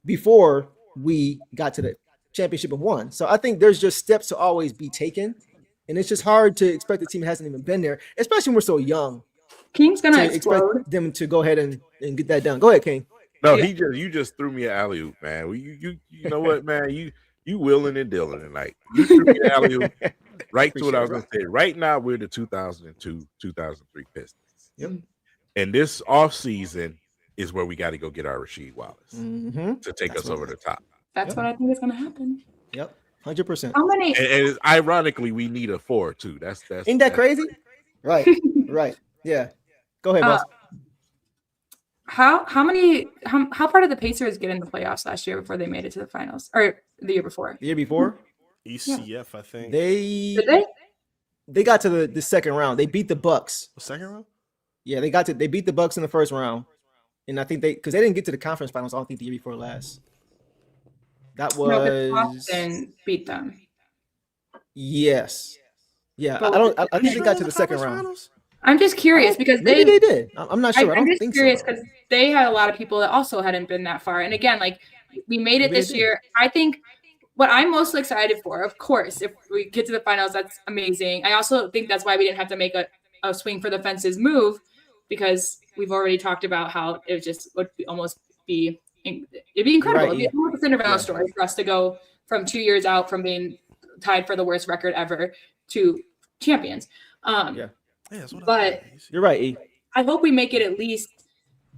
before we got to the championship and won. So I think there's just steps to always be taken, and it's just hard to expect a team that hasn't even been there, especially when we're so young. King's gonna explode. Expect them to go ahead and get that done. Go ahead, King. No, you just threw me an alley-oop, man. You know what, man? You willing and dealing tonight. You threw me an alley-oop right to what I was going to say. Right now, we're the 2002-2003 Pistons. Yep. And this offseason is where we got to go get our Rasheed Wallace to take us over the top. That's what I think is going to happen. Yep, 100%. How many? And ironically, we need a 4 too. Ain't that crazy? Right. Yeah. Go ahead, boss. How far did the Pacers get in the playoffs last year before they made it to the finals, or the year before? The year before, ECF, I think they got to the second round. They beat the Bucks. The second round? Yeah, they beat the Bucks in the first round, and I think because they didn't get to the conference finals. I don't think the year before last. That was Boston beat them. Yes. Yeah, I think they got to the second round. Finals? I'm just curious because maybe they did. I'm not sure. I'm just curious because they had a lot of people that also hadn't been that far. And again, like we made it this year. I think what I'm most excited for, of course, if we get to the finals, that's amazing. I also think that's why we didn't have to make a swing for the fences move because we've already talked about how it just would be incredible. It'd be a Cinderella story for us to go from 2 years out from being tied for the worst record ever to champions. But you're right, E. I hope we make it at least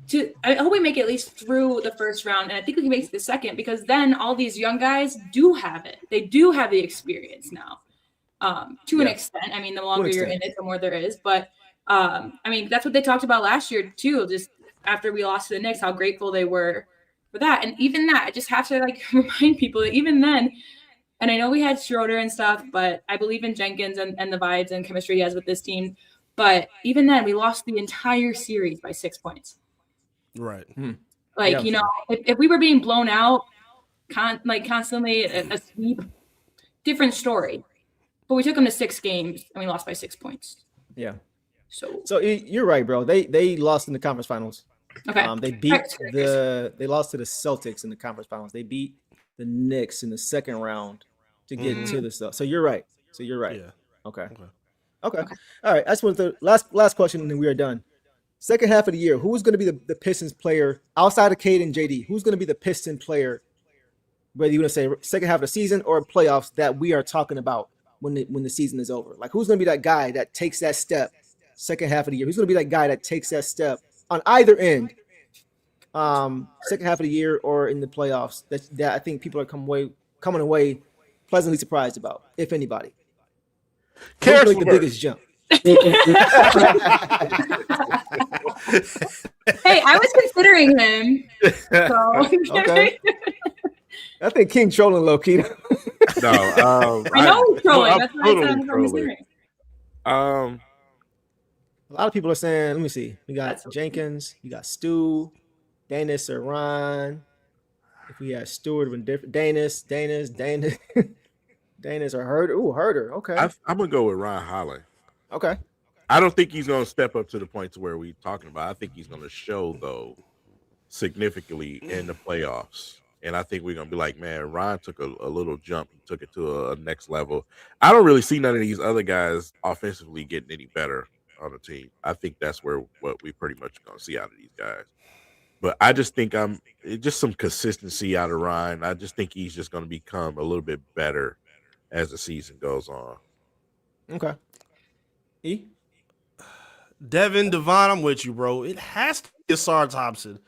through the first round, and I think we can make it the second because then all these young guys do have it. They do have the experience now, to an extent. I mean, the longer you're in it, the more there is. But I mean, that's what they talked about last year too. Just after we lost to the Knicks, how grateful they were for that. And even that, I just have to remind people that even then. And I know we had Schroeder and stuff, but I believe in Jenkins and the vibes and chemistry he has with this team. But even then, we lost the entire series by 6 points. Right. If we were being blown out constantly, a sweep, different story. But we took them to 6 games, and we lost by 6 points. Yeah. So you're right, bro. They lost in the conference finals. Okay. They lost to the Celtics in the conference finals. They beat the Knicks in the second round to get to the stuff. So you're right. Yeah. Okay. All right. I just want the last question, and then we are done. Second half of the year, who's going to be the Pistons player outside of Cade and JD? Who's going to be the Piston player, whether you want to say second half of the season or playoffs, that we are talking about when the season is over? Like, who's going to be that guy that takes that step second half of the year? Who's going to be that guy that takes that step on either end, second half of the year or in the playoffs? That I think people are coming away pleasantly surprised about, if anybody. Who's going to make the biggest jump? Hey, I was considering him. So. Okay. I think King trolling low key. No, I know he's trolling. That's why I said I'm considering. A lot of people are saying, let me see. We got Jenkins, we got Stu, Danis or Ron. If we had Stewart, it would been different. Danis or Herder. Ooh, Herder. Okay. I'm gonna go with Ron Holland. Okay. I don't think he's going to step up to the point to where we're talking about. I think he's going to show, though, significantly in the playoffs. And I think we're going to be like, man, Ron took a little jump. He took it to a next level. I don't really see none of these other guys offensively getting any better on the team. I think that's what we pretty much going to see out of these guys. But I just think just some consistency out of Ron. I just think he's just going to become a little bit better as the season goes on. Okay. E? Devin, Devon, I'm with you, bro. It has to be Asar Thompson.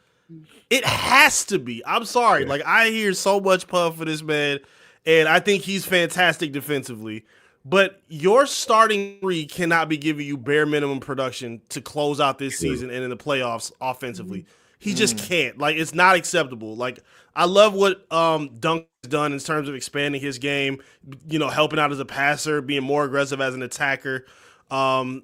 It has to be. I'm sorry. Like, I hear so much puff for this man, and I think he's fantastic defensively. But your starting three cannot be giving you bare minimum production to close out this season and in the playoffs offensively. He just can't. Like, it's not acceptable. Like, I love what Duncan's done in terms of expanding his game, helping out as a passer, being more aggressive as an attacker. I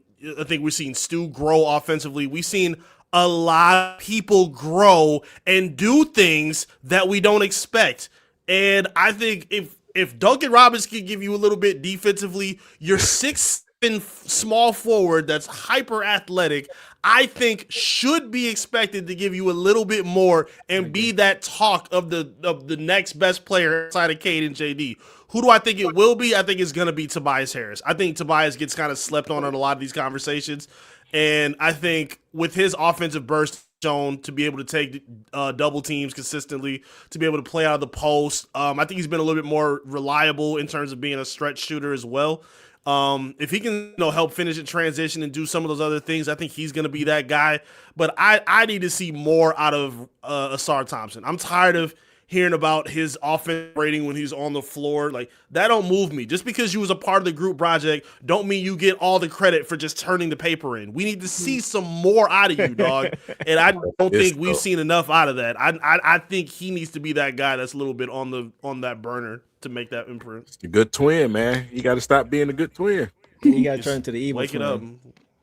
think we've seen Stu grow offensively. We've seen a lot of people grow and do things that we don't expect. And I think if Duncan Robinson can give you a little bit defensively, your 6'7" small forward that's hyper athletic, I think should be expected to give you a little bit more and be that talk of the next best player outside of Cade and JD. Who do I think it will be? I think it's going to be Tobias Harris. I think Tobias gets kind of slept on in a lot of these conversations. And I think with his offensive burst shown to be able to take double teams consistently, to be able to play out of the post, I think he's been a little bit more reliable in terms of being a stretch shooter as well. If he can help finish in transition and do some of those other things, I think he's going to be that guy. But I need to see more out of Asar Thompson. I'm tired of hearing about his offense rating when he's on the floor. Like, that don't move me. Just because you was a part of the group project don't mean you get all the credit for just turning the paper in. We need to see some more out of you, dog. And I don't think we've seen enough out of that. I think he needs to be that guy that's a little bit on that burner to make that imprint. It's a good twin, man. You got to stop being a good twin. You got to turn to the evil wake twin, it up.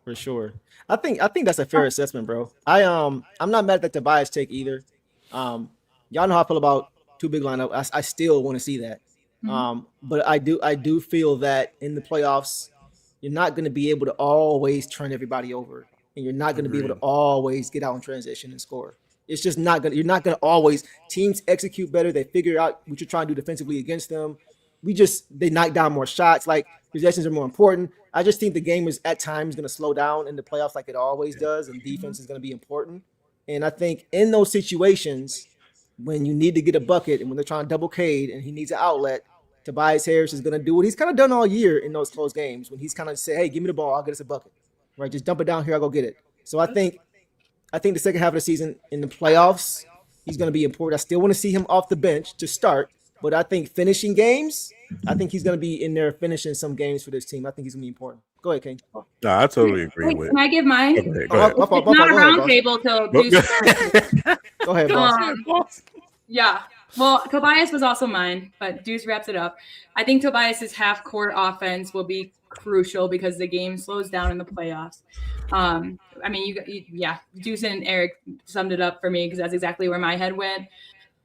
for sure. I think that's a fair assessment, bro. I'm not mad at that Tobias take either. Y'all know how I feel about two big lineup. I still want to see that. But I do feel that in the playoffs, you're not going to be able to always turn everybody over, and you're not going to be able to always get out in transition and score. It's just not going to. You're not going to always. Teams execute better. They figure out what you're trying to do defensively against them. They knock down more shots. Like, possessions are more important. I just think the game is at times going to slow down in the playoffs like it always does, and defense is going to be important. And I think in those situations, when you need to get a bucket and when they're trying to double Cade and he needs an outlet, Tobias Harris is going to do what he's kind of done all year in those close games when he's kind of say, hey, give me the ball, I'll get us a bucket. Right? Just dump it down here, I'll go get it. So I think the second half of the season in the playoffs, he's going to be important. I still want to see him off the bench to start, but I think finishing games, I think he's going to be in there finishing some games for this team. I think he's going to be important. Go ahead, King. No, I totally agree with. Can I give mine? Okay, go ahead. It's not a round table till Deuce. Go ahead, boss. Yeah. Well, Tobias was also mine, but Deuce wraps it up. I think Tobias's half-court offense will be crucial because the game slows down in the playoffs. I mean, Deuce and Eric summed it up for me because that's exactly where my head went.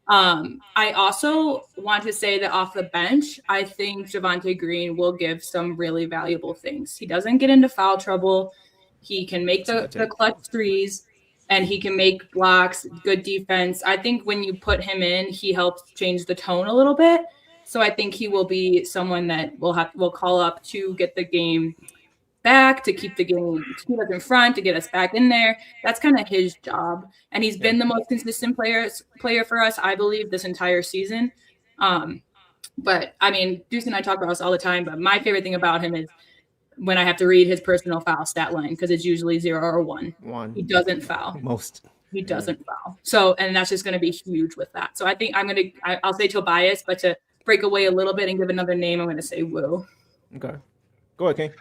I also want to say that off the bench, I think Javonte Green will give some really valuable things. He doesn't get into foul trouble. He can make the clutch threes, and he can make blocks, good defense. I think when you put him in, he helps change the tone a little bit. So I think he will be someone that we'll call up to get the game back, to keep us in front, to get us back in there. That's kind of his job. And he's been the most consistent player for us, I believe, this entire season. But I mean, Deuce and I talk about this all the time, but my favorite thing about him is when I have to read his personal foul stat line, because it's usually 0 or 1. He doesn't foul. He doesn't foul. So, and that's just going to be huge with that. So I think I'll say Tobias, but to break away a little bit and give another name, I'm going to say Wu. Okay. Go ahead, King.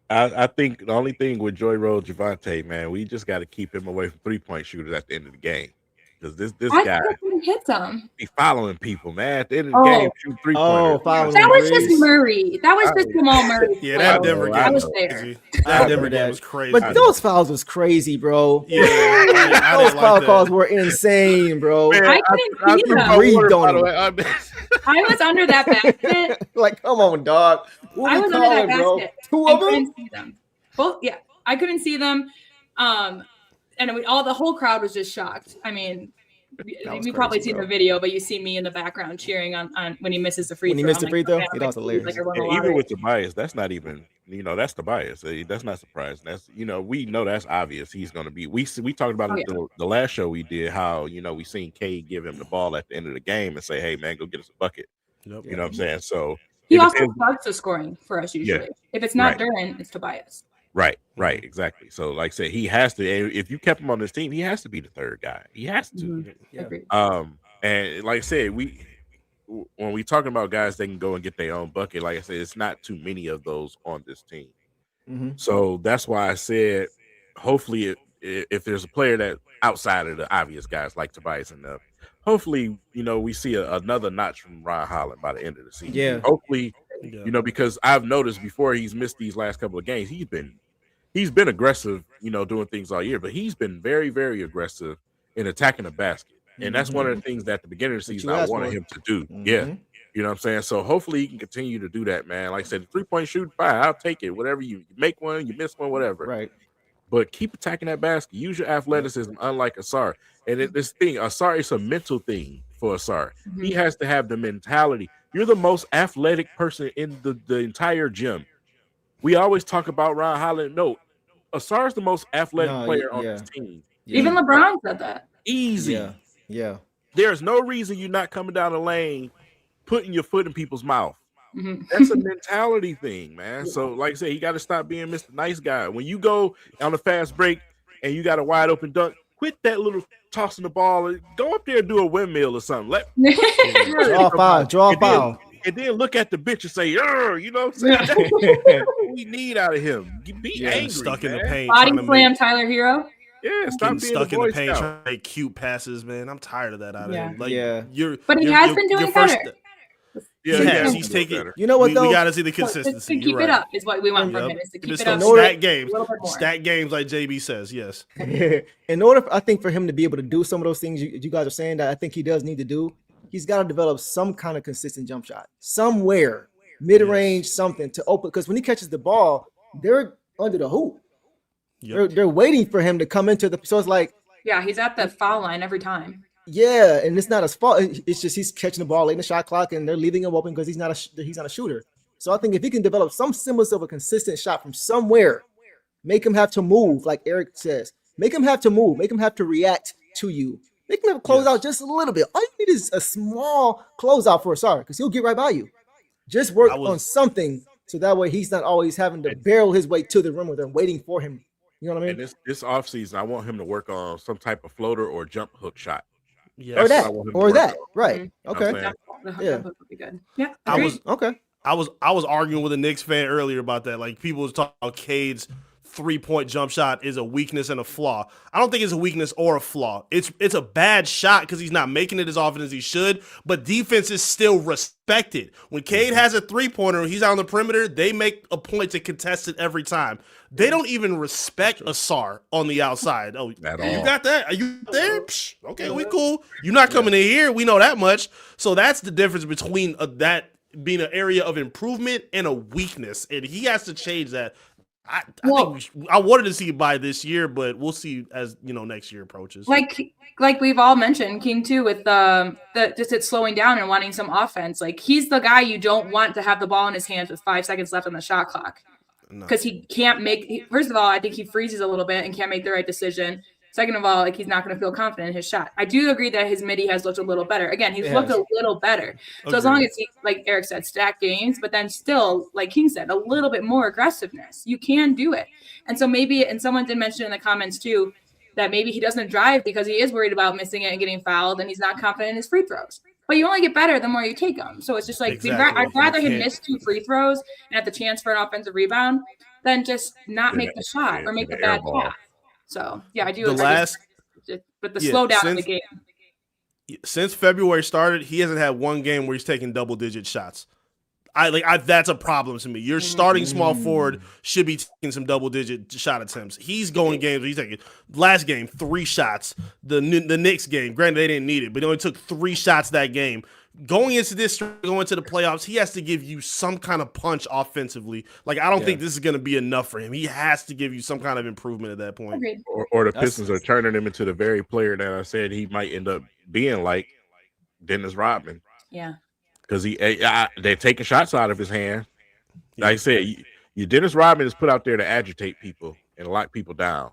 I think the only thing with Joy Road Javante, man, we just got to keep him away from 3-point shooters at the end of the game. Because this guy, hits him. He's following people, man. At the end of the game, shoot 3-pointers. That was just Murray. That was just Jamal Murray. Yeah, that Denver game was there. That Denver game was crazy. But those fouls was crazy, bro. Yeah, those foul calls were insane, bro. Man, I couldn't see them. Breathed on him. I was under that basket. Like, come on, dog. I was under that basket. Bro? 2 of them? Couldn't see them. Both, yeah. I couldn't see them. And the whole crowd was just shocked. I mean, you probably seen the video, but you see me in the background cheering on when he misses the free throw. When he missed the free throw, that was hilarious. Even with Tobias, that's not even, that's Tobias. That's not surprising. That's, we know that's obvious. He's going to be. We talked about it the last show we did, how we seen Cade give him the ball at the end of the game and say, "Hey man, go get us a bucket." Yep. You know what I'm saying? So he also starts the scoring for us usually. Yeah. If it's not Duren, it's Tobias. Right, exactly. So, like I said, he has to. If you kept him on this team, he has to be the third guy. He has to. Mm-hmm. And like I said, when we talking about guys that can go and get their own bucket, like I said, it's not too many of those on this team. Mm-hmm. So that's why I said, hopefully, if there's a player that outside of the obvious guys like Tobias and hopefully, we see another notch from Ron Holland by the end of the season. Yeah. Hopefully, because I've noticed before he's missed these last couple of games, he's been aggressive, doing things all year, but he's been very, very aggressive in attacking the basket. And that's one of the things that at the beginning of the season I wanted him to do. Mm-hmm. Yeah. You know what I'm saying? So hopefully he can continue to do that, man. Like I said, 3-point shoot, fine, I'll take it. Whatever you make one, you miss one, whatever. Right. But keep attacking that basket. Use your athleticism, unlike Asar. And this thing, Asar is a mental thing for Asar. Mm-hmm. He has to have the mentality. You're the most athletic person in the entire gym. We always talk about Ron Holland. No, Asar's the most athletic player on this team. Yeah. Even LeBron said that. Easy. Yeah. There's no reason you're not coming down the lane, putting your foot in people's mouth. Mm-hmm. That's a mentality thing, man. So, like I said, he got to stop being Mr. Nice Guy. When you go on a fast break and you got a wide open dunk, quit that little tossing the ball. Go up there and do a windmill or something. Draw a foul. And then look at the bitch and say, you know what I'm saying? That's what we need out of him. Be angry, stuck man. in the paint. Body slam Tyler Hero. Yeah, stop being stuck in the paint, Scout. trying to make cute passes, man. I'm tired of that out of him. Like, but he has been doing better. Yeah, he's taking. You know what? We though? got to see the consistency. To keep it up is what we want from him. Is to keep it up. Stat games, like JB says. Yes. In order, I think, for him to be able to do some of those things you guys are saying that I think he does need to do, he's got to develop some kind of consistent jump shot somewhere, mid-range, something to open. Because when he catches the ball, they're under the hoop. Yep. They're waiting for him to come into the. So it's like, he's at the foul line every time. Yeah, and it's not his fault. It's just he's catching the ball late in the shot clock, and they're leaving him open because he's not a shooter. So I think if he can develop some semblance of a consistent shot from somewhere, make him have to move, like Eric says. Make him have to move. Make him have to react to you. Make him have to close out just a little bit. All you need is a small closeout for Asar because he'll get right by you. Just work on something so that way he's not always having to barrel his way to the rim where they're waiting for him. You know what I mean? And this offseason, I want him to work on some type of floater or jump hook shot. Yes. Or that. Right. Okay. Yeah. Would be good. Yeah. I was arguing with a Knicks fan earlier about that. Like, people was talking about Cade's 3-point jump shot is a weakness and a flaw. I don't think it's a weakness or a flaw. It's a bad shot because he's not making it as often as he should, but defense is still respected. When Cade has a 3-pointer and he's out on the perimeter, they make a point to contest it every time. They don't even respect Asar on the outside. Oh, you got that? Are you there? Psh, okay, we cool. You're not coming in here. We know that much. So that's the difference between that being an area of improvement and a weakness, and he has to change that. I wanted to see it by this year, but we'll see as next year approaches. Like we've all mentioned, King too, with just it slowing down and wanting some offense. Like he's the guy you don't want to have the ball in his hands with 5 seconds left on the shot clock because he can't first of all, I think he freezes a little bit and can't make the right decision. Second of all, like he's not going to feel confident in his shot. I do agree that his Middy has looked a little better. Again, he's looked a little better. So as long as he, like Eric said, stack games, but then still, like King said, a little bit more aggressiveness. You can do it. And so maybe, and someone did mention in the comments too, that maybe he doesn't drive because he is worried about missing it and getting fouled, and he's not confident in his free throws. But you only get better the more you take them. So it's just like I'd rather him miss 2 free throws and have the chance for an offensive rebound than just not make the shot or make the bad pass. So yeah, I do. But the slowdown in the game. Since February started, he hasn't had one game where he's taking double-digit shots. That's a problem to me. Your starting small forward should be taking some double-digit shot attempts. He's going games where he's taking last game 3 shots. The Knicks game, granted they didn't need it, but he only took 3 shots that game. Going into the playoffs, he has to give you some kind of punch offensively. Like I don't think this is going to be enough for him. He has to give you some kind of improvement at that point. Or the Pistons are turning him into the very player that I said he might end up being, like Dennis Rodman. Yeah. Because they're taking shots out of his hand. Like I said, Dennis Rodman is put out there to agitate people and lock people down.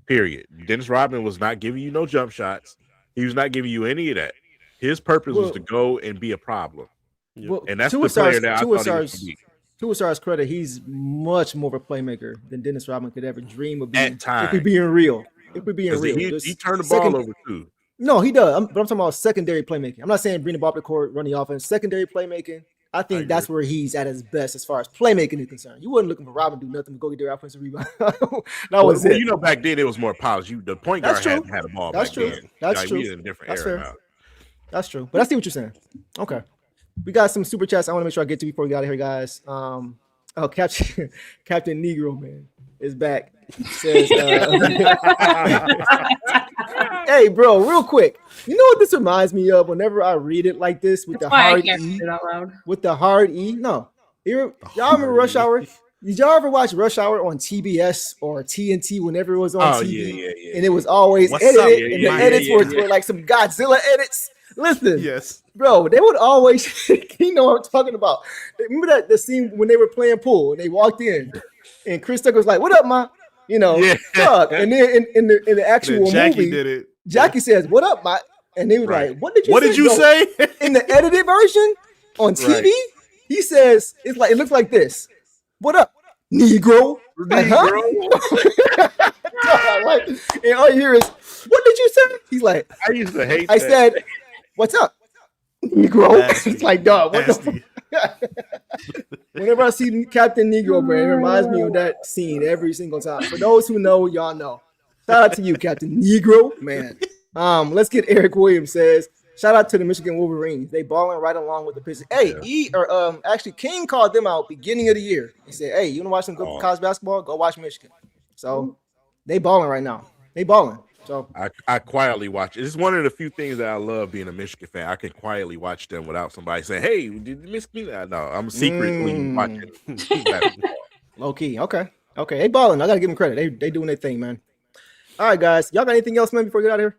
Period. Dennis Rodman was not giving you no jump shots. He was not giving you any of that. His purpose was to go and be a problem. Well, and that's the player that I thought he was going to be. To Asar's credit, he's much more of a playmaker than Dennis Rodman could ever dream of being. At times. If we're being real. If we're being real. He turned the ball over too. No, he does. But I'm talking about secondary playmaking. I'm not saying bring the ball up the court, run the offense. Secondary playmaking, I think that's where he's at his best as far as playmaking is concerned. You wasn't looking for Robin to do nothing but go get their offensive rebound. Was it. Back then it was more polished. The point guard hadn't had a ball back then. That's true. We in a different era now. That's true. But I see what you're saying. Okay. We got some super chats I want to make sure I get to before we get out of here, guys. Captain Negro, man, is back. Says, hey, bro, real quick. You know what this reminds me of whenever I read it like this with the hard E? With the hard E? No. Y'all remember Rush Hour? Did y'all ever watch Rush Hour on TBS or TNT whenever it was on TV? Yeah. And it was always edited, and the edits were like some Godzilla edits. Listen, yes, bro, they would always, you know what I'm talking about. Remember the scene when they were playing pool and they walked in and Chris Tucker was like, "What up, ma?" You know, fuck. And then in the actual movie, Jackie says, "What up, ma?" And they were like, "What did you say?" In the edited version on TV, he says, "It looks like this. What up, Negro?" Like, huh? And all you hear is, "What did you say?" He's like, "I used to hate." I said, "What's up, Negro?" It's like, dog. What the Whenever I see Captain Negro, man, it reminds me of that scene every single time. For those who know, y'all know. Shout out to you, Captain Negro, man. Let's get Eric Williams says. Shout out to the Michigan Wolverines. They balling right along with the Pistons. Hey, actually, King called them out beginning of the year. He said, "Hey, you want to watch some good college basketball? Go watch Michigan." So they balling right now. They balling. So I quietly watch it. It's one of the few things that I love being a Michigan fan. I can quietly watch them without somebody saying, "Hey, did you miss me?" No, I'm secretly watching. Low key. Okay. They balling. I gotta give them credit. They doing their thing, man. All right, guys. Y'all got anything else, man, before we get out of here?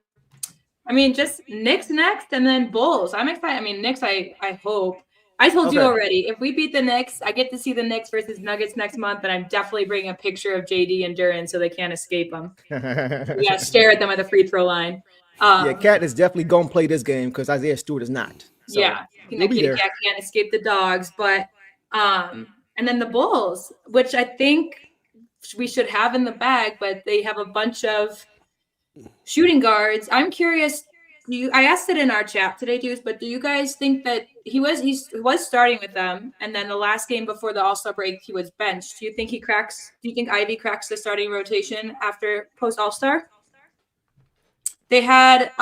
I mean, just Knicks next and then Bulls. I'm excited. I mean, Knicks, I hope. I told you already, if we beat the Knicks, I get to see the Knicks versus Nuggets next month, and I'm definitely bringing a picture of JD and Duran so they can't escape them. Yeah, stare at them at the free throw line. Cat is definitely going to play this game because Isaiah Stewart is not. So yeah, Cat can't escape the dogs. But and then the Bulls, which I think we should have in the bag, but they have a bunch of shooting guards. I'm curious. I asked it in our chat today, Juice, but do you guys think that he was starting with them, and then the last game before the All-Star break he was benched? Do you think Ivy cracks the starting rotation after post All-Star? They had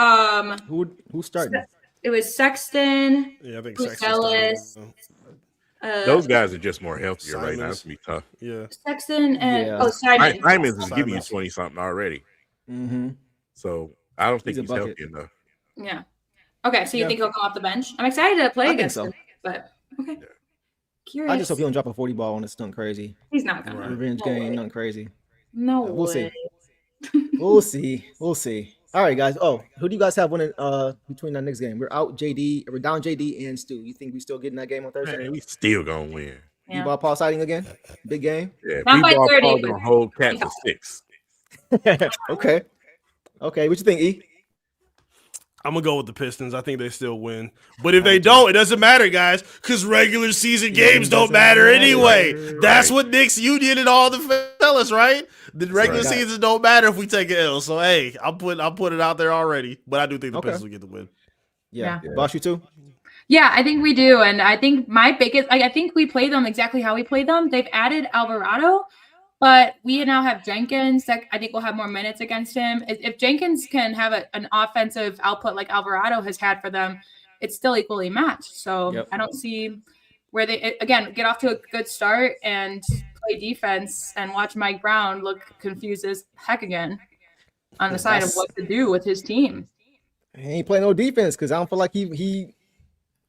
who started? It was Sexton. Yeah, I think Ellis. Those guys are just more healthier right now. It's gonna be tough. Yeah, Sexton and Simons. Simons is giving you 20 something already. Mm-hmm. So I don't think he's healthy enough. Yeah. Okay, so you think he'll come off the bench? I'm excited to play against him, but okay. Curious. I just hope he don't drop a 40 ball on this nothing crazy. He's not gonna. Revenge game, nothing crazy. No We'll way. see. We'll see. All right, guys. Oh, who do you guys have winning between that Knicks game? We're down JD and Stu. You think we still getting that game on Thursday? Man, we still gonna win. You ball Paul sighting again? Big game? Yeah, Not by B-ball 30, Paul but- gonna hold Cat to 6. Okay. What you think, E? I'm gonna go with the Pistons. I think they still win. But if they don't, it doesn't matter, guys, because regular season games don't matter anyway. That's what Knicks Union and all the fellas, right? The regular season don't matter if we take an L. So hey, I'll put it out there already. But I do think the Pistons will get the win. Yeah. Boss, you too? Yeah, I think we do. And I think my biggest, I think we play them exactly how we played them. They've added Alvarado, but we now have Jenkins that I think will have more minutes against him. If Jenkins can have an offensive output like Alvarado has had for them, it's still equally matched. So I don't see where they, again, get off to a good start and play defense and watch Mike Brown look confused as heck again on the side of what to do with his team. He ain't playing no defense because I don't feel like he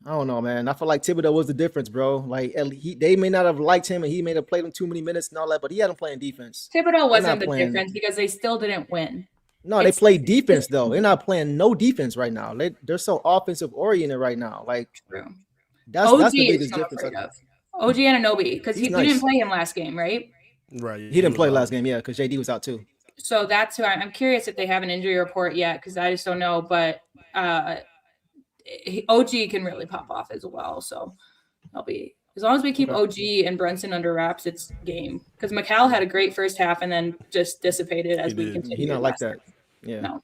I don't know, man. I feel like Thibodeau was the difference, bro. Like they may not have liked him and he may have played him too many minutes and all that, but he had him playing defense. Thibodeau wasn't the difference because they still didn't win. No, they play defense though. They're not playing no defense right now. They're so offensive oriented right now. Like that's the biggest difference. OG Anunoby, because we didn't play him last game, right? Right. He didn't play last game, because JD was out too. So that's who I'm curious if they have an injury report yet, because I just don't know. But OG can really pop off as well. So I'll be, as long as we keep OG and Brunson under wraps, it's game. Because McCall had a great first half and then just dissipated as we continued. He not like that. Yeah. No.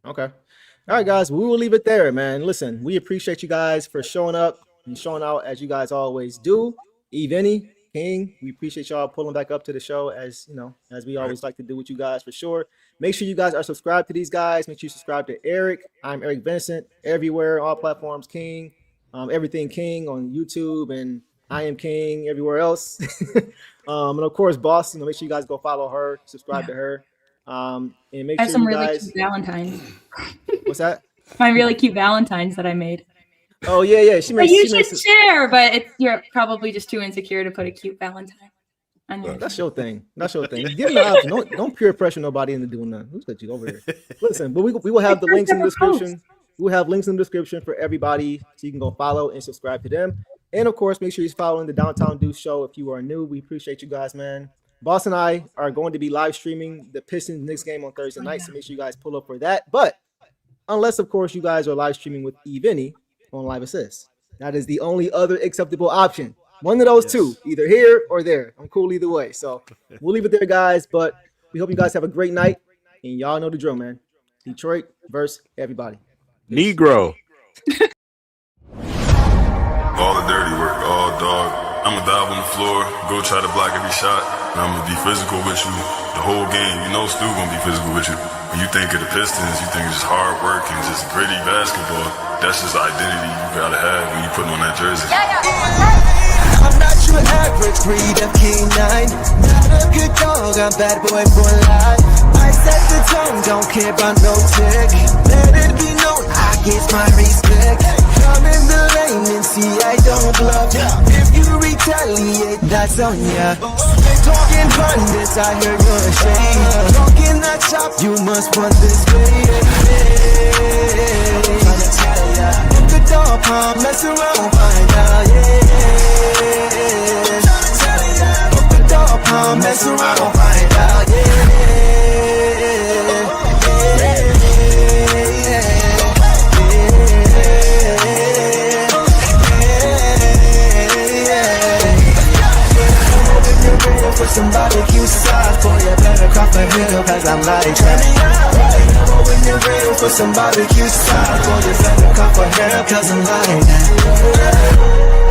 Okay. All right, guys. We will leave it there, man. Listen, we appreciate you guys for showing up and showing out as you guys always do. Vinny, King, we appreciate y'all pulling back up to the show as we always like to do with you guys for sure. Make sure you guys are subscribed to these guys. Make sure you subscribe to Eric. I'm Eric Vincent, everywhere, all platforms, King. Everything King on YouTube, and I am King everywhere else. And of course, Boss, make sure you guys go follow her, subscribe to her. And make I have sure some you really guys. cute Valentines. What's that? My really cute Valentines that I made. Oh yeah. You should share, but you're probably just too insecure to put a cute Valentine on your. That's your thing. Give them the option. Don't peer pressure nobody into doing nothing. Who's got you over here? Listen, but we will have the links in the description. We'll have links in the description for everybody, so you can go follow and subscribe to them. And of course, make sure you're following the Downtown Deuce Show if you are new. We appreciate you guys, man. Boss and I are going to be live streaming the Pistons Knicks game on Thursday night, so make sure you guys pull up for that. But unless, of course, you guys are live streaming with Vinny on Live Assist. That is the only other acceptable option. One of those two, either here or there. I'm cool either way. So we'll leave it there, guys. But we hope you guys have a great night. And y'all know the drill, man. Detroit versus everybody. Negro. All the dirty work, all dog. I'ma dive on the floor, go try to block every shot. And I'ma be physical with you the whole game. You know Stu gonna be physical with you. When you think of the Pistons, you think it's just hard work and just gritty basketball. That's just the identity you gotta have when you put on that jersey. I'm not your average breed of K9. Not a good dog, I'm bad boy for life. I set the tone, don't care about no tick. Let it be known, I get my respect. Come in the lane and see I don't bluff. If you retaliate, that's on ya. Talking pundits, I hear your shade. Talking that shop, you must want this way. Tryna tell ya, if the dog palm mess around, find out, Tryna tell ya, if the dog palm mess around, find out, For some barbecue sauce, boy, you better crop a hill, cause I'm like that. When you're ready for some barbecue sauce, boy, you better crop a hill, cause I'm like that.